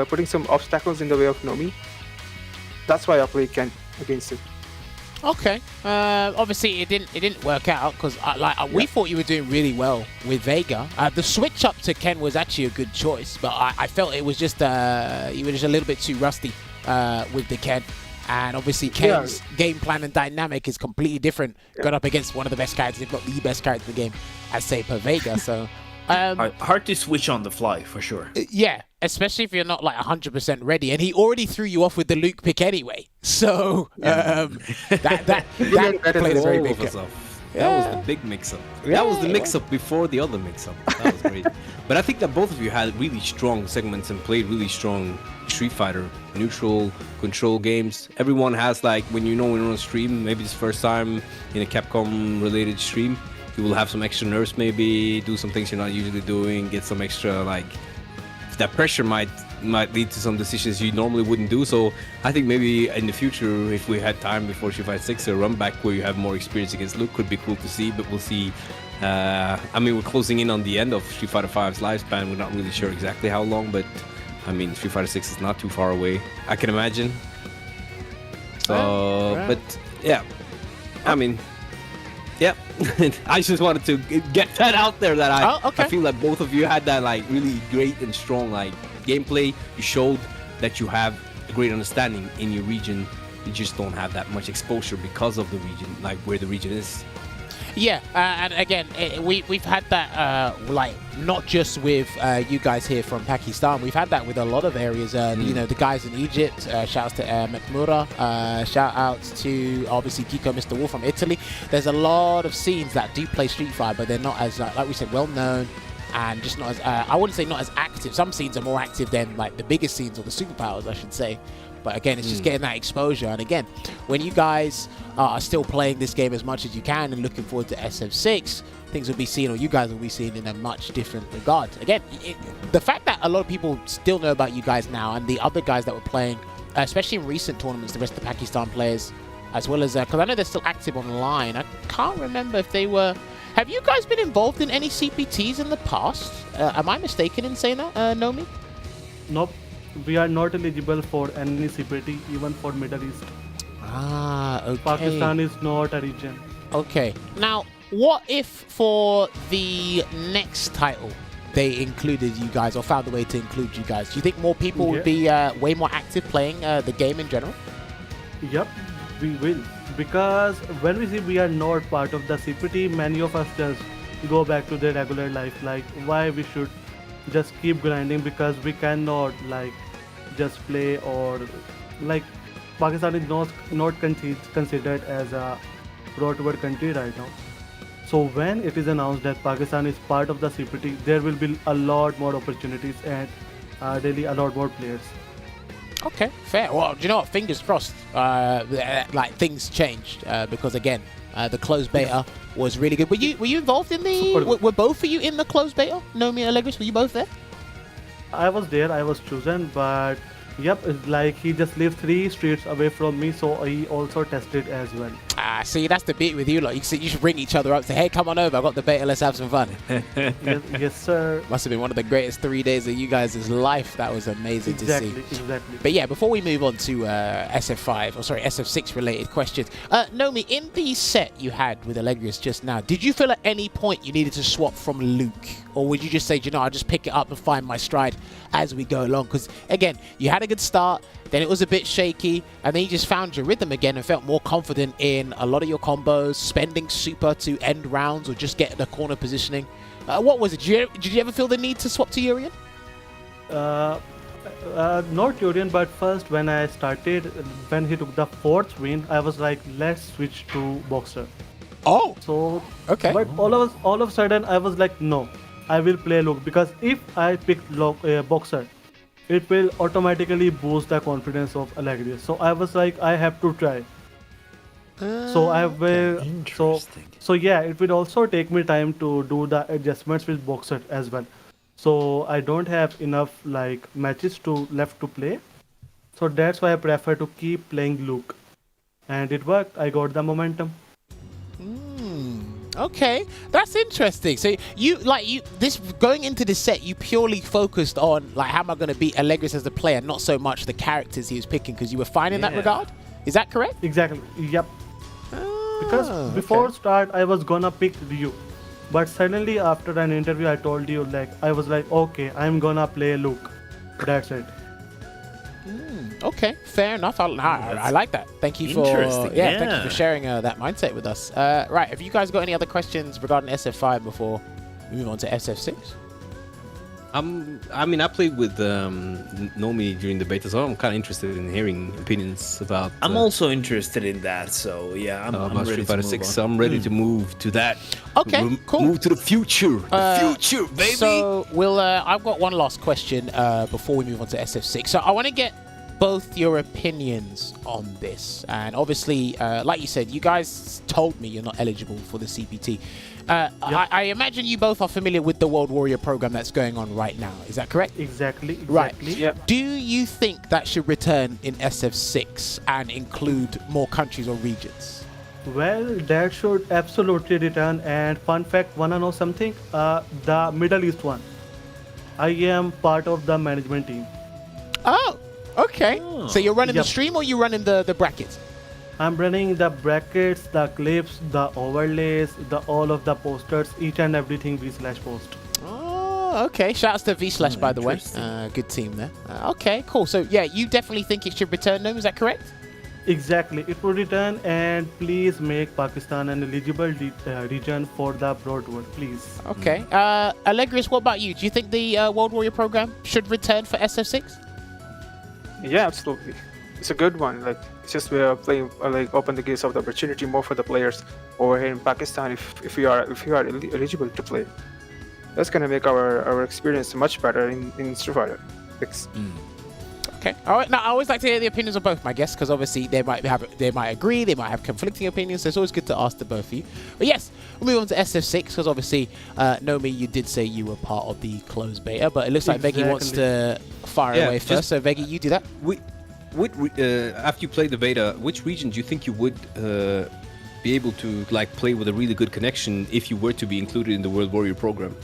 putting some obstacles in the way of Nomii. That's why I play Ken against it. Okay. Obviously, it didn't work out because we thought you were doing really well with Vega. The switch up to Ken was actually a good choice, but I felt it was just you were just a little bit too rusty with the Ken. And obviously, Ken's game plan and dynamic is completely different. Going up against one of the best characters, if not the best character in the game, as say per Vega. So hard to switch on the fly for sure. Yeah, especially if you're not like 100% ready. And he already threw you off with the Luke pick anyway. So that played a very big game. That was the big mix-up. That was the mix-up before the other mix-up. That was great. But I think that both of you had really strong segments and played really strong Street Fighter, neutral, control games. Everyone has like, when you're on stream, maybe it's first time in a Capcom-related stream, you will have some extra nerves maybe, do some things you're not usually doing, get some extra like, that pressure might lead to some decisions you normally wouldn't do. So I think maybe in the future, if we had time before Street Fighter 6, a run back where you have more experience against Luke could be cool to see, but we'll see. I mean, we're closing in on the end of Street Fighter 5's lifespan. We're not really sure exactly how long, but I mean, Street Fighter 6 is not too far away, I can imagine. So, but yeah, I mean, yeah, I just wanted to get that out there that I feel like both of you had that like really great and strong like gameplay. You showed that you have great understanding in your region. You just don't have that much exposure because of the region, like where the region is. Yeah, and again, we've had that, like, not just with you guys here from Pakistan. We've had that with a lot of areas. You know, the guys in Egypt, shouts to Mekmura, shout outs to, obviously, Kiko Mr. Wolf from Italy. There's a lot of scenes that do play Street Fighter, but they're not as, like we said, well-known and just not as, I wouldn't say not as active. Some scenes are more active than, like, the biggest scenes or the superpowers, I should say. But again, it's just getting that exposure. And again, when you guys are still playing this game as much as you can and looking forward to SF6, things will be seen, or you guys will be seen in a much different regard. Again, the fact that a lot of people still know about you guys now and the other guys that were playing, especially in recent tournaments, the rest of the Pakistan players, as well as, because I know they're still active online. I can't remember if they were... Have you guys been involved in any CPTs in the past? Am I mistaken in saying that, Nomii? Nope. We are not eligible for any CPT, even for Middle East. Ah, okay. Pakistan is not a region. Okay. Now, what if for the next title they included you guys or found a way to include you guys? Do you think more people would be way more active playing the game in general? Yep, we will. Because when we see we are not part of the CPT, many of us just go back to their regular life. Like, why we should just keep grinding, because we cannot like just play, or like Pakistan is not considered as a pro-tour country right now. So when it is announced that Pakistan is part of the CPT, there will be a lot more opportunities and really a lot more players. Okay, fair. Well, do you know what? Fingers crossed. Like things changed because again, the closed beta was really good. Were you involved in the? Were both of you in the closed beta? Nomii and Allegris, were you both there? I was there. I was chosen, but yep, it's like he just lived 3 streets away from me, so he also tested as well. Ah, see, that's the bit with you. Like, you should bring each other up. Say, hey, come on over. I got the beta. Let's have some fun. Yes, sir. Must have been one of the greatest 3 days of you guys' life. That was amazing to see. Exactly. But yeah, before we move on to SF6 related questions, Nomii, in the set you had with Alegrias just now, did you feel at any point you needed to swap from Luke, or would you just say, you know, I'll just pick it up and find my stride as we go along? Because again, you had a good start, then it was a bit shaky, and then you just found your rhythm again and felt more confident in a lot of your combos, spending super to end rounds or just get the corner positioning. What was it? Did you ever feel the need to swap to Urian? Not Urian, but first when I started, when he took the 4th win, I was like, let's switch to Boxer. Oh! So, okay. But all of a sudden, I was like, no, I will play Luke, because if I pick Boxer, it will automatically boost the confidence of Alegrias. So I was like, I have to try. So I will. So yeah, it will also take me time to do the adjustments with Boxer as well. So I don't have enough like matches left to play. So that's why I prefer to keep playing Luke, and it worked. I got the momentum. Okay, that's interesting. So this going into this set, you purely focused on like, how am I going to beat Alegrias as the player, not so much the characters he was picking, because you were fine in that regard. Is that correct? Exactly. Yep. Because before start, I was gonna pick Ryu, but suddenly after an interview, I told you I was like, okay, I'm gonna play Luke. That's it. Okay, fair enough. I like that. Thank you for thank you for sharing that mindset with us. Right, have you guys got any other questions regarding SF5 before we move on to SF6? I mean, I played with Nomii during the beta, so I'm kind of interested in hearing opinions about. I'm also interested in that, so yeah, I'm ready to move 6. So I'm ready to move to that. Okay, cool. Move to the future. The future, baby. So I've got one last question before we move on to SF6. So I want to get both your opinions on this, and obviously, like you said, you guys told me you're not eligible for the CPT. I imagine you both are familiar with the World Warrior program that's going on right now. Is that correct? Exactly. Right. Yep. Do you think that should return in SF6 and include more countries or regions? Well, that should absolutely return. And fun fact, wanna know something? The Middle East one, I am part of the management team. Oh, okay. So you're running the stream, or you're running the brackets? I'm running the brackets, the clips, the overlays, all of the posters, each and everything we /post. Oh, okay. Shouts to V/, by the way. Good team there. Okay, cool. So, yeah, you definitely think it should return, Nomii, is that correct? Exactly, it would return, and please make Pakistan an eligible region for the Broad World, please. Okay. Alegrias, what about you? Do you think the World Warrior program should return for SF6? Yeah, absolutely. It's a good one. Like, it's just we are playing like open the gates of the opportunity more for the players over here in Pakistan. If we are eligible to play, that's gonna make our experience much better in Street Fighter 6. Okay. All right. Now, I always like to hear the opinions of both my guests because obviously they might agree, they might have conflicting opinions. So it's always good to ask the both of you. But yes, we'll move on to SF6 because obviously, Nomii, you did say you were part of the closed beta, but it looks like Veggey wants to fire away first. So Veggey, you do that. After you play the beta, which region do you think you would be able to like play with a really good connection if you were to be included in the World Warrior program?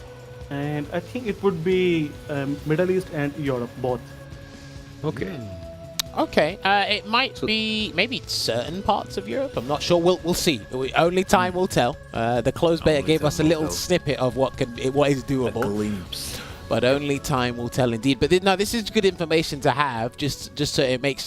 And I think it would be Middle East and Europe, both. Okay. Okay. It might be maybe certain parts of Europe. I'm not sure. We'll see. Only time will tell. The closed beta gave us a little snippet of what is doable. A glimpse. But only time will tell, indeed. But no, this is good information to have, just so it makes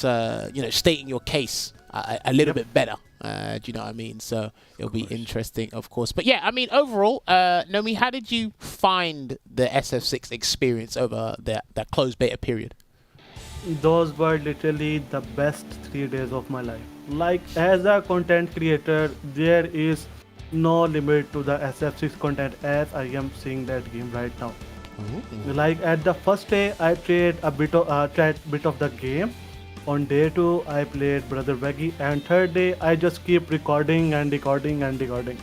stating your case a little bit better. Do you know what I mean? So it'll be interesting, of course. But yeah, I mean, overall, Nomii, how did you find the SF6 experience over that closed beta period? Those were literally the best 3 days of my life. Like, as a content creator, there is no limit to the SF6 content as I am seeing that game right now. Ooh. Like, at the first day, I tried a bit of the game. On day 2, I played Brother Veggey, and third day, I just keep recording and recording and recording.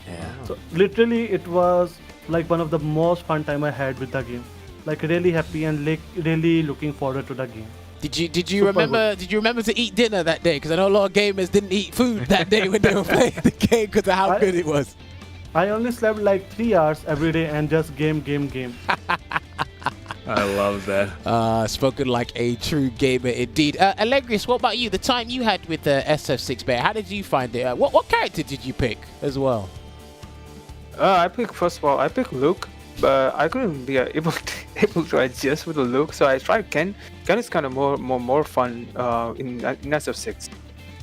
Yeah. So literally, it was like one of the most fun time I had with the game. Like, really happy and really looking forward to the game. Did you remember to eat dinner that day? Because I know a lot of gamers didn't eat food that day when they were playing the game because of how good it was. I only slept like 3 hours every day and just game. I love that. Spoken like a true gamer indeed. Alegrias, what about you? The time you had with the SF6 beta, how did you find it? What character did you pick as well? I picked Luke, but I couldn't be able to adjust with the Luke, so I tried Ken. Ken is kind of more fun in SF6.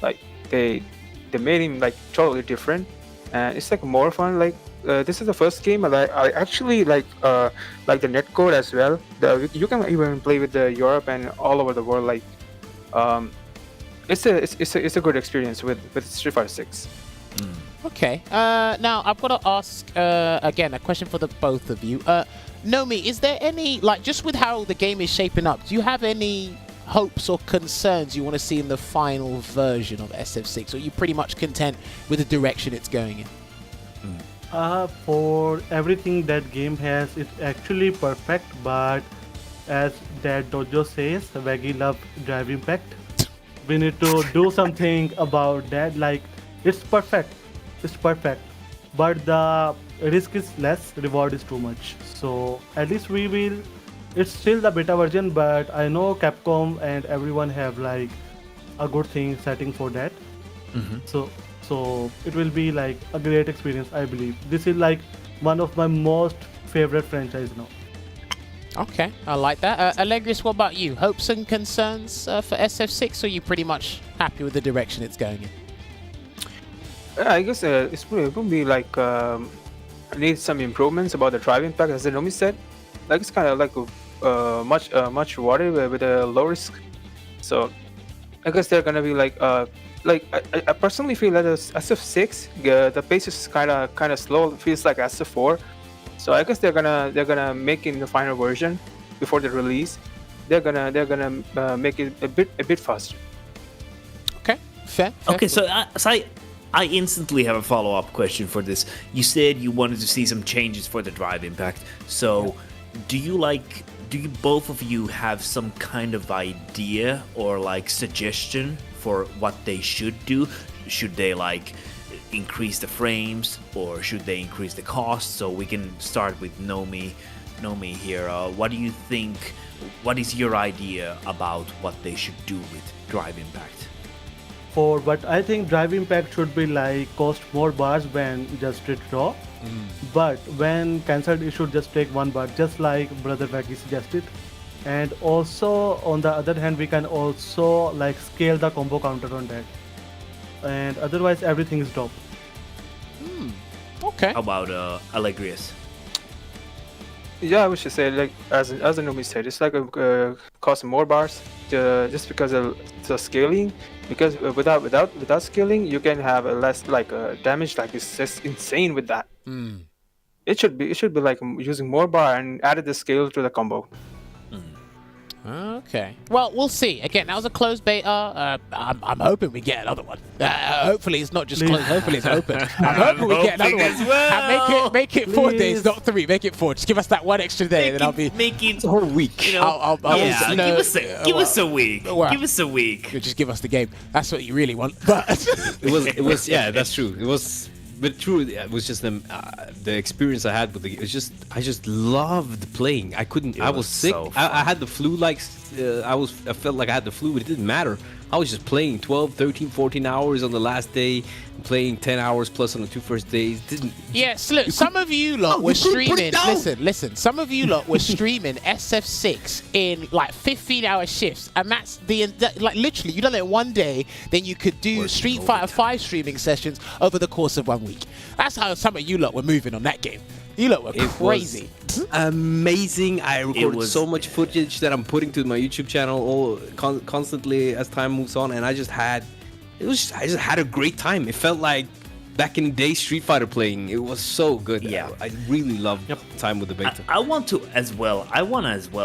Like they made him like totally different, and it's like more fun. Like this is the first game I actually like the netcode as well. You can even play with the Europe and all over the world. Like it's a good experience with Street Fighter 6. Okay. Now I've got to ask again a question for the both of you. Nomii, is there any, like, just with how the game is shaping up, do you have any hopes or concerns you want to see in the final version of SF6, or are you pretty much content with the direction it's going in? For everything that game has, it's actually perfect, but as that Dojo says, Veggey love drive impact. We need to do something about that. Like, it's perfect, but the risk is less, reward is too much. So at least it's still the beta version, but I know Capcom and everyone have like a good thing setting for that. So it will be like a great experience, I believe. This is like one of my most favorite franchise now. Okay, I like that. Alegrias, what about you? Hopes and concerns for SF6, or are you pretty much happy with the direction it's going in? I guess it will be like need some improvements about the driving pack, as Nomii said. Like, it's kind of like much water with a low risk. So I guess they're gonna be like I personally feel that SF6 the pace is kind of slow. It feels like SF4. So I guess they're gonna make in the final version before the release. They're gonna make it a bit faster. Okay, fair. Okay, so I instantly have a follow-up question for this. You said you wanted to see some changes for the drive impact. So do you both of you have some kind of idea or like suggestion for what they should do? Should they like increase the frames, or should they increase the cost? So we can start with Nomii here. What do you think? What is your idea about what they should do with drive impact? For what I think, drive impact should be like cost more bars when just it raw. But when cancelled, you should just take one bar, just like Brother Veggey suggested. And also, on the other hand, we can also like scale the combo counter on that. And otherwise, everything is dope. Okay. How about Alegrias? Yeah, I would just say like as the Nomii said, it's like cost more bars just because of the scaling. Because without scaling, you can have a less like damage. Like it's just insane with that. It should be like using more bar and added the scale to the combo. Okay. Well, we'll see. Again, that was a closed beta. I'm hoping we get another one. Hopefully, it's not just closed. Hopefully, it's open. I'm hoping we get another one. as well. And make it 4 days, Please. not 3. Make it 4. Just give us that one extra day, and then I'll be. Make it a whole week. You know, I'll yeah, you know, give us a week. well, Give us a week. Just give us the game. That's what you really want. But It was yeah, that's true. It was, but true. It was just the experience I had with the. It's just I just loved playing. I couldn't. I was was sick. so I had the flu. Like I felt like I had the flu, but it didn't matter. I was just playing 12, 13, 14 hours on the last day, playing 10 hours plus on the 2 first days. Didn't. yeah, so look, some of you lot were you couldn't put streaming. it down. Listen. Some of you lot were streaming SF6 in like 15-hour shifts, and that's like literally you done it one day. Then you could do Street Fighter 5 streaming sessions over the course of 1 week. That's how some of you lot were moving on that game. You lot were It crazy. was amazing. I recorded was- so much footage that I'm putting to my YouTube channel all constantly as time moves on, and I just had a great time. It felt like back in the day Street Fighter playing. It was so good. Yeah. I really loved time with the beta. I want to as well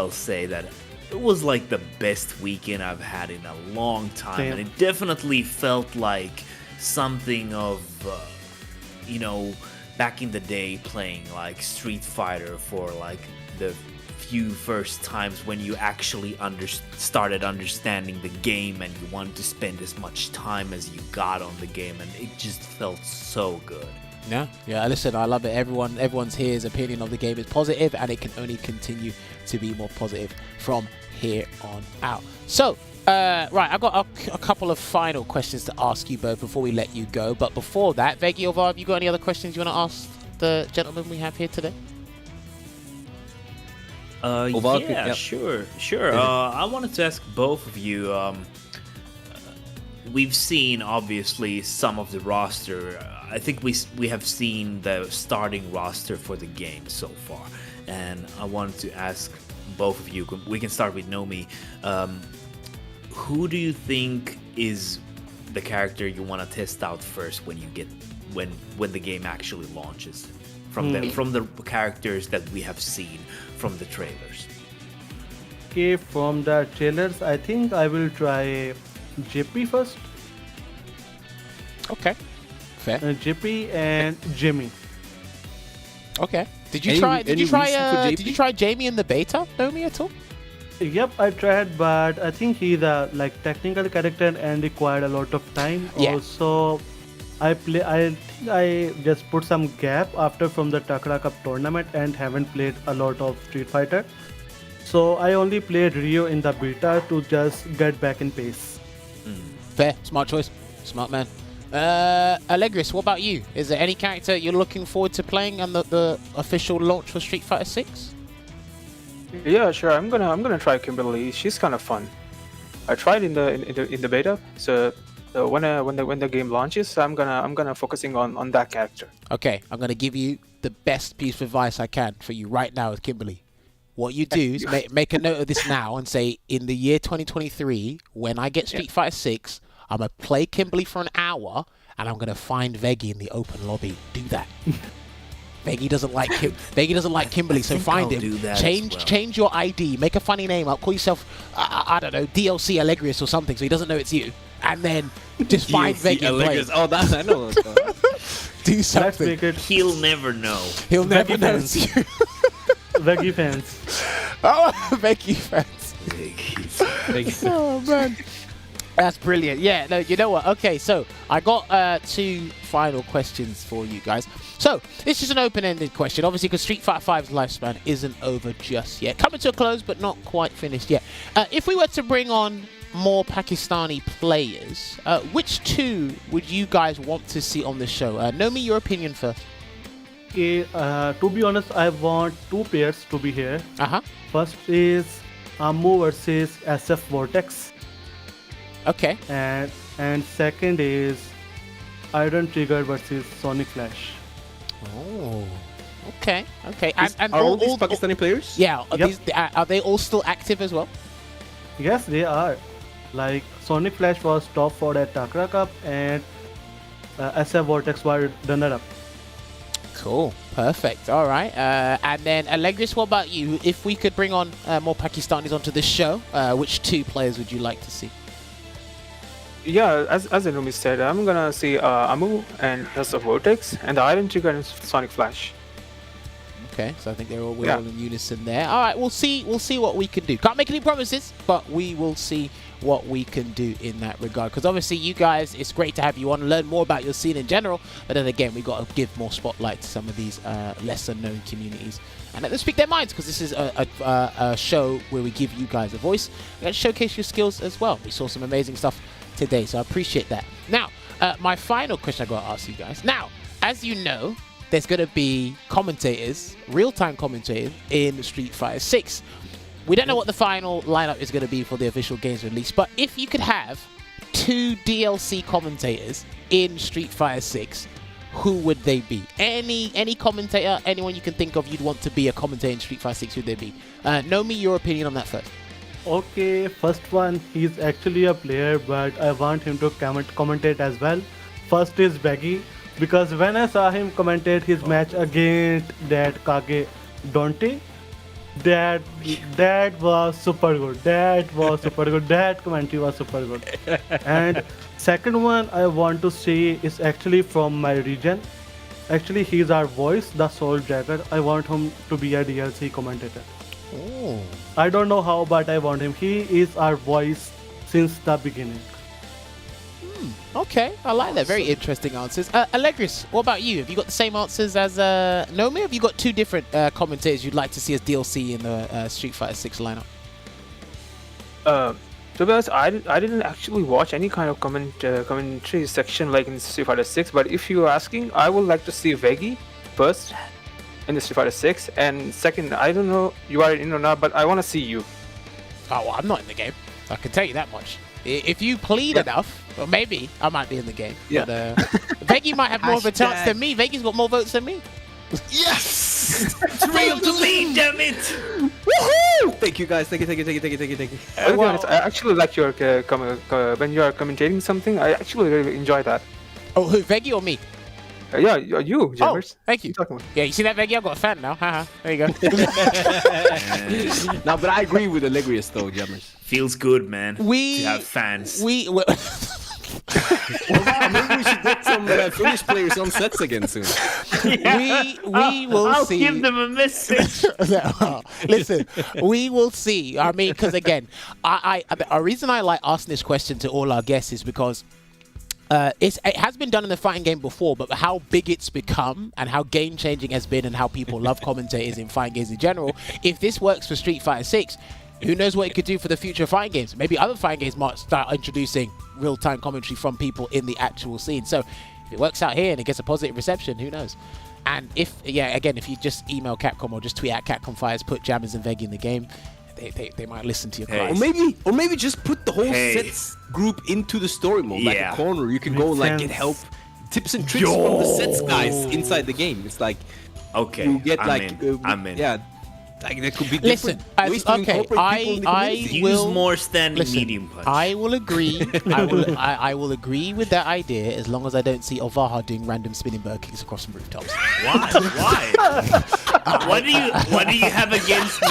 say that it was like the best weekend I've had in a long time, Same. and it definitely felt like something of you know, back in the day playing like Street Fighter for like the few first times when you actually started understanding the game and you wanted to spend as much time as you got on the game, and it just felt so good. Yeah. Listen, I love it. Everyone's here's opinion of the game is positive, and it can only continue to be more positive from here on out. So, right, I've got a couple of final questions to ask you both before we let you go. But before that, Veggey Olvaha, have you got any other questions you want to ask the gentleman we have here today? Olvaha, Yeah, yep. sure. I wanted to ask both of you. We've seen obviously some of the roster. I think we have seen the starting roster for the game so far, and I wanted to ask both of you. We can start with Nomii. Who do you think is the character you want to test out first when the game actually launches? From the characters that we have seen from the trailers. Okay, from the trailers, I think I will try JP first. Okay, fair. JP and Jimmy. Okay. Did you Any try reason for JP? Did you try Jamie in the beta, Nomii, at all? Yep, I tried, but I think he's a like technical character and required a lot of time. Yeah. Also, I think I just put some gap after from the Takara Cup tournament and haven't played a lot of Street Fighter. So I only played Rio in the beta to just get back in pace. Fair, smart choice, smart man. Alegrias, what about you? Is there any character you're looking forward to playing on the official launch for Street Fighter 6? Yeah, sure. I'm gonna try Kimberly. She's kind of fun. I tried in the beta. So when the game launches, I'm gonna focusing on that character. Okay, I'm gonna give you the best piece of advice I can for you right now with Kimberly. What you do is make a note of this now and say, in the year 2023, when I get Street Fighter 6, I'm gonna play Kimberly for an hour, and I'm gonna find Veggey in the open lobby. Do that. Veggey doesn't like Veggey doesn't like Kimberly, so find I'll him. do that as well. Change your ID. Make a funny name up. Call yourself I don't know, DLC Alegrias or something, so he doesn't know it's you. And then just find Veggey and play. Oh, that I know. Do Let's something. make it He'll never know. He'll never Veggey know fans. it's you. Veggey fans. Oh, Veggey fans. Oh man, that's brilliant. Yeah, no, you know what? Okay, so I got 2 final questions for you guys. So this is an open-ended question, obviously, because Street Fighter 5's lifespan isn't over just yet. Coming to a close, but not quite finished yet. If we were to bring on more Pakistani players, which 2 would you guys want to see on the show? Nomii, your opinion first. Okay, to be honest, I want two pairs to be here. First is Amu versus SF Vortex. Okay. And second is Iron Trigger versus Sonic Flash. Oh. Okay. And Are all these Pakistani players? Yeah. Yep. Are they all still active as well? Yes, they are. Like Sonic Flash was top 4 at Takra Cup, and SF Vortex were runner-up. Cool. Perfect. All right. And then Alegris, what about you? If we could bring on more Pakistanis onto this show, which two players would you like to see? Yeah, as Nomii said, I'm gonna see Amu and SF Vortex, and the Iron Trigger and Sonic Flash. Okay, so I think we're all in unison there. All right, we'll see what we can do. Can't make any promises, but we will see what we can do in that regard. Because obviously, you guys, it's great to have you on, learn more about your scene in general. But then again, we got to give more spotlight to some of these lesser-known communities and let them speak their minds. Because this is a show where we give you guys a voice and showcase your skills as well. We saw some amazing stuff today, so I appreciate that. Now, my final question I got to ask you guys. Now, as you know, there's going to be commentators, real-time commentators in Street Fighter 6. We don't know what the final lineup is going to be for the official games release, but if you could have 2 DLC commentators in Street Fighter 6, who would they be? Any commentator, anyone you can think of you'd want to be a commentator in Street Fighter 6, who'd they be? Nomii, your opinion on that first. Okay, first one, he's actually a player, but I want him to commentate as well. First is Veggey, because when I saw him commentate his match against that Kage Dante, that was super good. That commentary was super good. And second one I want to see is actually from my region. Actually, he's our voice, the Soul Dragger. I want him to be a DLC commentator. Oh. I don't know how, but I want him. He is our voice since the beginning. Okay, I like that. Very interesting answers. Alegris, what about you? Have you got the same answers as Nomii? Have you got 2 different commentators you'd like to see as DLC in the Street Fighter 6 lineup? To be honest, I didn't actually watch any kind of commentary section like in Street Fighter 6, but if you're asking, I would like to see Veggey first in the Street Fighter 6, and second, I don't know you are in or not, but I want to see you. Oh, well, I'm not in the game. I can tell you that much. If you plead enough, well, maybe I might be in the game. Yeah. But Veggey might have more of a chance than me. Veggey's got more votes than me. Yes! It's real to me, damn it! Woohoo! Thank you guys. Thank you. To be honest, I actually like your when you are commentating something. I actually really enjoy that. Oh, who, Veggey or me? Yeah, you, Jammerz. Oh, thank you. Yeah, you see that, Veggey? I've got a fan now. Haha. There you go. No, but I agree with Alegrias though, Jammerz. Feels good, man. To have fans. Maybe we should get some Finnish players on sets again soon. We will I'll see. give them a message. Listen, we will see. I mean, because again, a reason I like asking this question to all our guests is because it has been done in the fighting game before, but how big it's become and how game-changing it has been and how people love commentators in fighting games in general. If this works for Street Fighter 6, who knows what it could do for the future of fighting games? Maybe other fighting games might start introducing real-time commentary from people in the actual scene. So if it works out here and it gets a positive reception, who knows? And if you just email Capcom or just tweet at Capcom Fires, put Jammerz and Veggey in the game, they might listen to your cries. Or maybe just put the whole sets group into the story mode, like a corner. You can go like get help, tips and tricks from the sets guys inside the game. It's like you get I'm in. Yeah, like there could be listen. ways to incorporate people in the community. Use more standing medium punch. I will agree. I will agree with that idea as long as I don't see Olvaha doing random spinning bird kicks across some rooftops. Why? What do you have against me?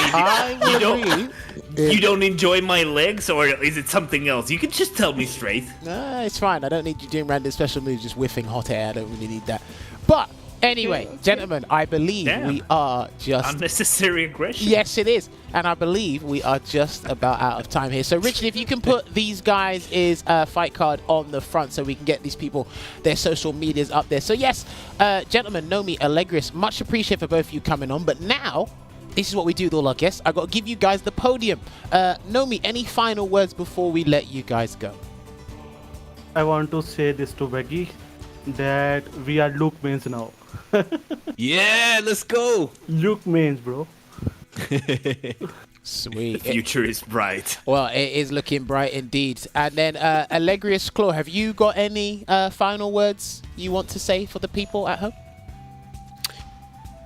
You don't enjoy my legs, or is it something else? You can just tell me straight. No, it's fine. I don't need you doing random special moves, just whiffing hot air. I don't really need that. But anyway, gentlemen, I believe we are just... Unnecessary aggression. Yes, it is. And I believe we are just about out of time here. So, Richard, if you can put these guys' fight card on the front so we can get these people, their social medias up there. So, yes, gentlemen, Nomii, Alegris, much appreciated for both of you coming on. But now, this is what we do with all our guests. I've got to give you guys the podium. Nomii, any final words before we let you guys go? I want to say this to Veggey. that we are Luke mains now. Yeah, let's go. Luke mains, bro. Sweet. Future is bright. Well, it is looking bright indeed. And then, AlegriasClaw, have you got any final words you want to say for the people at home?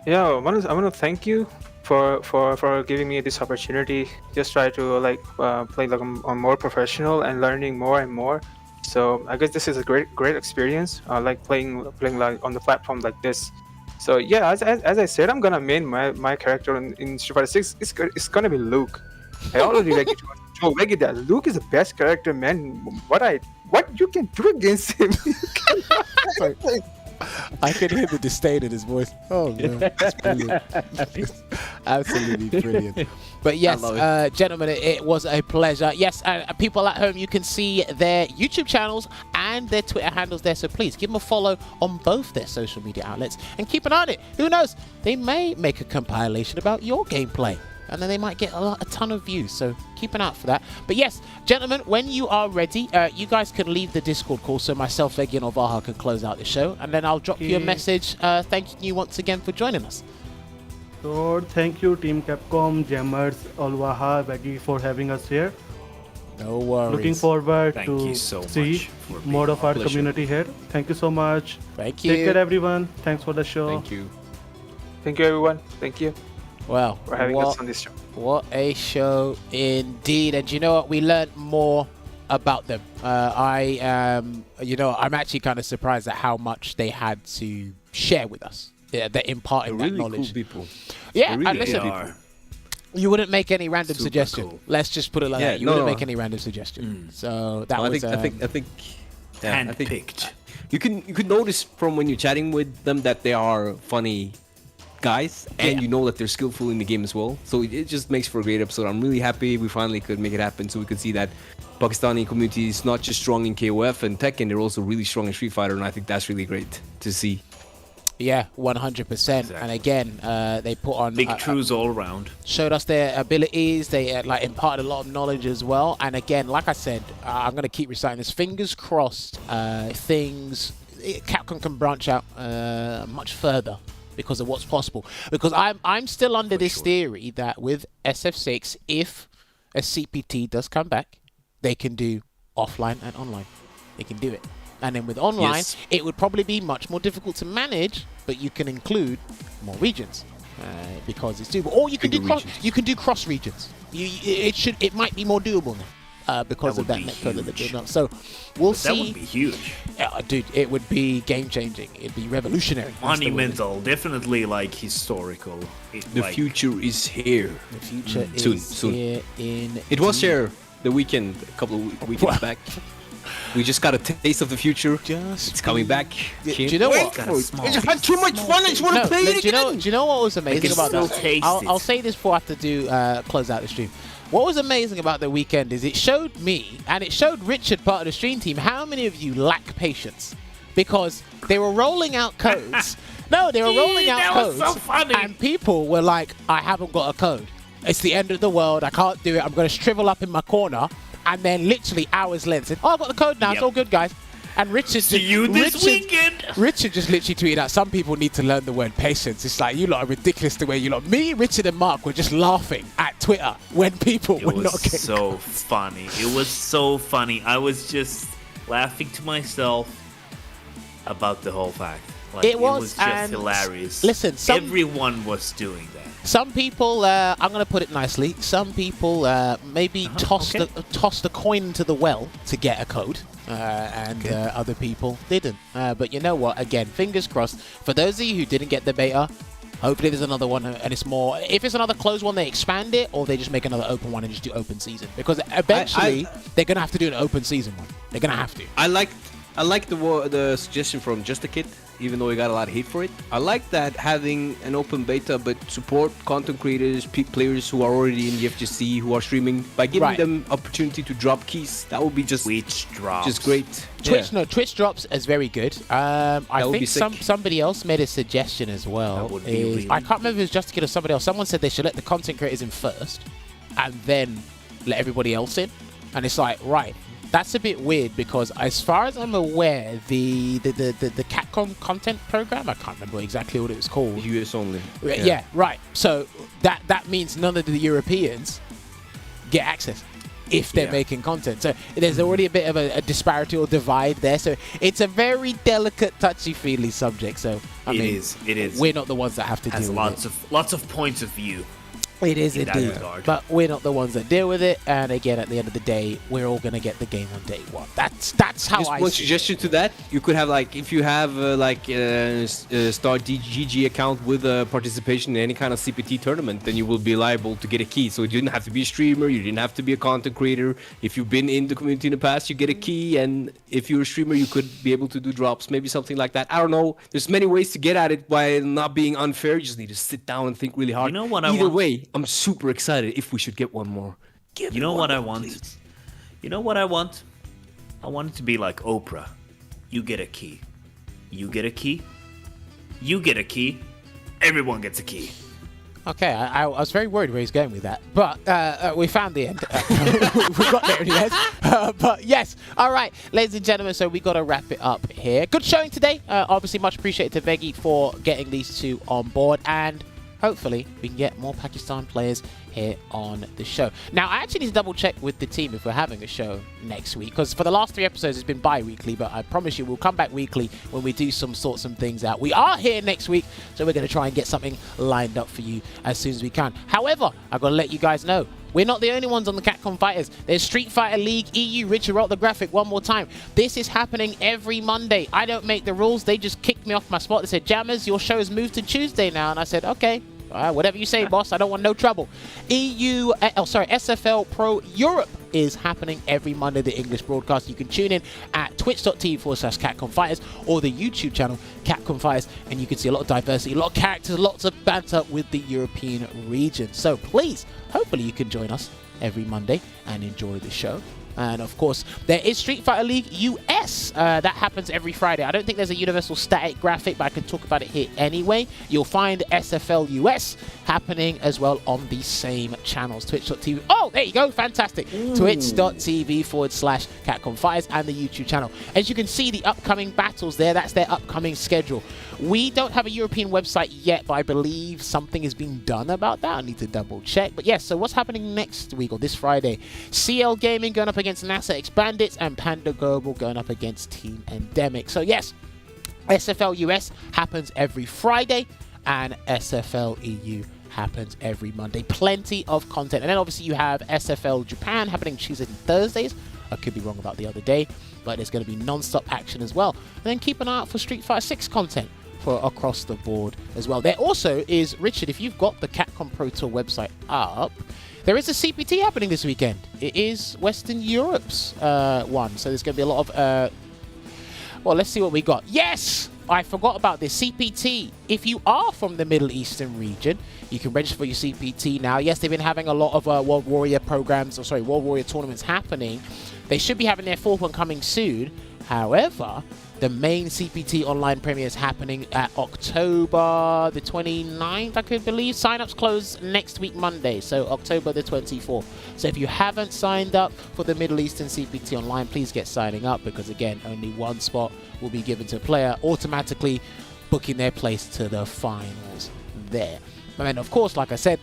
Yeah, I want to thank you for giving me this opportunity. Just try to like play like I'm more professional and learning more and more. So I guess this is a great experience. Like playing like on the platform like this. So yeah, as I said, I'm gonna main my character in Street Fighter 6. It's gonna be Luke. I already like told Veggey that Luke is the best character, man. What you can do against him? I can hear the disdain in his voice. Oh man, that's brilliant. Absolutely brilliant. But yes, gentlemen, it was a pleasure. Yes, people at home, you can see their YouTube channels and their Twitter handles there. So please give them a follow on both their social media outlets and keep an eye on it. Who knows? They may make a compilation about your gameplay. And then they might get a ton of views, so keep an eye out for that. But yes, gentlemen, when you are ready, you guys can leave the Discord call so myself, Veggey Olvaha can close out the show, and then I'll drop you a message thanking you once again for joining us. So thank you, Team Capcom, Jammerz, Olvaha, Veggey for having us here. No worries. Looking forward Thank to you so see much for being more of our pleasure. community here. Thank you so much. Thank you. Take care, everyone. Thanks for the show. Thank you. Thank you, everyone. Thank you Well, for having us on this show. what a show indeed. And you know what? We learned more about them. I'm actually kind of surprised at how much they had to share with us. Yeah, they're imparting They're that really knowledge. cool people. Yeah, They're and really listen, good people. you wouldn't make any random Super suggestion. cool. Let's just put it like Yeah, that. You no, wouldn't no. make any random suggestion. So that Well, was. I think yeah, I think Handpicked. you can notice from when you're chatting with them that they are funny guys, and Yeah. you know that they're skillful in the game as well. So it just makes for a great episode. I'm really happy we finally could make it happen, so we could see that Pakistani community is not just strong in KOF and Tekken, they're also really strong in Street Fighter, and I think that's really great to see. Yeah, 100%. And again, they put on Big truths all around. showed us their abilities. They like imparted a lot of knowledge as well. And again, like I said, I'm going to keep reciting this. Fingers crossed, Capcom can branch out much further because of what's possible. Because I'm still under this theory that with SF6, if a CPT does come back, they can do offline and online. They can do it. And then with online, Yes. it would probably be much more difficult to manage, but you can include more regions because it's doable. Or you can Bigger do regions. you can do cross regions. It might be more doable now because That of would that be netcode that they're huge. doing now. So we'll That see. would be huge. Yeah, dude, it would be game changing. It'd be revolutionary. That's the word. Monumental. Definitely like historical. The future is here. The future Soon, is soon. here in. It was here the weekend, a couple of weekends back. We just got a taste of the future. It's coming back. Do you know what? Got a small I just had too much fun. I just want No, to play it do you know? again. Do you know what was amazing can about still that? taste I'll it. say this before I have to do close out the stream. What was amazing about the weekend is it showed me and it showed Richard, part of the stream team, how many of you lack patience because they were rolling out codes. No, they were rolling out that codes, was so funny. and people were like, "I haven't got a code. It's the end of the world. I can't do it. I'm going to shrivel up in my corner." And then literally hours later, said, "Oh, I've got the code now. It's Yep. all good, guys." And Richard, See you this weekend. Richard just literally tweeted out, "Some people need to learn the word patience." It's like, you lot are ridiculous the way you lot. Me, Richard, and Mark were just laughing at Twitter when people It were was not getting so funny. It was so funny. I was just laughing to myself about the whole fact. Like, It was, just and hilarious. listen, everyone was doing that. Some people, I'm going to put it nicely. Some people maybe tossed a coin into the well to get a code, and other people didn't. But you know what? Again, fingers crossed. For those of you who didn't get the beta, hopefully there's another one, and it's more. If it's another closed one, they expand it, or they just make another open one and just do open season. Because eventually they're going to have to do an open season one. They're going to have to. I like the suggestion from Just a Kid, even though we got a lot of hate for it. I like that having an open beta, but support content creators, players who are already in the FGC, who are streaming, by giving Right. them opportunity to drop keys. That would be just Twitch drops. just great. Twitch, Yeah. no, Twitch drops is very good. I would be think sick. somebody else made a suggestion as well. That would be really I can't remember if it was Just a Kid or somebody else. Someone said they should let the content creators in first, and then let everybody else in. And it's like, right, that's a bit weird because as far as I'm aware, the Capcom content program, I can't remember exactly what it was called. US only. Yeah, right. So that means none of the Europeans get access if they're making content. So there's already a bit of a disparity or divide there. So it's a very delicate, touchy-feely subject. So It is. We're not the ones that have to deal with it. Lots of points of view. It is in that indeed, regard. but we're not the ones that deal with it. And again, at the end of the day, we're all gonna get the game on day one. That's how Just I one see it. suggestion to that: you could have like if you have Star GG account with participation in any kind of CPT tournament, then you will be liable to get a key. So you didn't have to be a streamer, you didn't have to be a content creator. If you've been in the community in the past, you get a key, and if you're a streamer, you could be able to do drops, maybe something like that. I don't know. There's many ways to get at it by not being unfair. You just need to sit down and think really hard. You know what Either way, I'm super excited if we should get one more. You know what I want? Please. You know what I want? I want it to be like Oprah. You get a key. You get a key. You get a key. Everyone gets a key. Okay, I was very worried where he's going with that, but we found the end. We got there in the end. But yes, all right, ladies and gentlemen, so we got to wrap it up here. Good showing today. Obviously, much appreciated to Veggey for getting these two on board, and hopefully we can get more Pakistan players here on the show. Now, I actually need to double check with the team if we're having a show next week, because for the last 3 episodes it's been bi-weekly, but I promise you we'll come back weekly when we do sort some things out. We are here next week, so we're going to try and get something lined up for you as soon as we can. However, I've got to let you guys know, we're not the only ones on the Capcom Fighters. There's Street Fighter League EU. Richard wrote the graphic one more time. This is happening every Monday. I don't make the rules. They just kicked me off my spot. They said, Jammerz, your show is moved to Tuesday now. And I said, okay. Whatever you say, boss. I don't want no trouble. SFL Pro Europe is happening every Monday, the English broadcast. You can tune in at twitch.tv/Capcom Fighters or the YouTube channel Capcom Fighters, and you can see a lot of diversity, a lot of characters, lots of banter with the European region. So please, hopefully you can join us every Monday and enjoy the show. And of course, there is Street Fighter League US. That happens every Friday. I don't think there's a universal static graphic, but I can talk about it here anyway. You'll find SFL US happening as well on the same channels. Twitch.tv. Oh, there you go. Fantastic. Twitch.tv/Capcom Fighters and the YouTube channel. As you can see, the upcoming battles there, that's their upcoming schedule. We don't have a European website yet, but I believe something is being done about that. I need to double check. But yes, so what's happening next week or this Friday? CL Gaming going up against NASA Expandits and Panda Global going up against Team Endemic. So yes, SFL US happens every Friday and SFL EU happens every Monday. Plenty of content. And then obviously you have SFL Japan happening Tuesdays and Thursdays. I could be wrong about the other day, but there's going to be non-stop action as well. And then keep an eye out for Street Fighter 6 content for across the board as well. There also is, Richard, if you've got the Capcom Pro Tour website up, there is a CPT happening this weekend. It is Western Europe's one. So there's going to be a lot of... well, let's see what we got. Yes! I forgot about this. CPT. If you are from the Middle Eastern region, you can register for your CPT now. Yes, they've been having a lot of World Warrior programs, World Warrior tournaments happening. They should be having their 4th one coming soon. However, the main CPT online premiere is happening at October the 29th, I could believe. Sign-ups close next week, Monday, so October the 24th. So if you haven't signed up for the Middle Eastern CPT online, please get signing up, because again, only one spot will be given to a player, automatically booking their place to the finals there. And then, of course, like I said,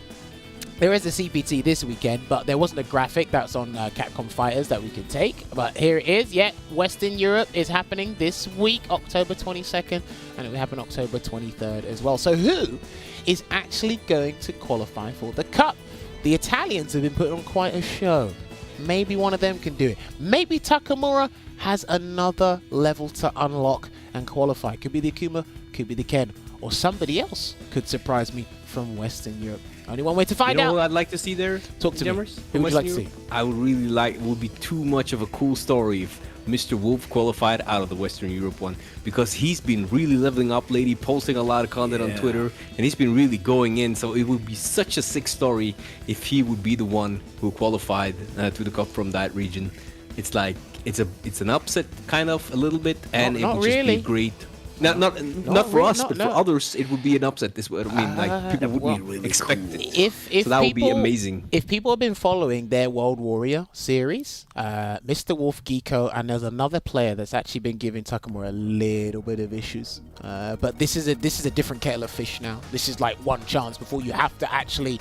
there is a CPT this weekend, but there wasn't a graphic that's on Capcom Fighters that we could take. But here it is. Yeah, Western Europe is happening this week, October 22nd, and it will happen October 23rd as well. So who is actually going to qualify for the Cup? The Italians have been putting on quite a show. Maybe one of them can do it. Maybe Takamura has another level to unlock and qualify. Could be the Akuma, could be the Ken, or somebody else could surprise me from Western Europe. Only one way to find out. You know what I'd like to see there? Talk to Jammerz? me. Who would you like to see? I would really like, it would be too much of a cool story if Mr. Wolf qualified out of the Western Europe one, because he's been really leveling up lately, posting a lot of content on Twitter, and he's been really going in. So it would be such a sick story if he would be the one who qualified to the Cup from that region. It's like, it's an upset kind of a little bit, and it would just be great. Not for really, us, not, but no. for others, it would be an upset. This would mean like people wouldn't expect it. If So that would be people- amazing. If people have been following their World Warrior series, Mr. Wolf, Geeko, and there's another player that's actually been giving Takamura a little bit of issues. But this is a different kettle of fish now. This is like one chance before you have to actually,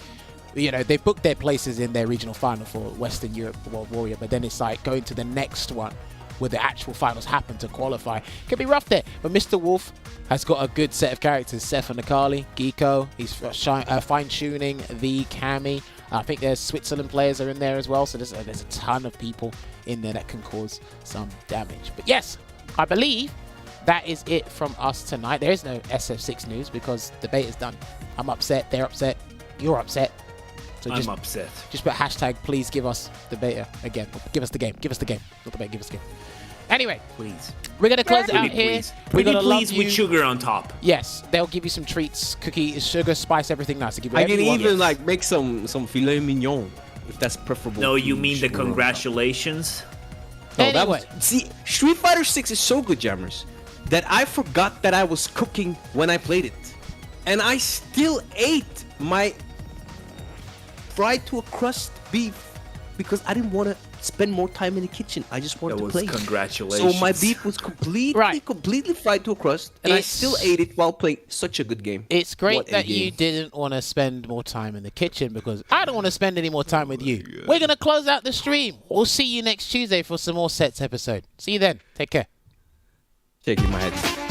they've booked their places in their regional final for Western Europe World Warrior, but then it's like going to the next one where the actual finals happen to qualify. Could be rough there, but Mr. Wolf has got a good set of characters. Seth and Akali, Geeko, he's fine-tuning the Cammy. I think there's Switzerland players are in there as well, so there's a ton of people in there that can cause some damage. But yes, I believe that is it from us tonight. There is no SF6 news because the beta's done. I'm upset, they're upset, you're upset. So I'm upset. Just put hashtag please give us the beta again. Give us the game. Give us the game. Not the beta, give us the game. Anyway, Please. we're going to close it out Pretty here. please. We're Pretty going to love please you. with sugar on top. Yes, they'll give you some treats, cookies, sugar, spice, everything nice. They'll give you I whatever can you want. even like make some filet mignon if that's preferable. No, to you mean the sugar on top. congratulations? No, that Anyway. was, see, Street Fighter 6 is so good, Jammerz, that I forgot that I was cooking when I played it. And I still ate my fried to a crust beef because I didn't want to spend more time in the kitchen. I just wanted That to was play. congratulations. So my beef was completely fried to a crust, and I It's- still ate it while playing such a good game. It's great What a that you game. didn't want to spend more time in the kitchen because I don't want to spend any more time with you. We're going to close out the stream. We'll see you next Tuesday for some more Sets episode. See you then. Take care. Shaking my head.